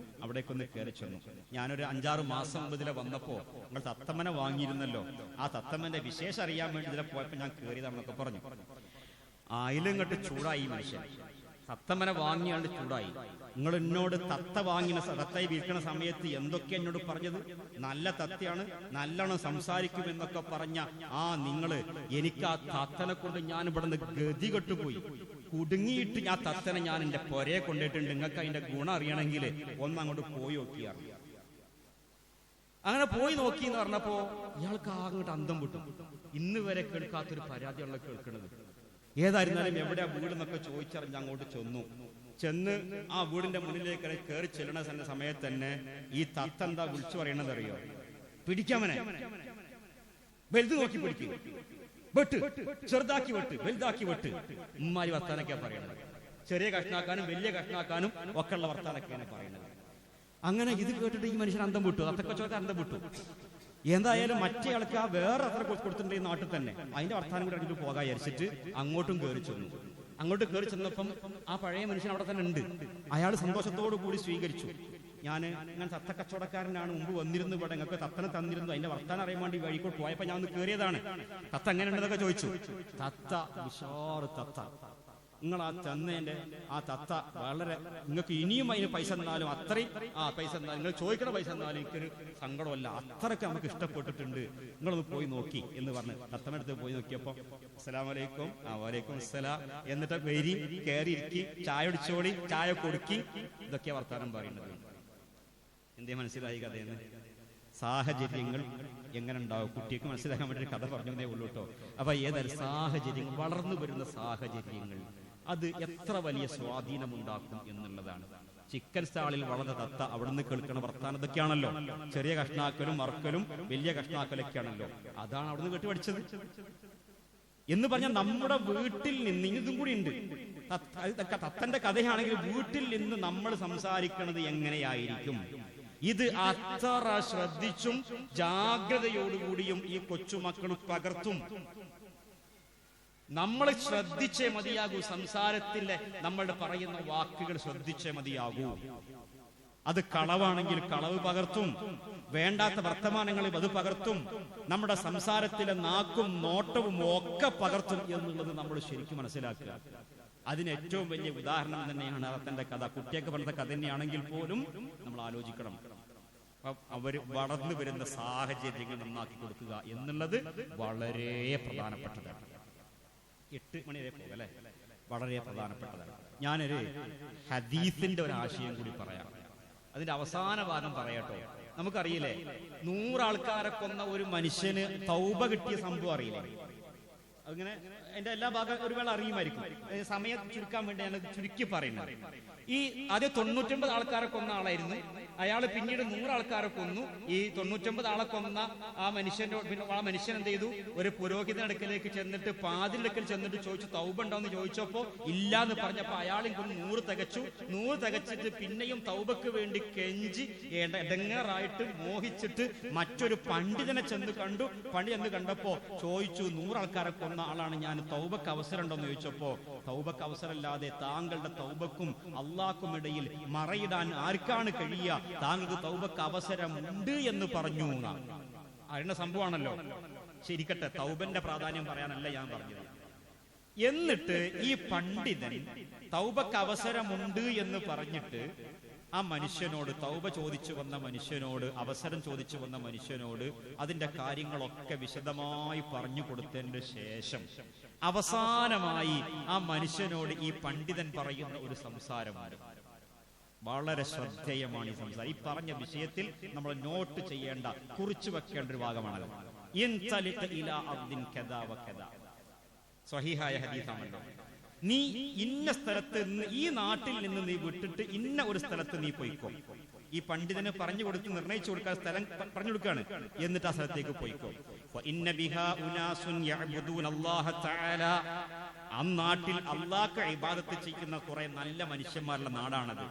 അവിടേക്കൊന്ന് കയറി ചെന്നു. ഞാനൊരു 5-6 മാസം മുമ്പ് ഇതിലെ വന്നപ്പോ നിങ്ങൾ തത്തമ്മനെ വാങ്ങിയിരുന്നല്ലോ, ആ തത്തമ്മന്റെ വിശേഷം അറിയാൻ വേണ്ടി ഇതിലെ പോയപ്പോ ഞാൻ കയറിയതാണെന്നൊക്കെ പറഞ്ഞു. ആയിലും കെട്ട് ചൂടായി ഈ മനുഷ്യൻ. തത്തമ്മനെ വാങ്ങിയാണ്ട് ചൂടായി. നിങ്ങൾ എന്നോട് തത്തയെ വിൽക്കുന്ന സമയത്ത് എന്തൊക്കെ എന്നോട് പറഞ്ഞത്, നല്ല തത്തയാണ്, നല്ലോണം സംസാരിക്കുമെന്നൊക്കെ പറഞ്ഞ നിങ്ങള് എനിക്ക് ആ തത്തനെ കൊണ്ട് ഞാൻ ഇവിടെ നിന്ന് ഗതി കെട്ടുപോയി, കുടുങ്ങിയിട്ട് ഞാൻ തത്തനെ ഞാൻ എന്റെ പൊരയെ കൊണ്ടിട്ടുണ്ട്. നിങ്ങൾക്ക് അതിന്റെ ഗുണം അറിയണമെങ്കിൽ അങ്ങോട്ട് പോയി നോക്കിയാൽ. അങ്ങനെ പോയി നോക്കി എന്ന് പറഞ്ഞപ്പോ ഇയാൾക്ക് അങ്ങോട്ട് അന്തം വിട്ടു. ഇന്ന് വരെ കേൾക്കാത്തൊരു പരാതിയുള്ള കേൾക്കുന്നത്. ഏതായിരുന്നാലും എവിടെയാ വീട് എന്നൊക്കെ ചോദിച്ചറിഞ്ഞ് അങ്ങോട്ട് ചെന്ന് ആ വീടിന്റെ മുന്നിലേക്ക് കയറി ചെല്ലണ സമയത്ത് തന്നെ ഈ തത്ത എന്താ വിളിച്ചു പറയണത് അറിയോ, പിടിക്കാമനെ, വലുത് നോക്കി പിടിക്കും, വെട്ട്, ചെറുതാക്കി വെട്ട്, വലുതാക്കി വെട്ട്, ഉമ്മാരി വർത്താനൊക്കെയാ പറയണത്. ചെറിയ കഷ്ണാക്കാനും വലിയ കഷ്ണാക്കാനും ഒക്കെ ഉള്ള വർത്താനൊക്കെയാണ് പറയുന്നത്. അങ്ങനെ ഇത് കേട്ടിട്ട് ഈ മനുഷ്യൻ അന്തം വിട്ടു, തത്തക്കച്ചവടക്കാരൻ അന്തം വിട്ടു. എന്തായാലും മറ്റേ ആൾക്ക് ആ വേറെ അത്ര കൊടുത്തിട്ടുണ്ട് ഈ നാട്ടിൽ തന്നെ, അതിന്റെ വർത്താനം കൂടി അടിച്ചിട്ട് പോകാൻ വിചാരിച്ചിട്ട് അങ്ങോട്ടും കയറി ചെന്നു. അങ്ങോട്ട് കയറി ചെന്നപ്പം ആ പഴയ മനുഷ്യൻ അവിടെ തന്നെ ഉണ്ട്. അയാൾ സന്തോഷത്തോടു കൂടി സ്വീകരിച്ചു. ഞാൻ തത്തക്കച്ചവടക്കാരനാണ്, മുമ്പ് വന്നിരുന്നു, ഇവിടെ നിങ്ങൾക്ക് തത്തനെ തന്നിരുന്നു, അതിന്റെ വർത്താനം അറിയാൻ വേണ്ടി വഴിക്കോട്ട് പോയപ്പോ ഞാൻ ഒന്ന് കയറിയതാണ്, തത്ത എങ്ങനെ ഉണ്ടെന്നൊക്കെ ചോദിച്ചു. തത്ത ഉഷാറ് തത്ത, നിങ്ങൾ ആ തന്നേന്റെ ആ തത്ത വളരെ, നിങ്ങൾക്ക് ഇനിയും അതിന് പൈസ തന്നാലും അത്രയും പൈസ തന്നാലും നിങ്ങൾ ചോദിക്കണ പൈസ തന്നാലും എനിക്കൊരു സങ്കടമല്ല, അത്രയ്ക്ക് നമുക്ക് ഇഷ്ടപ്പെട്ടിട്ടുണ്ട്, നിങ്ങളൊന്ന് പോയി നോക്കി എന്ന് പറഞ്ഞ് തത്തമ്മടുത്ത് പോയി നോക്കിയപ്പോ അസ്സലാമു അലൈക്കും, വലൈക്കും അസ്സലാം, എന്നിട്ട് വരി കയറി ഇരിക്കി, ചായ ഒടിച്ചോടി, ചായ കൊടുക്കി, ഇതൊക്കെ വർത്താനം പറയുന്നത്. എന്തേ മനസ്സിലായി കഥയെന്ന്? സാഹചര്യങ്ങൾ എങ്ങനെ ഉണ്ടാവും കുട്ടിക്ക് മനസ്സിലാക്കാൻ വേണ്ടി കഥ പറഞ്ഞതേ ഉള്ളൂ കേട്ടോ. അപ്പൊ ഏതായാലും സാഹചര്യങ്ങൾ, വളർന്നു വരുന്ന സാഹചര്യങ്ങൾ, അത് എത്ര വലിയ സ്വാധീനമുണ്ടാക്കും എന്നുള്ളതാണ്. ചിക്കൻ സ്റ്റാളിൽ വളർന്ന തത്ത അവിടുന്ന് കേൾക്കണ വർത്താനം ഇതൊക്കെയാണല്ലോ, ചെറിയ കഷ്ണാക്കലും വറക്കലും വലിയ കഷ്ണാക്കലൊക്കെയാണല്ലോ, അതാണ് അവിടുന്ന് കേട്ട് പഠിച്ചത്. എന്ന് പറഞ്ഞാൽ നമ്മുടെ വീട്ടിൽ നിന്ന് ഇതും കൂടി ഉണ്ട്. തത്തന്റെ കഥയാണെങ്കിൽ വീട്ടിൽ നിന്ന് നമ്മൾ സംസാരിക്കുന്നത് എങ്ങനെയായിരിക്കും, ഇത് അത്ര ശ്രദ്ധിച്ചും ജാഗ്രതയോടുകൂടിയും ഈ കൊച്ചുമക്കൾ പകർത്തും. നമ്മൾ ശ്രദ്ധിച്ചേ മതിയാകൂ. സംസാരത്തിലെ നമ്മൾ പറയുന്ന വാക്കുകൾ ശ്രദ്ധിച്ചേ മതിയാകൂ. അത് കളവാണെങ്കിൽ കളവ് പകർത്തും, വേണ്ടാത്ത വർത്തമാനങ്ങളിൽ അത് പകർത്തും, നമ്മുടെ സംസാരത്തിലെ നാക്കും നോട്ടവും ഒക്കെ പകർത്തും എന്നുള്ളത് നമ്മൾ ശരിക്കും മനസ്സിലാക്കുക. അതിന് ഏറ്റവും വലിയ ഉദാഹരണം തന്നെയാണ് തന്റെ കഥ. കുട്ടിയൊക്കെ പറഞ്ഞ കഥ തന്നെയാണെങ്കിൽ പോലും നമ്മൾ ആലോചിക്കണം. അവര് വളർന്നു വരുന്ന സാഹചര്യങ്ങൾ നന്നാക്കി കൊടുക്കുക എന്നുള്ളത് വളരെ പ്രധാനപ്പെട്ടതാണ്. 8 മണി വരെ പോകും അല്ലെ, വളരെ പ്രധാനപ്പെട്ടതാണ്. ഞാനൊരു ഹദീസിന്റെ ഒരു ആശയം കൂടി പറയാം, അതിന്റെ അവസാന ഭാഗം പറയട്ടോ. നമുക്കറിയില്ലേ, 100 ആൾക്കാരെ കൊന്ന ഒരു മനുഷ്യന് തൗബ കിട്ടിയ സംഭവം അറിയില്ലേ? അങ്ങനെ എന്റെ എല്ലാ ഭാഗം ഒരു വേള അറിയുമായിരിക്കും. സമയം ചുരുക്കാൻ വേണ്ടി ഞാൻ ചുരുക്കി പറയുന്നത്. ഈ ആദ്യം 99 ആൾക്കാരെ കൊന്ന ആളായിരുന്നു അയാൾ, പിന്നീട് 100 ആൾക്കാരെ കൊന്നു. ഈ 99 ആളെ കൊന്ന ആ മനുഷ്യൻ എന്ത് ചെയ്തു, ഒരു പുരോഹിതന്റെ അടുക്കലേക്ക് ചെന്നിട്ട്, പാതിരടുക്കൽ ചെന്നിട്ട് ചോദിച്ചു തൗബ ഉണ്ടോന്ന് ചോദിച്ചപ്പോ ഇല്ലാന്ന് പറഞ്ഞപ്പോ അയാളും കൊണ്ട് 100 തികച്ചു. 100 തികച്ചിട്ട് പിന്നെയും തൗബക്ക് വേണ്ടി കെഞ്ചി ഇടങ്ങേറായിട്ട് മോഹിച്ചിട്ട് മറ്റൊരു പണ്ഡിതനെ ചെന്ന് കണ്ടു. പണ്ഡിതൻ കണ്ടപ്പോ ചോദിച്ചു, 100 ആൾക്കാരെ കൊന്ന ആളാണ് ഞാൻ, തൗബക്ക് അവസരം ഉണ്ടോന്ന് ചോദിച്ചപ്പോ തൗബക്ക് അവസരമില്ലാതെ താങ്കളുടെ തൗബക്കും അള്ളാഹ്ക്കും ഇടയിൽ മറയിടാൻ ആർക്കാണ് കഴിയുക, താങ്കൾക്ക് തൗബക്ക് അവസരമുണ്ട് എന്ന് പറഞ്ഞു. അറിയുന്ന സംഭവമാണല്ലോ. ശരിക്കട്ടെ, തൗബന്റെ പ്രാധാന്യം പറയാനല്ല ഞാൻ പറഞ്ഞത്. എന്നിട്ട് ഈ പണ്ഡിതൻ തൗബക്ക് അവസരമുണ്ട് എന്ന് പറഞ്ഞിട്ട് ആ മനുഷ്യനോട്, തൗബ ചോദിച്ചു വന്ന മനുഷ്യനോട്, അവസരം ചോദിച്ചു വന്ന മനുഷ്യനോട് അതിന്റെ കാര്യങ്ങളൊക്കെ വിശദമായി പറഞ്ഞു കൊടുത്തതിന് ശേഷം അവസാനമായി ആ മനുഷ്യനോട് ഈ പണ്ഡിതൻ പറയുന്ന ഒരു സംസാരമാണ്. വളരെ ശ്രദ്ധേയമാണ് ഈ സംസാരം. ഈ പറഞ്ഞ വിഷയത്തിൽ നമ്മൾ നോട്ട് ചെയ്യേണ്ട, കുറിച്ചു വെക്കേണ്ട ഒരു ഭാഗമാണല്ലോ. സ്വഹീഹായ ഹദീസാണല്ലോ. നീ ഇന്ന സ്ഥലത്ത് നിന്ന്, ഈ നാട്ടിൽ നിന്ന് നീ വിട്ടിട്ട് ഇന്ന ഒരു സ്ഥലത്ത് നീ പോയിക്കോ. ഈ പണ്ഡിതന് പറഞ്ഞു കൊടുത്ത് നിർണയിച്ചു കൊടുക്കാൻ സ്ഥലം പറഞ്ഞു കൊടുക്കാണ്. എന്നിട്ട് ആ സ്ഥലത്തേക്ക് പോയിക്കോ. ആ നാട്ടിൽ അള്ളാഹ്ക്ക് ഇബാദത്ത് ചെയ്യുന്ന കുറെ നല്ല മനുഷ്യന്മാരുടെ നാടാണത്.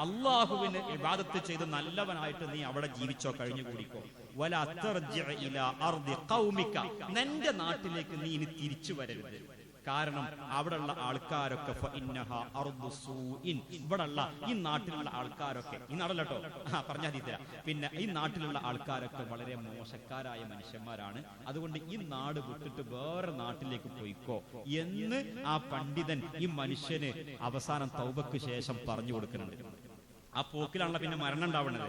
അള്ളാഹുവിന് ഇബാദത്ത് ചെയ്ത് നല്ലവനായിട്ട് നീ അവിടെ ജീവിച്ചോ, കഴിഞ്ഞുകൂടിക്കോ. നിന്റെ നാട്ടിലേക്ക് നീ ഇനി തിരിച്ചു വരരുത്. കാരണം അവിടെയുള്ള ആൾക്കാരൊക്കെ ഇവിടെയുള്ള ഈ നാട്ടിലുള്ള ആൾക്കാരൊക്കെ, ഈ നാടല്ലോ പറഞ്ഞാൽ തീരാ, പിന്നെ ഈ നാട്ടിലുള്ള ആൾക്കാരൊക്കെ വളരെ മോശക്കാരായ മനുഷ്യന്മാരാണ്. അതുകൊണ്ട് ഈ നാട് വിട്ടിട്ട് വേറെ നാട്ടിലേക്ക് പോയിക്കോ എന്ന് ആ പണ്ഡിതൻ ഈ മനുഷ്യന് അവസാനം തൗബക്ക് ശേഷം പറഞ്ഞു കൊടുക്കുന്നുണ്ട്. ആ പോക്കിലാണല്ലോ പിന്നെ മരണം ഉണ്ടാവുന്നത്.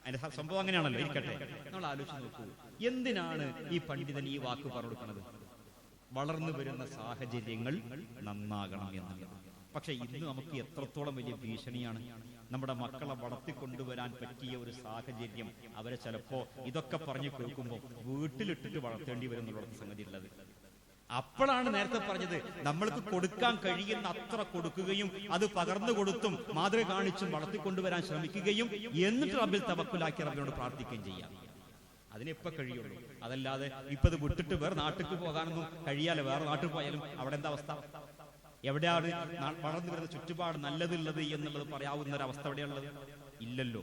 അതിന്റെ സംഭവം അങ്ങനെയാണല്ലോ. ഇരിക്കട്ടെ, നമ്മൾ ആലോചിച്ച് നോക്കൂ, എന്തിനാണ് ഈ പണ്ഡിതൻ ഈ വാക്ക് പറഞ്ഞു കൊടുക്കുന്നത്? വളർന്നു വരുന്ന സാഹചര്യങ്ങൾ നന്നാകണം എന്നുള്ളത്. പക്ഷെ ഇന്ന് നമുക്ക് എത്രത്തോളം വലിയ ഭീഷണിയാണ്. നമ്മുടെ മക്കളെ വളർത്തിക്കൊണ്ടുവരാൻ പറ്റിയ ഒരു സാഹചര്യം അവരെ ചിലപ്പോ ഇതൊക്കെ പറഞ്ഞു കേൾക്കുമ്പോൾ വീട്ടിലിട്ടിട്ട് വളർത്തേണ്ടി വരും എന്നുള്ള സംഗതി ഉള്ളത്. അപ്പോഴാണ് നേരത്തെ പറഞ്ഞത്, നമ്മൾക്ക് കൊടുക്കാൻ കഴിയുന്ന അത്ര കൊടുക്കുകയും അത് പകർന്നു കൊടുത്തും മാതൃക കാണിച്ചും വളർത്തിക്കൊണ്ടുവരാൻ ശ്രമിക്കുകയും എന്നിട്ട് റബ്ബിൽ തവക്കുലാക്കി റബ്ബിനോട് പ്രാർത്ഥിക്കുകയും ചെയ്യാം. അതിനെപ്പോ കഴിയുള്ളൂ. അതല്ലാതെ ഇപ്പൊ ഇത് വിട്ടിട്ട് വേറെ നാട്ടിലേക്ക് പോകാനൊന്നും കഴിയാലോ. വേറെ നാട്ടിൽ പോയാലും അവിടെ എന്താ അവസ്ഥ? എവിടെയാണ് വളർന്നു വരുന്ന ചുറ്റുപാട് നല്ലതുള്ളത് എന്നുള്ളത് പറയാവുന്ന ഒരു അവസ്ഥ എവിടെയുള്ളത്? ഇല്ലല്ലോ.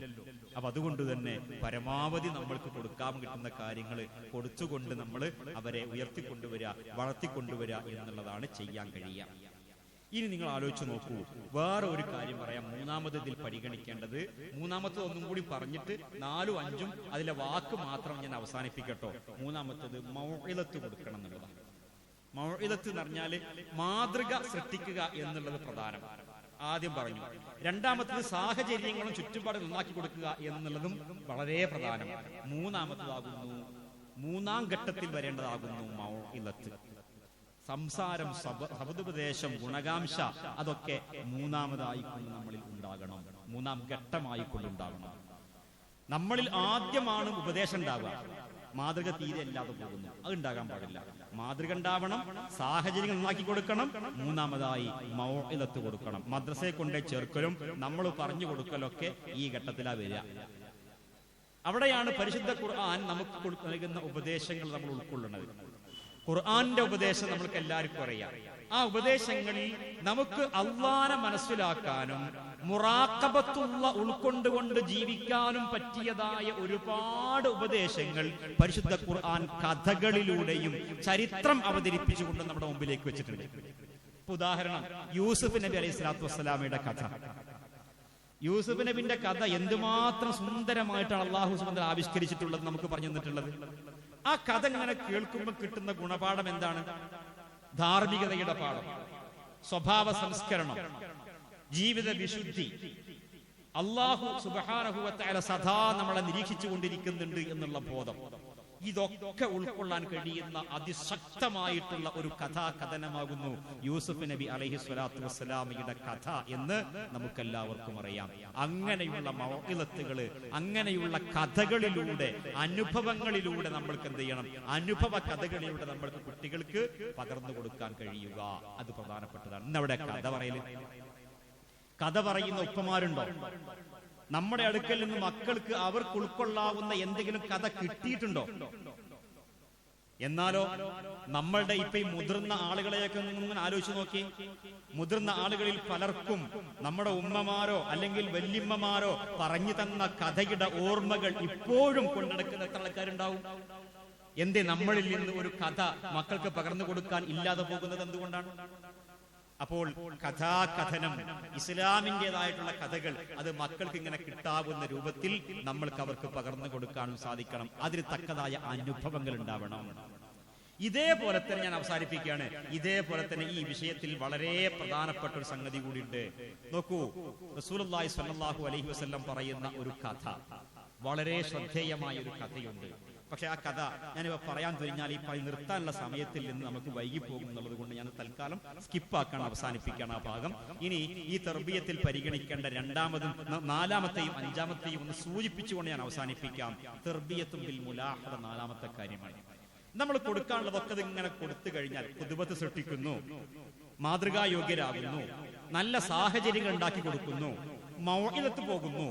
അപ്പൊ അതുകൊണ്ട് തന്നെ പരമാവധി നമ്മൾക്ക് കൊടുക്കാൻ കിട്ടുന്ന കാര്യങ്ങൾ കൊടുത്തുകൊണ്ട് നമ്മൾ അവരെ ഉയർത്തിക്കൊണ്ടുവരിക, വളർത്തിക്കൊണ്ടുവരിക എന്നുള്ളതാണ് ചെയ്യാൻ കഴിയുക. ഇനി നിങ്ങൾ ആലോചിച്ച് നോക്കൂ, വേറെ ഒരു കാര്യം പറയാം. മൂന്നാമത് ഇതിൽ പരിഗണിക്കേണ്ടത്, മൂന്നാമത്തത് ഒന്നും കൂടി പറഞ്ഞിട്ട് 4ഉം 5ഉം അതിലെ വാക്ക് മാത്രം ഞാൻ അവസാനിപ്പിക്കട്ടോ. മൂന്നാമത്തത് മൗഇദത്ത് കൊടുക്കണം എന്നുള്ളതാണ്. മൗഇദത്ത് എന്ന് പറഞ്ഞാല് മാതൃക സൃഷ്ടിക്കുക എന്നുള്ളത് പ്രധാനം. ആദ്യം പറഞ്ഞു. രണ്ടാമത്തത് സാഹചര്യങ്ങളും ചുറ്റുപാടും നന്നാക്കി കൊടുക്കുക എന്നുള്ളതും വളരെ പ്രധാനമാണ്. മൂന്നാമത്തതാകുന്നു, മൂന്നാം ഘട്ടത്തിൽ വരേണ്ടതാകുന്നു മൗഇദത്ത്. സംസാരം, സബദുപദേശം, ഗുണകാംക്ഷ, അതൊക്കെ മൂന്നാമതായിക്കൊണ്ട് നമ്മളിൽ ഉണ്ടാകണം. മൂന്നാം ഘട്ടമായിക്കൊണ്ടുണ്ടാകണം. നമ്മളിൽ ആദ്യമാണ് ഉപദേശം ഉണ്ടാവുക. മാതൃക തീരെ അല്ലാതെ പോകുന്നു, അത് ഉണ്ടാകാൻ പാടില്ല. മാതൃക ഉണ്ടാവണം, സാഹചര്യങ്ങൾ നന്നാക്കി കൊടുക്കണം. മൂന്നാമതായി മൗഇദത്ത് കൊടുക്കണം. മദ്രസയെ കൊണ്ടേ ചേർക്കലും നമ്മൾ പറഞ്ഞു കൊടുക്കലൊക്കെ ഈ ഘട്ടത്തിലാ വരിക. അവിടെയാണ് പരിശുദ്ധ ഖുർആൻ നമുക്ക് നൽകുന്ന ഉപദേശങ്ങൾ നമ്മൾ ഉൾക്കൊള്ളുന്നത്. ഖുർആന്റെ ഉപദേശം നമ്മൾക്ക് എല്ലാവർക്കും അറിയാം. ആ ഉപദേശങ്ങളിൽ നമുക്ക് അള്ളാനെ മനസ്സിലാക്കാനും മുറാഖബത്തുള്ള ഉൾക്കൊണ്ടുകൊണ്ട് ജീവിക്കാനും പറ്റിയതായ ഒരുപാട് ഉപദേശങ്ങൾ പരിശുദ്ധ ഖുർആൻ കഥകളിലൂടെയും ചരിത്രം അവതരിപ്പിച്ചുകൊണ്ട് നമ്മുടെ മുമ്പിലേക്ക് വെച്ചിട്ടുണ്ട്. ഉദാഹരണം, യൂസുഫ് നബി അലൈഹി സ്വലാത്തു വസ്സലാമയുടെ കഥ. യൂസുഫ് നബിന്റെ കഥ എന്തുമാത്രം സുന്ദരമായിട്ടാണ് അള്ളാഹു സുബ്ഹാനഹു വ തആല ആവിഷ്കരിച്ചിട്ടുള്ളത് നമുക്ക് പറഞ്ഞു തന്നിട്ടുള്ളത്. ആ കഥ ഇങ്ങനെ കേൾക്കുമ്പോൾ കിട്ടുന്ന ഗുണപാഠം എന്താണ്? ധാർമ്മികതയുടെ പാഠം, സ്വഭാവ സംസ്കരണം, ജീവിത വിശുദ്ധി. അല്ലാഹു സുബ്ഹാനഹു വ തആല സദാ നമ്മളെ നിരീക്ഷിച്ചു കൊണ്ടിരിക്കുന്നുണ്ട് എന്നുള്ള ബോധം. ഇതൊക്കെ ഉൾക്കൊള്ളാൻ കഴിയുന്ന അതിശക്തമായിട്ടുള്ള ഒരു കഥാകഥനമാകുന്നു യൂസുഫ് നബി അലൈഹി സ്വലാത്തു വസ്സലാമയുടെ കഥ എന്ന് നമുക്കെല്ലാവർക്കും അറിയാം. അങ്ങനെയുള്ള മൗഇദത്തുകള്, അങ്ങനെയുള്ള കഥകളിലൂടെ, അനുഭവങ്ങളിലൂടെ നമ്മൾക്ക് എന്ത് ചെയ്യണം? അനുഭവ കഥകളിലൂടെ നമ്മൾക്ക് കുട്ടികൾക്ക് പകർന്നു കൊടുക്കാൻ കഴിയുക, അത് പ്രധാനപ്പെട്ടതാണ്. ഇന്നവിടെ കഥ പറയുന്ന ഉപ്പമാരുണ്ടോ? നമ്മുടെ അടുക്കൽ നിന്ന് മക്കൾക്ക് അവർക്ക് ഉൾക്കൊള്ളാവുന്ന എന്തെങ്കിലും കഥ കിട്ടിയിട്ടുണ്ടോ? എന്നാലോ നമ്മളുടെ ഇപ്പൊ ഈ മുതിർന്ന ആളുകളെയൊക്കെ നിങ്ങൾ ആലോചിച്ച് നോക്കി. മുതിർന്ന ആളുകളിൽ പലർക്കും നമ്മുടെ ഉമ്മമാരോ അല്ലെങ്കിൽ വല്യമ്മമാരോ പറഞ്ഞു തന്ന കഥയുടെ ഓർമ്മകൾ ഇപ്പോഴും കൊണ്ടെടുക്കുന്ന എത്ര ആൾക്കാരുണ്ടാവും? എന്തേ നമ്മളിൽ നിന്ന് ഒരു കഥ മക്കൾക്ക് പകർന്നു കൊടുക്കാൻ ഇല്ലാതെ പോകുന്നത് എന്തുകൊണ്ടാണ്? അപ്പോൾ കഥാകഥനം, ഇസ്ലാമിൻ്റെതായിട്ടുള്ള കഥകൾ അത് മക്കൾക്ക് ഇങ്ങനെ കിട്ടാവുന്ന രൂപത്തിൽ നമ്മൾക്ക് അവർക്ക് പകർന്നു കൊടുക്കാനും സാധിക്കണം. അതിന് തക്കതായ അനുഭവങ്ങൾ ഉണ്ടാവണം. ഇതേപോലെ തന്നെ ഞാൻ അവസാനിപ്പിക്കുകയാണ്. ഇതേപോലെ തന്നെ ഈ വിഷയത്തിൽ വളരെ പ്രധാനപ്പെട്ട ഒരു സംഗതി കൂടിയുണ്ട്. നോക്കൂ, റസൂലുള്ളാഹി സ്വല്ലല്ലാഹു അലൈഹി വസല്ലം പറയുന്ന ഒരു കഥ, വളരെ ശ്രദ്ധേയമായ ഒരു കഥയുണ്ട്. പക്ഷെ ആ കഥ ഞാനിപ്പോ പറയാൻ കഴിഞ്ഞാൽ ഈ നിർത്താനുള്ള സമയത്തിൽ നിന്ന് നമുക്ക് വൈകിപ്പോകും എന്നുള്ളത് കൊണ്ട് ഞാൻ തൽക്കാലം സ്കിപ്പാക്കാൻ അവസാനിപ്പിക്കുകയാണ് ആ ഭാഗം. ഇനി ഈ തർബിയത്തിൽ പരിഗണിക്കേണ്ട രണ്ടാമതും നാലാമത്തെയും അഞ്ചാമത്തെയും ഒന്ന് സൂചിപ്പിച്ചുകൊണ്ട് ഞാൻ അവസാനിപ്പിക്കാം. തർബിയത്തും ബിൽ മുലാഹദ നാലാമത്തെ കാര്യമാണ്. നമ്മൾ കൊടുക്കാനുള്ളതൊക്കെ ഇങ്ങനെ കൊടുത്തു കഴിഞ്ഞാൽ ഖുതുബത്ത് സൃഷ്ടിക്കുന്നു, മാതൃകായോഗ്യരാകുന്നു, നല്ല സാഹചര്യങ്ങൾ ഉണ്ടാക്കി കൊടുക്കുന്നു, മൗഇദത്ത് പോകുന്നു,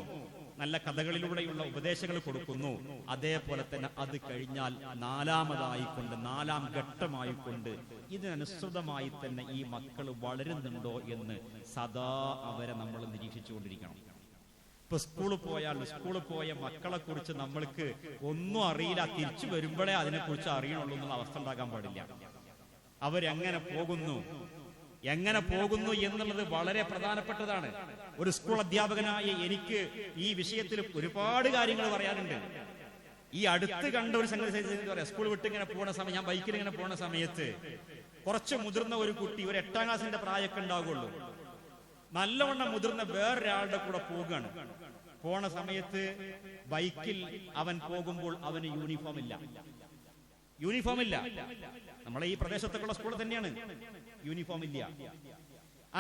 നല്ല കഥകളിലൂടെയുള്ള ഉപദേശങ്ങൾ കൊടുക്കുന്നു. അതേപോലെ തന്നെ അത് കഴിഞ്ഞാൽ നാലാമതായിക്കൊണ്ട്, നാലാം ഘട്ടമായിക്കൊണ്ട് ഇതിനനുസൃതമായി തന്നെ ഈ മക്കൾ വളരുന്നുണ്ടോ എന്ന് സദാ അവരെ നമ്മൾ നിരീക്ഷിച്ചുകൊണ്ടിരിക്കണം. ഇപ്പൊ സ്കൂളിൽ പോയ മക്കളെ കുറിച്ച് നമ്മൾക്ക് ഒന്നും അറിയില്ല, തിരിച്ചു വരുമ്പോഴേ അതിനെക്കുറിച്ച് അറിയണുള്ളൂ എന്നുള്ള അവസ്ഥ ഉണ്ടാകാൻ പാടില്ല. അവരെങ്ങനെ പോകുന്നു എന്നുള്ളത് വളരെ പ്രധാനപ്പെട്ടതാണ്. ഒരു സ്കൂൾ അധ്യാപകനായ എനിക്ക് ഈ വിഷയത്തിൽ ഒരുപാട് കാര്യങ്ങൾ പറയാനുണ്ട്. ഈ അടുത്ത് കണ്ട ഒരു സംഗതി പറയാം. സ്കൂൾ വിട്ട് ഇങ്ങനെ പോണ സമയം, ഞാൻ ബൈക്കിൽ ഇങ്ങനെ പോണ സമയത്ത് കുറച്ച് മുതിർന്ന ഒരു കുട്ടി, ഒരു 8ാം ക്ലാസിന്റെ പ്രായമൊക്കെ ഉണ്ടാകുള്ളൂ, നല്ലവണ്ണം മുതിർന്ന വേറൊരാളുടെ കൂടെ പോവുകയാണ്. പോണ സമയത്ത് ബൈക്കിൽ അവൻ പോകുമ്പോൾ അവന് യൂണിഫോം ഇല്ല. നമ്മളെ ഈ പ്രദേശത്തൊക്കെയുള്ള സ്കൂൾ തന്നെയാണ്, യൂണിഫോം ഇല്ല.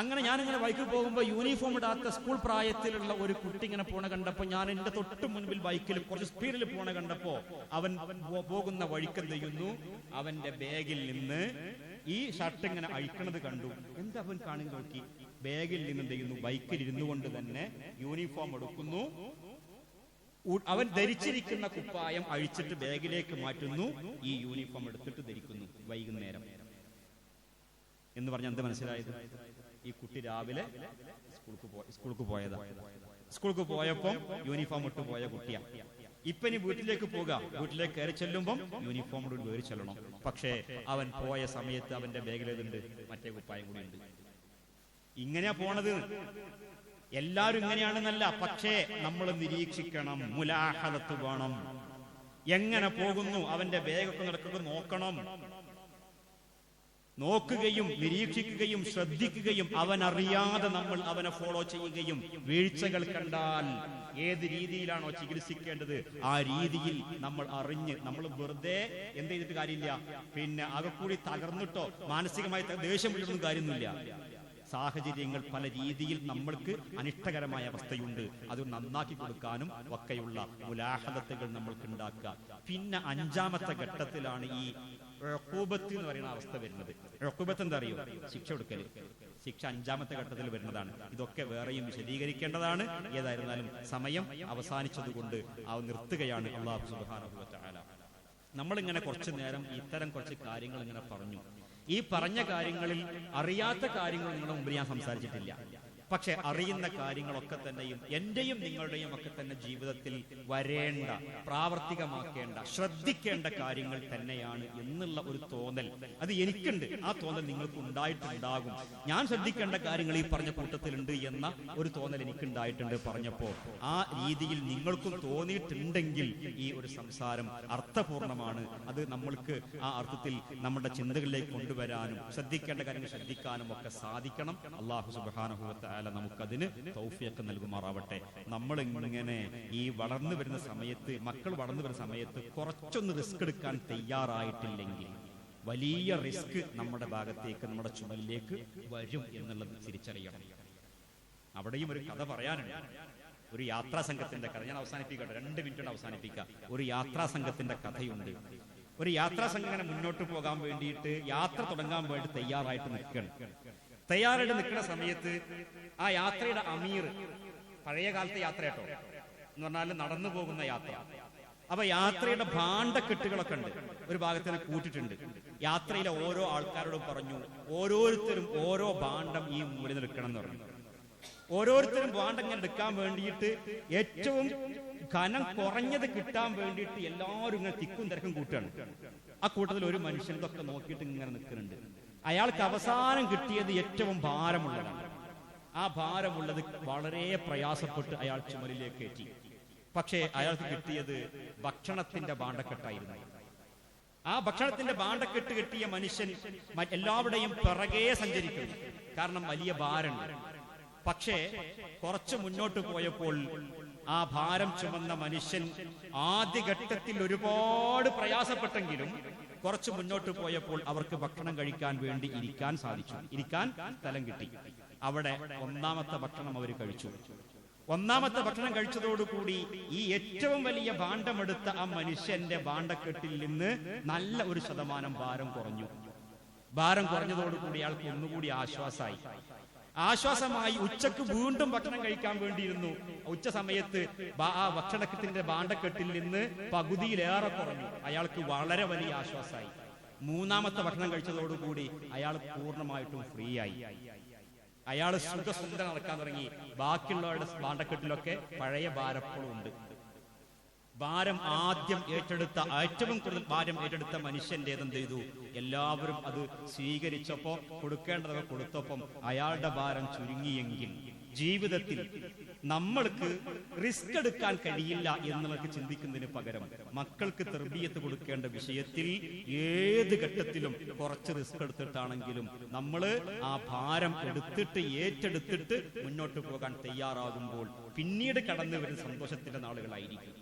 അങ്ങനെ ഞാനിങ്ങനെ ബൈക്കിൽ പോകുമ്പോൾ യൂണിഫോം ഇടാത്ത സ്കൂൾ പ്രായത്തിലുള്ള ഒരു കുട്ടി ഇങ്ങനെ പോണ കണ്ടപ്പോ, ഞാൻ എന്റെ തൊട്ട് മുൻപിൽ ബൈക്കിൽ കുറച്ച് സ്പീഡിൽ പോണ കണ്ടപ്പോ അവൻ പോകുന്ന വഴിക്ക് എന്ത് ചെയ്യുന്നു, അവന്റെ ബാഗിൽ നിന്ന് ഈ ഷർട്ട് ഇങ്ങനെ അഴിക്കണത് കണ്ടു. എന്താ അവൻ കാണുക നോക്കി, ബാഗിൽ നിന്ന് എന്ത് ചെയ്യുന്നു, ബൈക്കിൽ ഇരുന്നു കൊണ്ട് തന്നെ യൂണിഫോം എടുക്കുന്നു, അവൻ ധരിച്ചിരിക്കുന്ന കുപ്പായം അഴിച്ചിട്ട് ബാഗിലേക്ക് മാറ്റുന്നു, ഈ യൂണിഫോം എടുത്തിട്ട് ധരിക്കുന്നു വൈകുന്നേരം. എന്ന് പറഞ്ഞാൽ എന്ത് മനസ്സിലായത്? ഈ കുട്ടി രാവിലെ സ്കൂൾക്ക് പോയതാ. സ്കൂൾക്ക് പോയപ്പോ യൂണിഫോം ഇട്ട് പോയ കുട്ടിയാ. ഇപ്പൊ ഇനി വീട്ടിലേക്ക് പോകാം, വീട്ടിലേക്ക് കയറി ചെല്ലുമ്പം യൂണിഫോം കയറി ചെല്ലണം. പക്ഷേ അവൻ പോയ സമയത്ത് അവന്റെ ബാഗിൽ ഏതുണ്ട്, മറ്റേ കുപ്പായം കൂടി ഉണ്ട്. ഇങ്ങനെയാ പോണത്. എല്ലാരും ഇങ്ങനെയാണെന്നല്ല, പക്ഷേ നമ്മൾ നിരീക്ഷിക്കണം, മുലാഹദത്ത് വേണം. എങ്ങനെ പോകുന്നു, അവന്റെ ബാഗൊക്കെ നടക്കുന്നത് നോക്കണം. നോക്കുകയും നിരീക്ഷിക്കുകയും ശ്രദ്ധിക്കുകയും അവൻ അറിയാതെ നമ്മൾ അവനെ ഫോളോ ചെയ്യുകയും വീഴ്ചകൾ കണ്ടാൽ ഏത് രീതിയിലാണോ ചികിത്സിക്കേണ്ടത് ആ രീതിയിൽ നമ്മൾ അറിഞ്ഞ്, നമ്മൾ വെറുതെ എന്ത് ചെയ്തിട്ട് കാര്യമില്ല, പിന്നെ അകക്കൂടി തകർന്നിട്ടോ മാനസികമായി ദേഷ്യം പിടിച്ചൊന്നും കാര്യമൊന്നുമില്ല. സാഹചര്യങ്ങൾ പല രീതിയിൽ നമ്മൾക്ക് അനിഷ്ടകരമായ അവസ്ഥയുണ്ട്, അത് നന്നാക്കി കൊടുക്കാനും ഒക്കെയുള്ള മുലാഹദത്തുകൾ നമ്മൾക്ക് ഉണ്ടാക്കുക. പിന്നെ 5ാമത്തെ ഘട്ടത്തിലാണ് ഈ ഉഖൂബത്ത് എന്ന് പറയുന്ന അവസ്ഥ വരുന്നത്. ഉഖൂബത്ത് എന്താ അറിയോ? ശിക്ഷ കൊടുക്കൽ. ശിക്ഷ 5ാമത്തെ ഘട്ടത്തിൽ വരുന്നതാണ്. ഇതൊക്കെ വേറെയും വിശദീകരിക്കേണ്ടതാണ്. ഏതായിരുന്നാലും സമയം അവസാനിച്ചതുകൊണ്ട് നിർത്തുകയാണ്. അല്ലാഹു സുബ്ഹാനഹു വ തആല നമ്മളിങ്ങനെ കുറച്ചു നേരം ഇത്തരം കുറച്ച് കാര്യങ്ങൾ ഇങ്ങനെ പറഞ്ഞു. ഈ പറഞ്ഞ കാര്യങ്ങളിൽ അറിയാത്ത കാര്യങ്ങൾ നിങ്ങളുടെ മുമ്പിൽ ഞാൻ സംസാരിച്ചിട്ടില്ല. പക്ഷെ അറിയുന്ന കാര്യങ്ങളൊക്കെ തന്നെയും എന്റെയും നിങ്ങളുടെയും ഒക്കെ തന്നെ ജീവിതത്തിൽ വരേണ്ട, പ്രാവർത്തികമാക്കേണ്ട, ശ്രദ്ധിക്കേണ്ട കാര്യങ്ങൾ തന്നെയാണ് എന്നുള്ള ഒരു തോന്നൽ അത് എനിക്കുണ്ട്. ആ തോന്നൽ നിങ്ങൾക്ക് ഉണ്ടായിട്ടുണ്ടാകും. ഞാൻ ശ്രദ്ധിക്കേണ്ട കാര്യങ്ങൾ ഈ പറഞ്ഞ കൂട്ടത്തിലുണ്ട് എന്ന ഒരു തോന്നൽ എനിക്കുണ്ടായിട്ടുണ്ട് പറഞ്ഞപ്പോ. ആ രീതിയിൽ നിങ്ങൾക്കും തോന്നിയിട്ടുണ്ടെങ്കിൽ ഈ ഒരു സംസാരം അർത്ഥപൂർണമാണ്. അത് നമ്മൾക്ക് ആ അർത്ഥത്തിൽ നമ്മുടെ ചിന്തകളിലേക്ക് കൊണ്ടുവരാനും ശ്രദ്ധിക്കേണ്ട കാര്യങ്ങൾ ശ്രദ്ധിക്കാനും ഒക്കെ സാധിക്കണം. അല്ലാഹു സുബ്ഹാനഹു വ തആല നമുക്കതിന് തൗഫീഖ് നൽകുമാറാവട്ടെ. നമ്മൾ ഇങ്ങനെ ഈ വളർന്നു വരുന്ന സമയത്ത്, മക്കൾ വളർന്നു വരുന്ന സമയത്ത് കുറച്ചൊന്ന് റിസ്ക് എടുക്കാൻ തയ്യാറായിട്ടില്ലെങ്കിൽ വലിയ റിസ്ക് നമ്മുടെ ഭാഗത്തേക്ക്, നമ്മുടെ ചുമലിലേക്ക് വരും എന്നുള്ളത് തിരിച്ചറിയണം. അവിടെയും ഒരു കഥ പറയാനുണ്ട്. ഒരു യാത്രാ സംഘത്തിന്റെ കഥ ഞാൻ അവസാനിപ്പിക്കട്ടെ, 2 മിനിറ്റ് അവസാനിപ്പിക്കാം. ഒരു യാത്രാ സംഘത്തിന്റെ കഥയുണ്ട്. ഒരു യാത്രാ സംഘം മുന്നോട്ട് പോകാൻ വേണ്ടിയിട്ട്, യാത്ര തുടങ്ങാൻ വേണ്ടി തയ്യാറായിട്ട് നിൽക്കുന്ന സമയത്ത് ആ യാത്രയുടെ അമീർ, പഴയ കാലത്തെ യാത്ര കേട്ടോ എന്ന് പറഞ്ഞാൽ നടന്നു പോകുന്ന യാത്ര. അപ്പൊ യാത്രയുടെ ഭാണ്ഡക്കെട്ടുകളൊക്കെ ഉണ്ട്, ഒരു ഭാഗത്തിന് കൂട്ടിട്ടുണ്ട്. യാത്രയിലെ ഓരോ ആൾക്കാരോടും പറഞ്ഞു, ഓരോരുത്തരും ഓരോ ഭാണ്ഡം ഈ മൂലയിൽ എടുക്കണം എന്ന് പറഞ്ഞു. ഓരോരുത്തരും ഭാണ്ഡം ഇങ്ങനെ എടുക്കാൻ വേണ്ടിയിട്ട് ഏറ്റവും ഘനം കുറഞ്ഞത് കിട്ടാൻ വേണ്ടിയിട്ട് എല്ലാവരും ഇങ്ങനെ തിക്കും തിരക്കും കൂട്ടുകയാണ്. ആ കൂട്ടത്തിൽ ഒരു മനുഷ്യൻ ഇതൊക്കെ നോക്കിയിട്ട് ഇങ്ങനെ നിൽക്കുന്നുണ്ട്. അയാൾക്ക് അവസാനം കിട്ടിയത് ഏറ്റവും ഭാരമുള്ളതാണ്. ആ ഭാരമുള്ളത് വളരെ പ്രയാസപ്പെട്ട് അയാൾ ചുമലിലേക്ക് കയറ്റി. പക്ഷേ അയാൾക്ക് കിട്ടിയത് ഭക്ഷണത്തിന്റെ ഭാണ്ഡക്കെട്ടായിരുന്നു. ആ ഭക്ഷണത്തിന്റെ ഭാണ്ഡക്കെട്ട് കിട്ടിയ മനുഷ്യൻ എല്ലാവരുടെയും പിറകെ സഞ്ചരിക്കുന്നു, കാരണം വലിയ ഭാരമുണ്ട്. പക്ഷേ കുറച്ച് മുന്നോട്ട് പോയപ്പോൾ ആ ഭാരം ചുമന്ന മനുഷ്യൻ ആദ്യഘട്ടത്തിൽ ഒരുപാട് പ്രയാസപ്പെട്ടെങ്കിലും കുറച്ച് മുന്നോട്ട് പോയപ്പോൾ അവർക്ക് ഭക്ഷണം കഴിക്കാൻ വേണ്ടി ഇരിക്കാൻ സാധിച്ചു, ഇരിക്കാൻ സ്ഥലം കിട്ടി. അവിടെ ഒന്നാമത്തെ ഭക്ഷണം അവർ കഴിച്ചു. ഒന്നാമത്തെ ഭക്ഷണം കഴിച്ചതോടുകൂടി ഈ ഏറ്റവും വലിയ ഭാണ്ഡമെടുത്ത ആ മനുഷ്യന്റെ ഭാണ്ഡക്കെട്ടിൽ നിന്ന് നല്ല ഒരു ശതമാനം ഭാരം കുറഞ്ഞു. ഭാരം കുറഞ്ഞതോടുകൂടി അയാൾക്ക് ഒന്നുകൂടി ആശ്വാസമായി ഉച്ചക്ക് വീണ്ടും ഭക്ഷണം കഴിക്കാൻ വേണ്ടിയിരുന്നു. ഉച്ച സമയത്ത് ആ ഭക്ഷണത്തിന്റെ ഭാണ്ഡക്കെട്ടിൽ നിന്ന് പകുതിയിലേറെ കുറഞ്ഞു. അയാൾക്ക് വളരെ വലിയ ആശ്വാസമായി. മൂന്നാമത്തെ ഭക്ഷണം കഴിച്ചതോടുകൂടി അയാൾ പൂർണ്ണമായിട്ടും ഫ്രീ ആയി. അയാൾ സുഖസുന്ദരം നടക്കാൻ തുടങ്ങി. ബാക്കിയുള്ളവരുടെ ഭാണ്ഡക്കെട്ടിലൊക്കെ പഴയ ഭാരപ്പോഴും ഉണ്ട്. ഭാരം ആദ്യം ഏറ്റെടുത്ത, ഏറ്റവും കൂടുതൽ ഭാരം ഏറ്റെടുത്ത മനുഷ്യന്റെ എന്ത് ചെയ്തു? എല്ലാവരും അത് സ്വീകരിച്ചപ്പോ, കൊടുക്കേണ്ടതൊക്കെ കൊടുത്തപ്പം അയാളുടെ ഭാരം ചുരുങ്ങിയെങ്കിൽ ജീവിതത്തിൽ നമ്മൾക്ക് റിസ്ക് എടുക്കാൻ കഴിയില്ല എന്നുള്ളത് ചിന്തിക്കുന്നതിന് പകരം മക്കൾക്ക് തർബിയത്ത് കൊടുക്കേണ്ട വിഷയത്തിൽ ഏത് ഘട്ടത്തിലും കുറച്ച് റിസ്ക് എടുത്തിട്ടാണെങ്കിലും നമ്മൾ ആ ഭാരം ഏറ്റെടുത്തിട്ട് മുന്നോട്ട് പോകാൻ തയ്യാറാകുമ്പോൾ പിന്നീട് കടന്നു വരുന്ന സന്തോഷത്തിന്റെ നാളുകളായിരിക്കും.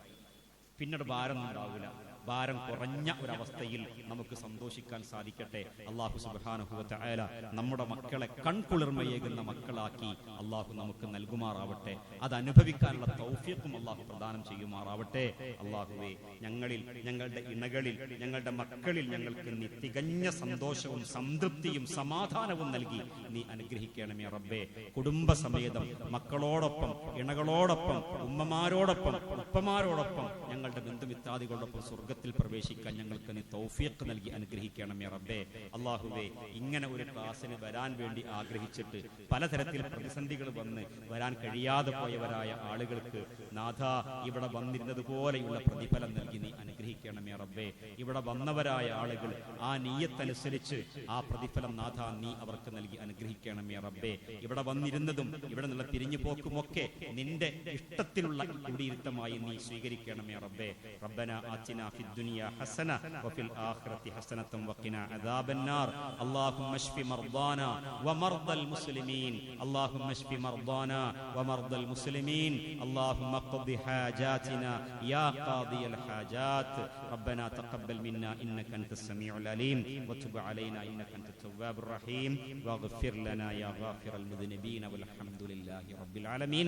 പിന്നീട് ഭാരം ഉണ്ടാവില്ല. ഭാരം കുറഞ്ഞ ഒരവസ്ഥയിൽ നമുക്ക് സന്തോഷിക്കാൻ സാധിക്കട്ടെ. അല്ലാഹു സുബ്ഹാനഹു വ തആല നമ്മുടെ മക്കളെ കൺകുളിർമയേകുന്ന മക്കളാക്കി അല്ലാഹു നമുക്ക് നൽകുമാറാവട്ടെ. അത് അനുഭവിക്കാനുള്ള തൗഫീഖും അല്ലാഹു പ്രദാനം ചെയ്യുമാറാവട്ടെ. അല്ലാഹുവേ, ഞങ്ങളിൽ, ഞങ്ങളുടെ ഇണകളിൽ, ഞങ്ങളുടെ മക്കളിൽ ഞങ്ങൾക്ക് നീ തികഞ്ഞ സന്തോഷവും സംതൃപ്തിയും സമാധാനവും നൽകി നീ അനുഗ്രഹിക്കണമേ റബ്ബേ. കുടുംബസമേതം മക്കളോടൊപ്പം, ഇണകളോടൊപ്പം, ഉമ്മമാരോടൊപ്പം, ഉപ്പമാരോടൊപ്പം, ഞങ്ങളുടെ ബന്ധുമിത്രാദികളോടൊപ്പം സ്വർഗ്ഗത്തിൽ പ്രവേശിക്കാൻ ഞങ്ങൾക്ക് നീ തൗഫീഖ് നൽകി അനുഗ്രഹിക്കണമേ റബ്ബേ. അല്ലാഹുവേ, ഇങ്ങനെ ഒരു ക്ലാസ്സിന് വരാൻ വേണ്ടി ആഗ്രഹിച്ചിട്ട് പലതരത്തിൽ പ്രതിസന്ധികൾ വരാൻ കഴിയാതെ പോയവരായ ആളുകൾക്ക് നാഥ ഇവിടെ വന്നിരുന്നത് പോലെയുള്ള പ്രതിഫലം നൽകി നീ അനുഗ്രഹിക്കണമേ റബ്ബേ. ഇവിടെ വന്നവരായ ആളുകൾ ആ നീയത്തനുസരിച്ച് ആ പ്രതിഫലം നാഥ നീ അവർക്ക് നൽകി അനുഗ്രഹിക്കണമേ റബ്ബേ. ഇവിടെ വന്നിരുന്നതും ഇവിടെ നിന്നുള്ള തിരിഞ്ഞു പോക്കുമൊക്കെ നിന്റെ ഇഷ്ടത്തിലുള്ള കുടിയിരുത്തമായി നീ സ്വീകരിക്കണമേ റബ്ബേ. റബ്ബന ആതിനാ ഫിദ് ദുനിയ ഹസന വഫിൽ ആഖിറതി ഹസനതൻ വഖിനാ അദാബന്നാർ. അല്ലാഹുമ്മ അശ്ഫി മർദാന വമർദൽ മുസ്ലിമീൻ. അല്ലാഹുമ്മ അശ്ഫി മർദാന വമർദൽ മുസ്ലിമീൻ. അല്ലാഹുമ്മ ഖദി ഹാജാതിനാ യാ ഖാദിയൽ ഹാജാത്ത്. റബ്ബന തഖബ്ബൽ മിന്നാ ഇന്നക അൻതസ് സമീഉൽ അലീം വതുബ് അലൈനാ ഇന്നക അൻതത് തവ്വാബുർ റഹീം വഗ്ഫിർ ലനാ യാ ഗാഫിറൽ മുദ്നിബീന വൽഹംദുലില്ലാഹി റബ്ബിൽ ആലമീൻ.